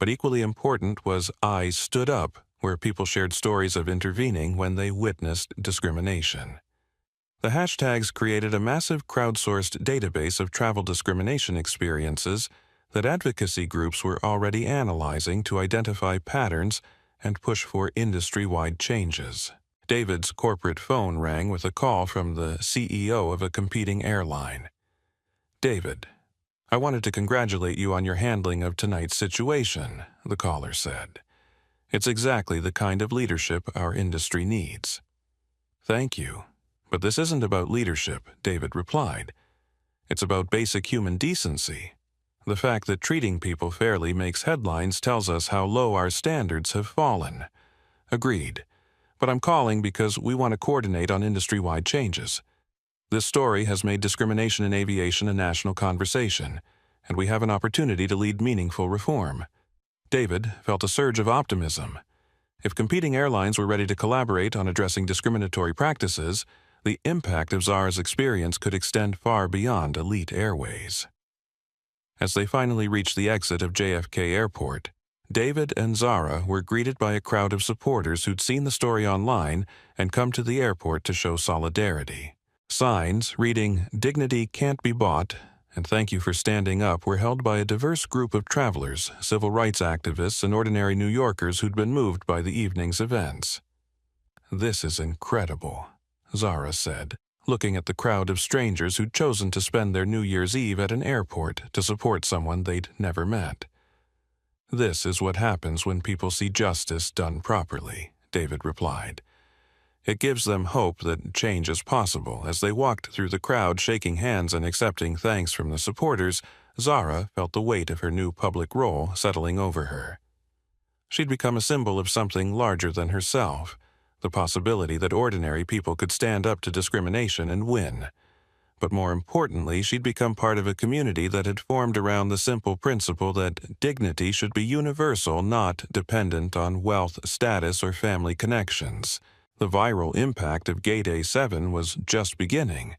Speaker 1: But equally important was I Stood Up, where people shared stories of intervening when they witnessed discrimination. The hashtags created a massive crowdsourced database of travel discrimination experiences that advocacy groups were already analyzing to identify patterns and push for industry-wide changes. David's corporate phone rang with a call from the CEO of a competing airline. "David, I wanted to congratulate you on your handling of tonight's situation," the caller said. "It's exactly the kind of leadership our industry needs." "Thank you. But this isn't about leadership," David replied. "It's about basic human decency. The fact that treating people fairly makes headlines tells us how low our standards have fallen." "Agreed. But I'm calling because we want to coordinate on industry-wide changes. This story has made discrimination in aviation a national conversation, and we have an opportunity to lead meaningful reform." David felt a surge of optimism. If competing airlines were ready to collaborate on addressing discriminatory practices, the impact of Zara's experience could extend far beyond elite airways. As they finally reached the exit of JFK Airport, David and Zara were greeted by a crowd of supporters who'd seen the story online and come to the airport to show solidarity. Signs reading, "Dignity can't be bought," and "Thank you for standing up" were held by a diverse group of travelers, civil rights activists, and ordinary New Yorkers who'd been moved by the evening's events. "This is incredible," Zara said, looking at the crowd of strangers who'd chosen to spend their New Year's Eve at an airport to support someone they'd never met. "This is what happens when people see justice done properly," David replied. It gives them hope that change is possible. As they walked through the crowd, shaking hands and accepting thanks from the supporters, Zara felt the weight of her new public role settling over her. She'd become a symbol of something larger than herself, the possibility that ordinary people could stand up to discrimination and win. But more importantly, she'd become part of a community that had formed around the simple principle that dignity should be universal, not dependent on wealth, status, or family connections. The viral impact of Gate A7 was just beginning,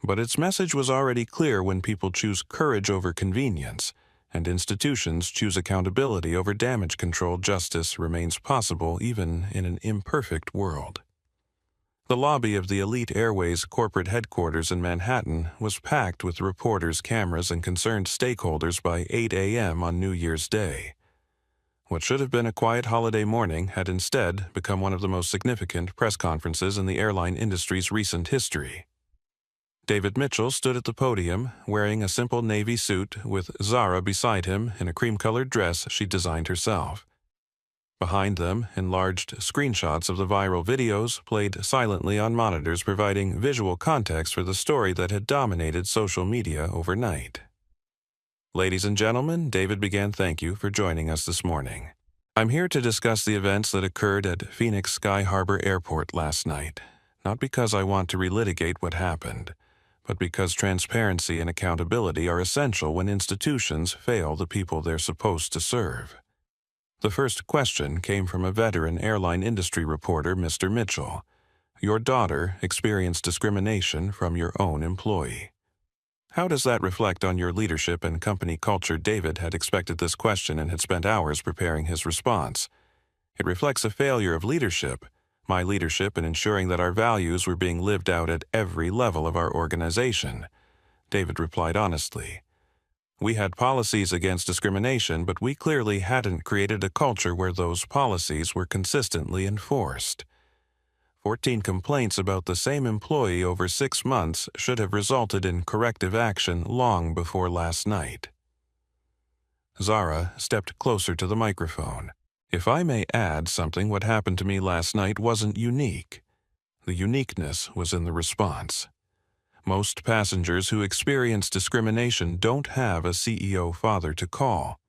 Speaker 1: but its message was already clear: when people choose courage over convenience, and institutions choose accountability over damage control, justice remains possible even in an imperfect world. The lobby of the Elite Airways corporate headquarters in Manhattan was packed with reporters, cameras, and concerned stakeholders by 8 a.m. on New Year's Day. What should have been a quiet holiday morning had instead become one of the most significant press conferences in the airline industry's recent history. David Mitchell stood at the podium, wearing a simple navy suit, with Zara beside him in a cream-colored dress she'd designed herself. Behind them, enlarged screenshots of the viral videos played silently on monitors, providing visual context for the story that had dominated social media overnight. "Ladies and gentlemen," David began, "thank you for joining us this morning. I'm here to discuss the events that occurred at Phoenix Sky Harbor Airport last night, not because I want to relitigate what happened, but because transparency and accountability are essential when institutions fail the people they're supposed to serve." The first question came from a veteran airline industry reporter, Mr. Mitchell. "Your daughter experienced discrimination from your own employee. How does that reflect on your leadership and company culture?" David had expected this question and had spent hours preparing his response. "It reflects a failure of leadership, my leadership in ensuring that our values were being lived out at every level of our organization," David replied honestly. "We had policies against discrimination, but we clearly hadn't created a culture where those policies were consistently enforced. 14 complaints about the same employee over 6 months should have resulted in corrective action long before last night." Zara stepped closer to the microphone. "If I may add something, what happened to me last night wasn't unique. The uniqueness was in the response. Most passengers who experience discrimination don't have a CEO father to call.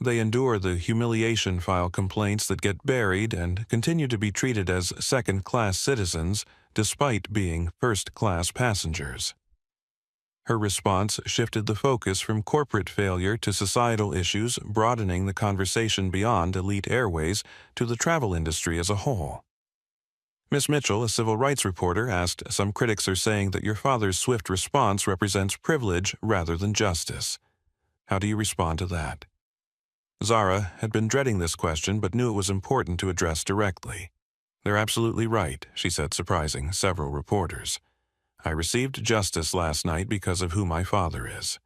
Speaker 1: They endure the humiliation file complaints that get buried and continue to be treated as second-class citizens despite being first-class passengers." Her response shifted the focus from corporate failure to societal issues, broadening the conversation beyond Elite Airways to the travel industry as a whole. Ms. Mitchell, a civil rights reporter, asked, "Some critics are saying that your father's swift response represents privilege rather than justice. How do you respond to that?" Zara had been dreading this question but knew it was important to address directly. "They're absolutely right," she said, surprising several reporters. "I received justice last night because of who my father is.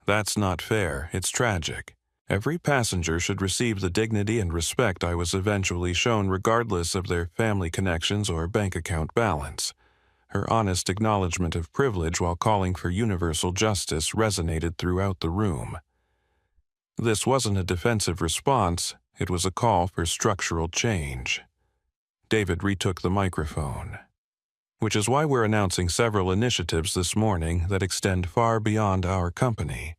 Speaker 1: That's not fair, it's tragic. Every passenger should receive the dignity and respect I was eventually shown regardless of their family connections or bank account balance." Her honest acknowledgement of privilege while calling for universal justice resonated throughout the room. This wasn't a defensive response, it was a call for structural change. David retook the microphone. "Which is why we're announcing several initiatives this morning that extend far beyond our company."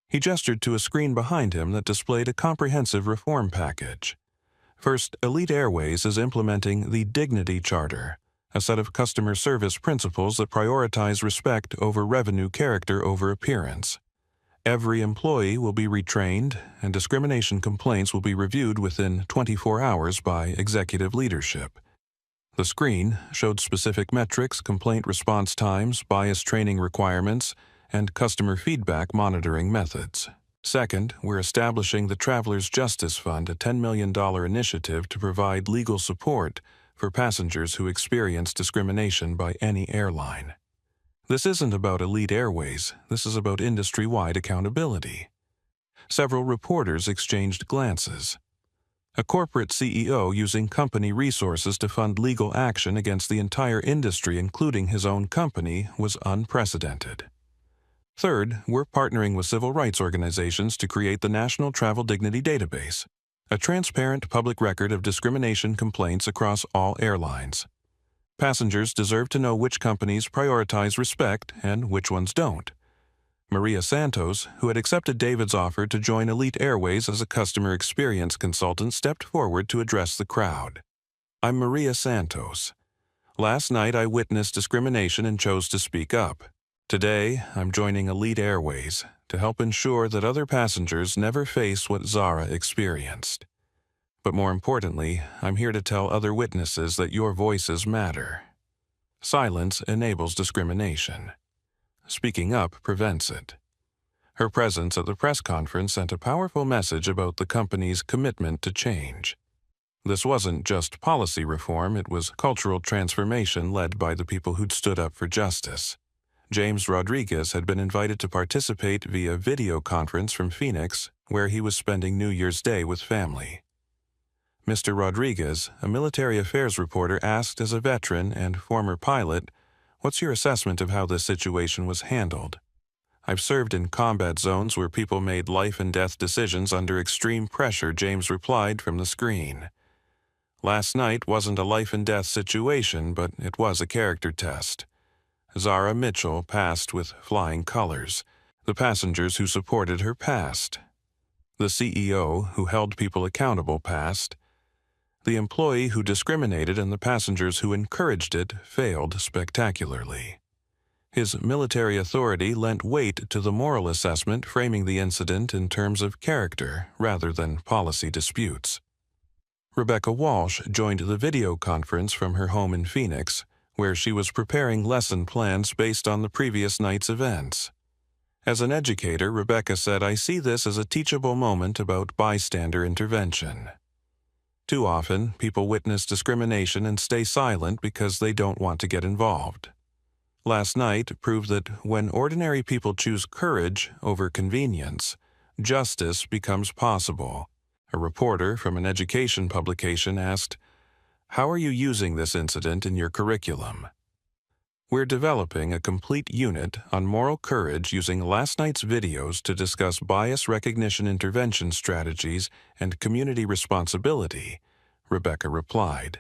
Speaker 1: He gestured to a screen behind him that displayed a comprehensive reform package. First, Elite Airways is implementing the Dignity Charter, a set of customer service principles that prioritize respect over revenue, character over appearance. Every employee will be retrained, and discrimination complaints will be reviewed within 24 hours by executive leadership. The screen showed specific metrics, complaint response times, bias training requirements, and customer feedback monitoring methods. Second, we're establishing the Travelers Justice Fund, a $10 million initiative to provide legal support for passengers who experience discrimination by any airline. This isn't about Elite Airways, this is about industry-wide accountability. Several reporters exchanged glances. A corporate CEO using company resources to fund legal action against the entire industry, including his own company, was unprecedented. Third, we're partnering with civil rights organizations to create the National Travel Dignity Database, a transparent public record of discrimination complaints across all airlines. Passengers deserve to know which companies prioritize respect and which ones don't. Maria Santos, who had accepted David's offer to join Elite Airways as a customer experience consultant, stepped forward to address the crowd. "I'm Maria Santos. Last night I witnessed discrimination and chose to speak up. Today, I'm joining Elite Airways to help ensure that other passengers never face what Zara experienced. But more importantly, I'm here to tell other witnesses that your voices matter. Silence enables discrimination. Speaking up prevents it." Her presence at the press conference sent a powerful message about the company's commitment to change. This wasn't just policy reform, it was cultural transformation led by the people who'd stood up for justice. James Rodriguez had been invited to participate via video conference from Phoenix, where he was spending New Year's Day with family. Mr. Rodriguez, a military affairs reporter, asked as a veteran and former pilot, "What's your assessment of how this situation was handled?" "I've served in combat zones where people made life-and-death decisions under extreme pressure," James replied from the screen. "Last night wasn't a life-and-death situation, but it was a character test. Zara Mitchell passed with flying colors. The passengers who supported her passed. The CEO, who held people accountable, passed. The employee who discriminated and the passengers who encouraged it failed spectacularly." His military authority lent weight to the moral assessment, framing the incident in terms of character rather than policy disputes. Rebecca Walsh joined the video conference from her home in Phoenix, where she was preparing lesson plans based on the previous night's events. As an educator, Rebecca said, "I see this as a teachable moment about bystander intervention. Too often, people witness discrimination and stay silent because they don't want to get involved. Last night proved that when ordinary people choose courage over convenience, justice becomes possible." A reporter from an education publication asked, "How are you using this incident in your curriculum?" "We're developing a complete unit on moral courage using last night's videos to discuss bias recognition intervention strategies and community responsibility," Rebecca replied.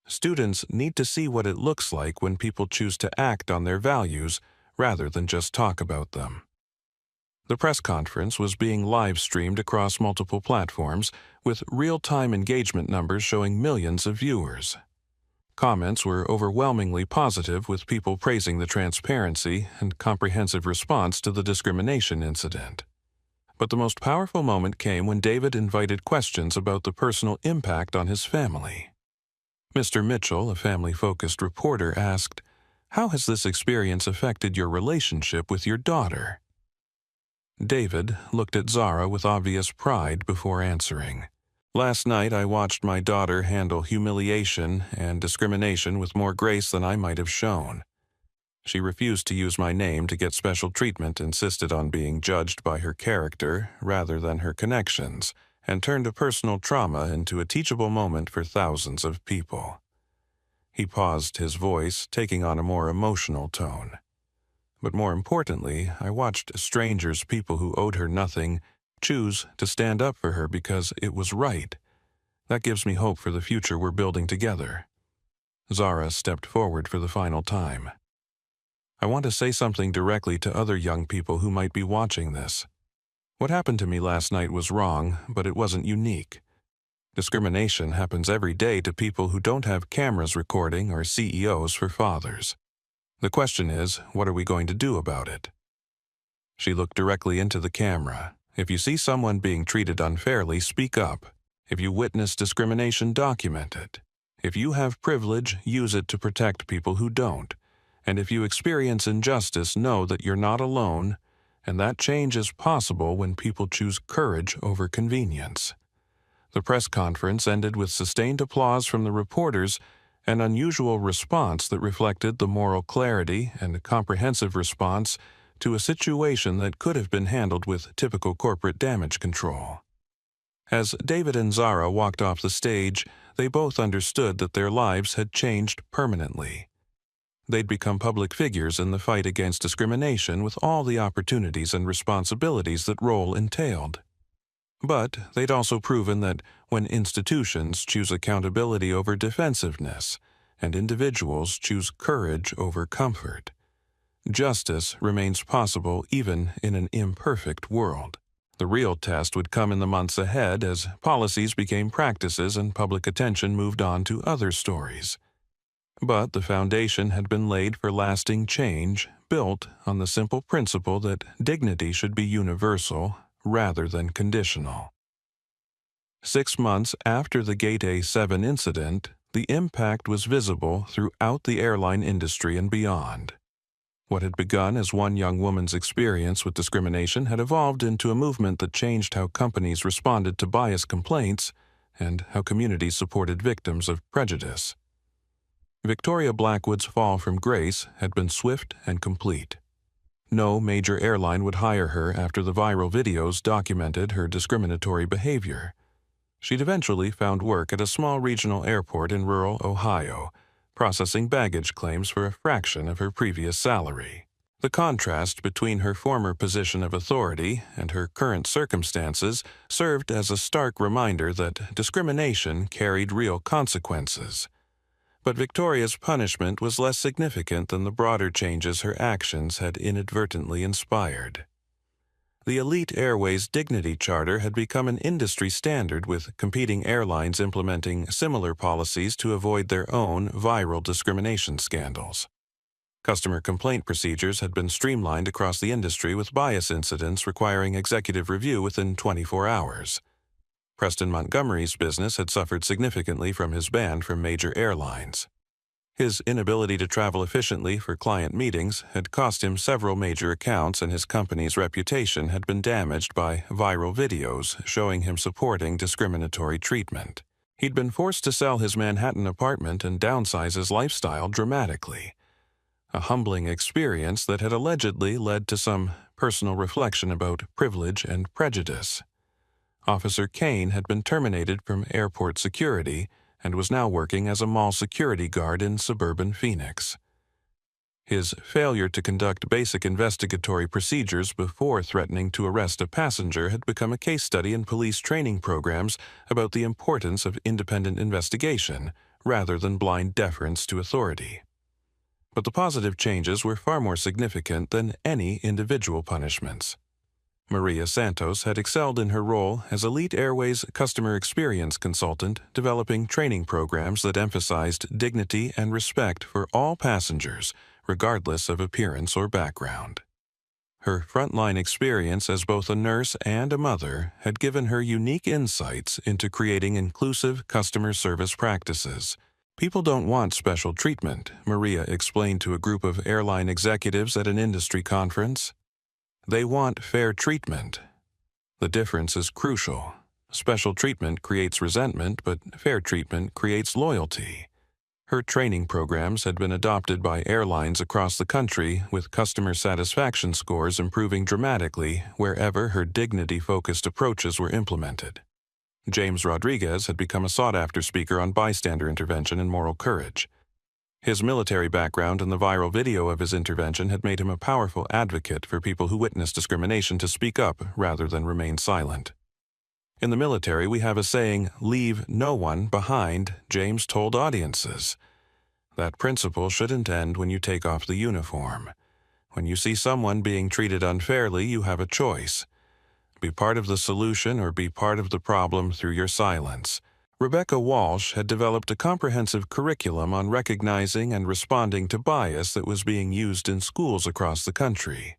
Speaker 1: "Students need to see what it looks like when people choose to act on their values rather than just talk about them." The press conference was being live-streamed across multiple platforms, with real-time engagement numbers showing millions of viewers. Comments were overwhelmingly positive, with people praising the transparency and comprehensive response to the discrimination incident. But the most powerful moment came when David invited questions about the personal impact on his family. Mr. Mitchell, a family-focused reporter, asked, "How has this experience affected your relationship with your daughter?" David looked at Zara with obvious pride before answering. "Last night I watched my daughter handle humiliation and discrimination with more grace than I might have shown. She refused to use my name to get special treatment, insisted on being judged by her character rather than her connections, and turned a personal trauma into a teachable moment for thousands of people." He paused, his voice taking on a more emotional tone. "But more importantly, I watched strangers, people who owed her nothing, choose to stand up for her because it was right. That gives me hope for the future we're building together." Zara stepped forward for the final time. "I want to say something directly to other young people who might be watching this. What happened to me last night was wrong, but it wasn't unique. Discrimination happens every day to people who don't have cameras recording or CEOs for fathers. The question is, what are we going to do about it?" She looked directly into the camera. "If you see someone being treated unfairly, speak up. If you witness discrimination, document it. If you have privilege, use it to protect people who don't. And if you experience injustice, know that you're not alone, and that change is possible when people choose courage over convenience. The press conference ended with sustained applause from the reporters, an unusual response that reflected the moral clarity and comprehensive response to a situation that could have been handled with typical corporate damage control. As David and Zara walked off the stage, they both understood that their lives had changed permanently. They'd become public figures in the fight against discrimination with all the opportunities and responsibilities that role entailed. But they'd also proven that when institutions choose accountability over defensiveness, and individuals choose courage over comfort, justice remains possible even in an imperfect world. The real test would come in the months ahead as policies became practices and public attention moved on to other stories. But the foundation had been laid for lasting change, built on the simple principle that dignity should be universal rather than conditional. 6 months after the Gate A7 incident, the impact was visible throughout the airline industry and beyond. What had begun as one young woman's experience with discrimination had evolved into a movement that changed how companies responded to bias complaints and how communities supported victims of prejudice. Victoria Blackwood's fall from grace had been swift and complete. No major airline would hire her after the viral videos documented her discriminatory behavior. She'd eventually found work at a small regional airport in rural Ohio, processing baggage claims for a fraction of her previous salary. The contrast between her former position of authority and her current circumstances served as a stark reminder that discrimination carried real consequences. But Victoria's punishment was less significant than the broader changes her actions had inadvertently inspired. The Elite Airways Dignity Charter had become an industry standard, with competing airlines implementing similar policies to avoid their own viral discrimination scandals. Customer complaint procedures had been streamlined across the industry, with bias incidents requiring executive review within 24 hours. Preston Montgomery's business had suffered significantly from his ban from major airlines. His inability to travel efficiently for client meetings had cost him several major accounts, and his company's reputation had been damaged by viral videos showing him supporting discriminatory treatment. He'd been forced to sell his Manhattan apartment and downsize his lifestyle dramatically, a humbling experience that had allegedly led to some personal reflection about privilege and prejudice. Officer Kane had been terminated from airport security and was now working as a mall security guard in suburban Phoenix. His failure to conduct basic investigatory procedures before threatening to arrest a passenger had become a case study in police training programs about the importance of independent investigation rather than blind deference to authority. But the positive changes were far more significant than any individual punishments. Maria Santos had excelled in her role as Elite Airways customer experience consultant, developing training programs that emphasized dignity and respect for all passengers, regardless of appearance or background. Her frontline experience as both a nurse and a mother had given her unique insights into creating inclusive customer service practices. "People don't want special treatment," Maria explained to a group of airline executives at an industry conference. "They want fair treatment. The difference is crucial. Special treatment creates resentment, but fair treatment creates loyalty." Her training programs had been adopted by airlines across the country, with customer satisfaction scores improving dramatically wherever her dignity-focused approaches were implemented. James Rodriguez had become a sought-after speaker on bystander intervention and moral courage. His military background and the viral video of his intervention had made him a powerful advocate for people who witness discrimination to speak up rather than remain silent. "In the military, we have a saying, 'Leave no one behind,'" James told audiences. "That principle shouldn't end when you take off the uniform. When you see someone being treated unfairly, you have a choice. Be part of the solution or be part of the problem through your silence." Rebecca Walsh had developed a comprehensive curriculum on recognizing and responding to bias that was being used in schools across the country.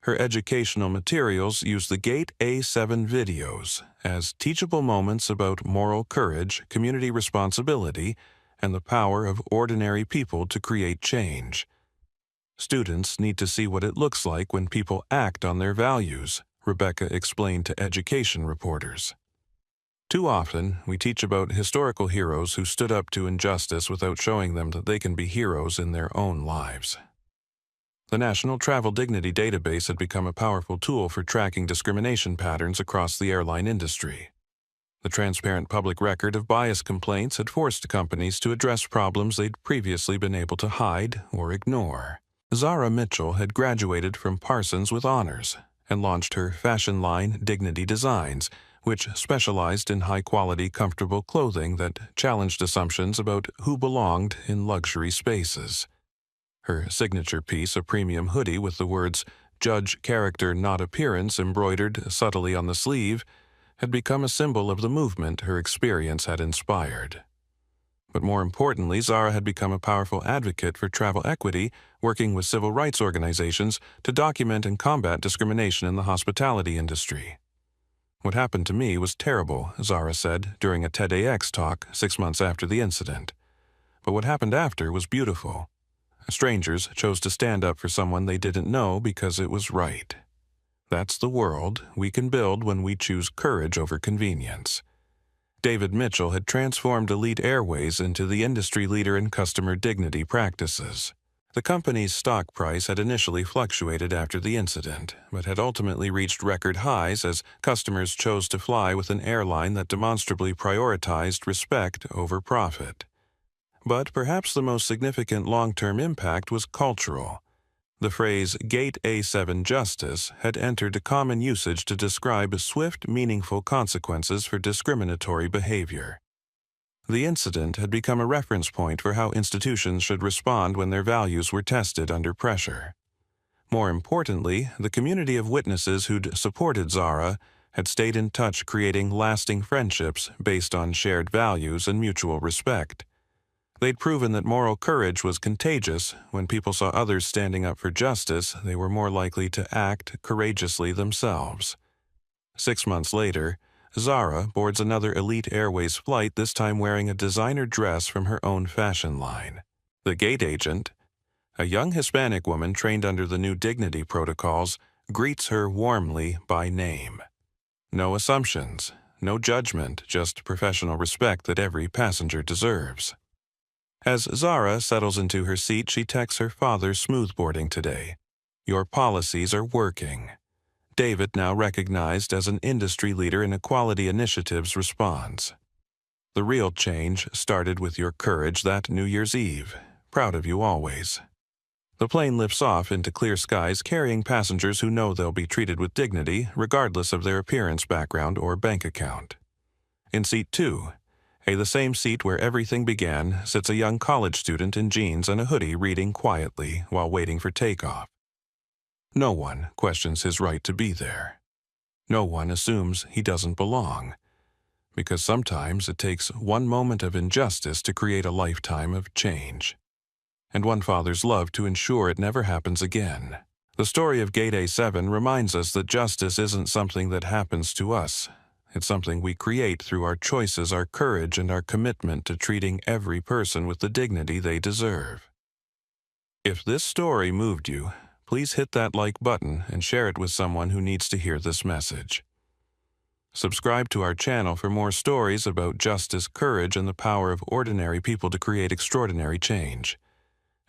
Speaker 1: Her educational materials used the Gate A7 videos as teachable moments about moral courage, community responsibility, and the power of ordinary people to create change. Students need to see what it looks like when people act on their values, Rebecca explained to education reporters. Too often, we teach about historical heroes who stood up to injustice without showing them that they can be heroes in their own lives. The National Travel Dignity Database had become a powerful tool for tracking discrimination patterns across the airline industry. The transparent public record of bias complaints had forced companies to address problems they'd previously been able to hide or ignore. Zara Mitchell had graduated from Parsons with honors and launched her fashion line Dignity Designs, which specialized in high-quality, comfortable clothing that challenged assumptions about who belonged in luxury spaces. Her signature piece, a premium hoodie with the words, "Judge Character, Not Appearance," embroidered subtly on the sleeve, had become a symbol of the movement her experience had inspired. But more importantly, Zara had become a powerful advocate for travel equity, working with civil rights organizations to document and combat discrimination in the hospitality industry. "What happened to me was terrible," Zara said during a TEDx talk 6 months after the incident. "But what happened after was beautiful. Strangers chose to stand up for someone they didn't know because it was right. That's the world we can build when we choose courage over convenience." David Mitchell had transformed Elite Airways into the industry leader in customer dignity practices. The company's stock price had initially fluctuated after the incident, but had ultimately reached record highs as customers chose to fly with an airline that demonstrably prioritized respect over profit. But perhaps the most significant long-term impact was cultural. The phrase Gate A7 justice had entered common usage to describe swift, meaningful consequences for discriminatory behavior. The incident had become a reference point for how institutions should respond when their values were tested under pressure. More importantly, the community of witnesses who'd supported Zara had stayed in touch, creating lasting friendships based on shared values and mutual respect. They'd proven that moral courage was contagious. When people saw others standing up for justice, they were more likely to act courageously themselves. 6 months later, Zara boards another Elite Airways flight, this time wearing a designer dress from her own fashion line. The gate agent, a young Hispanic woman trained under the new dignity protocols, greets her warmly by name. No assumptions, no judgment, just professional respect that every passenger deserves. As Zara settles into her seat, she texts her father smoothboarding today. "Your policies are working." David, now recognized as an industry leader in equality initiatives, responds. "The real change started with your courage that New Year's Eve. Proud of you always." The plane lifts off into clear skies, carrying passengers who know they'll be treated with dignity, regardless of their appearance, background, or bank account. In seat 2, the same seat where everything began, sits a young college student in jeans and a hoodie reading quietly while waiting for takeoff. No one questions his right to be there. No one assumes he doesn't belong, because sometimes it takes one moment of injustice to create a lifetime of change, and one father's love to ensure it never happens again. The story of Gate A7 reminds us that justice isn't something that happens to us. It's something we create through our choices, our courage, and our commitment to treating every person with the dignity they deserve. If this story moved you, please hit that like button and share it with someone who needs to hear this message. Subscribe to our channel for more stories about justice, courage, and the power of ordinary people to create extraordinary change.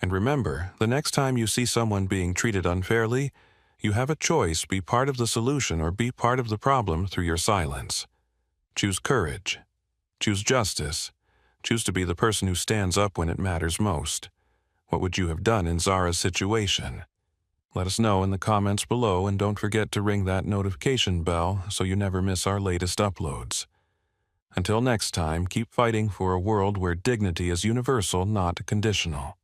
Speaker 1: And remember, the next time you see someone being treated unfairly, you have a choice: be part of the solution or be part of the problem through your silence. Choose courage. Choose justice. Choose to be the person who stands up when it matters most. What would you have done in Zara's situation? Let us know in the comments below, and don't forget to ring that notification bell so you never miss our latest uploads. Until next time, keep fighting for a world where dignity is universal, not conditional.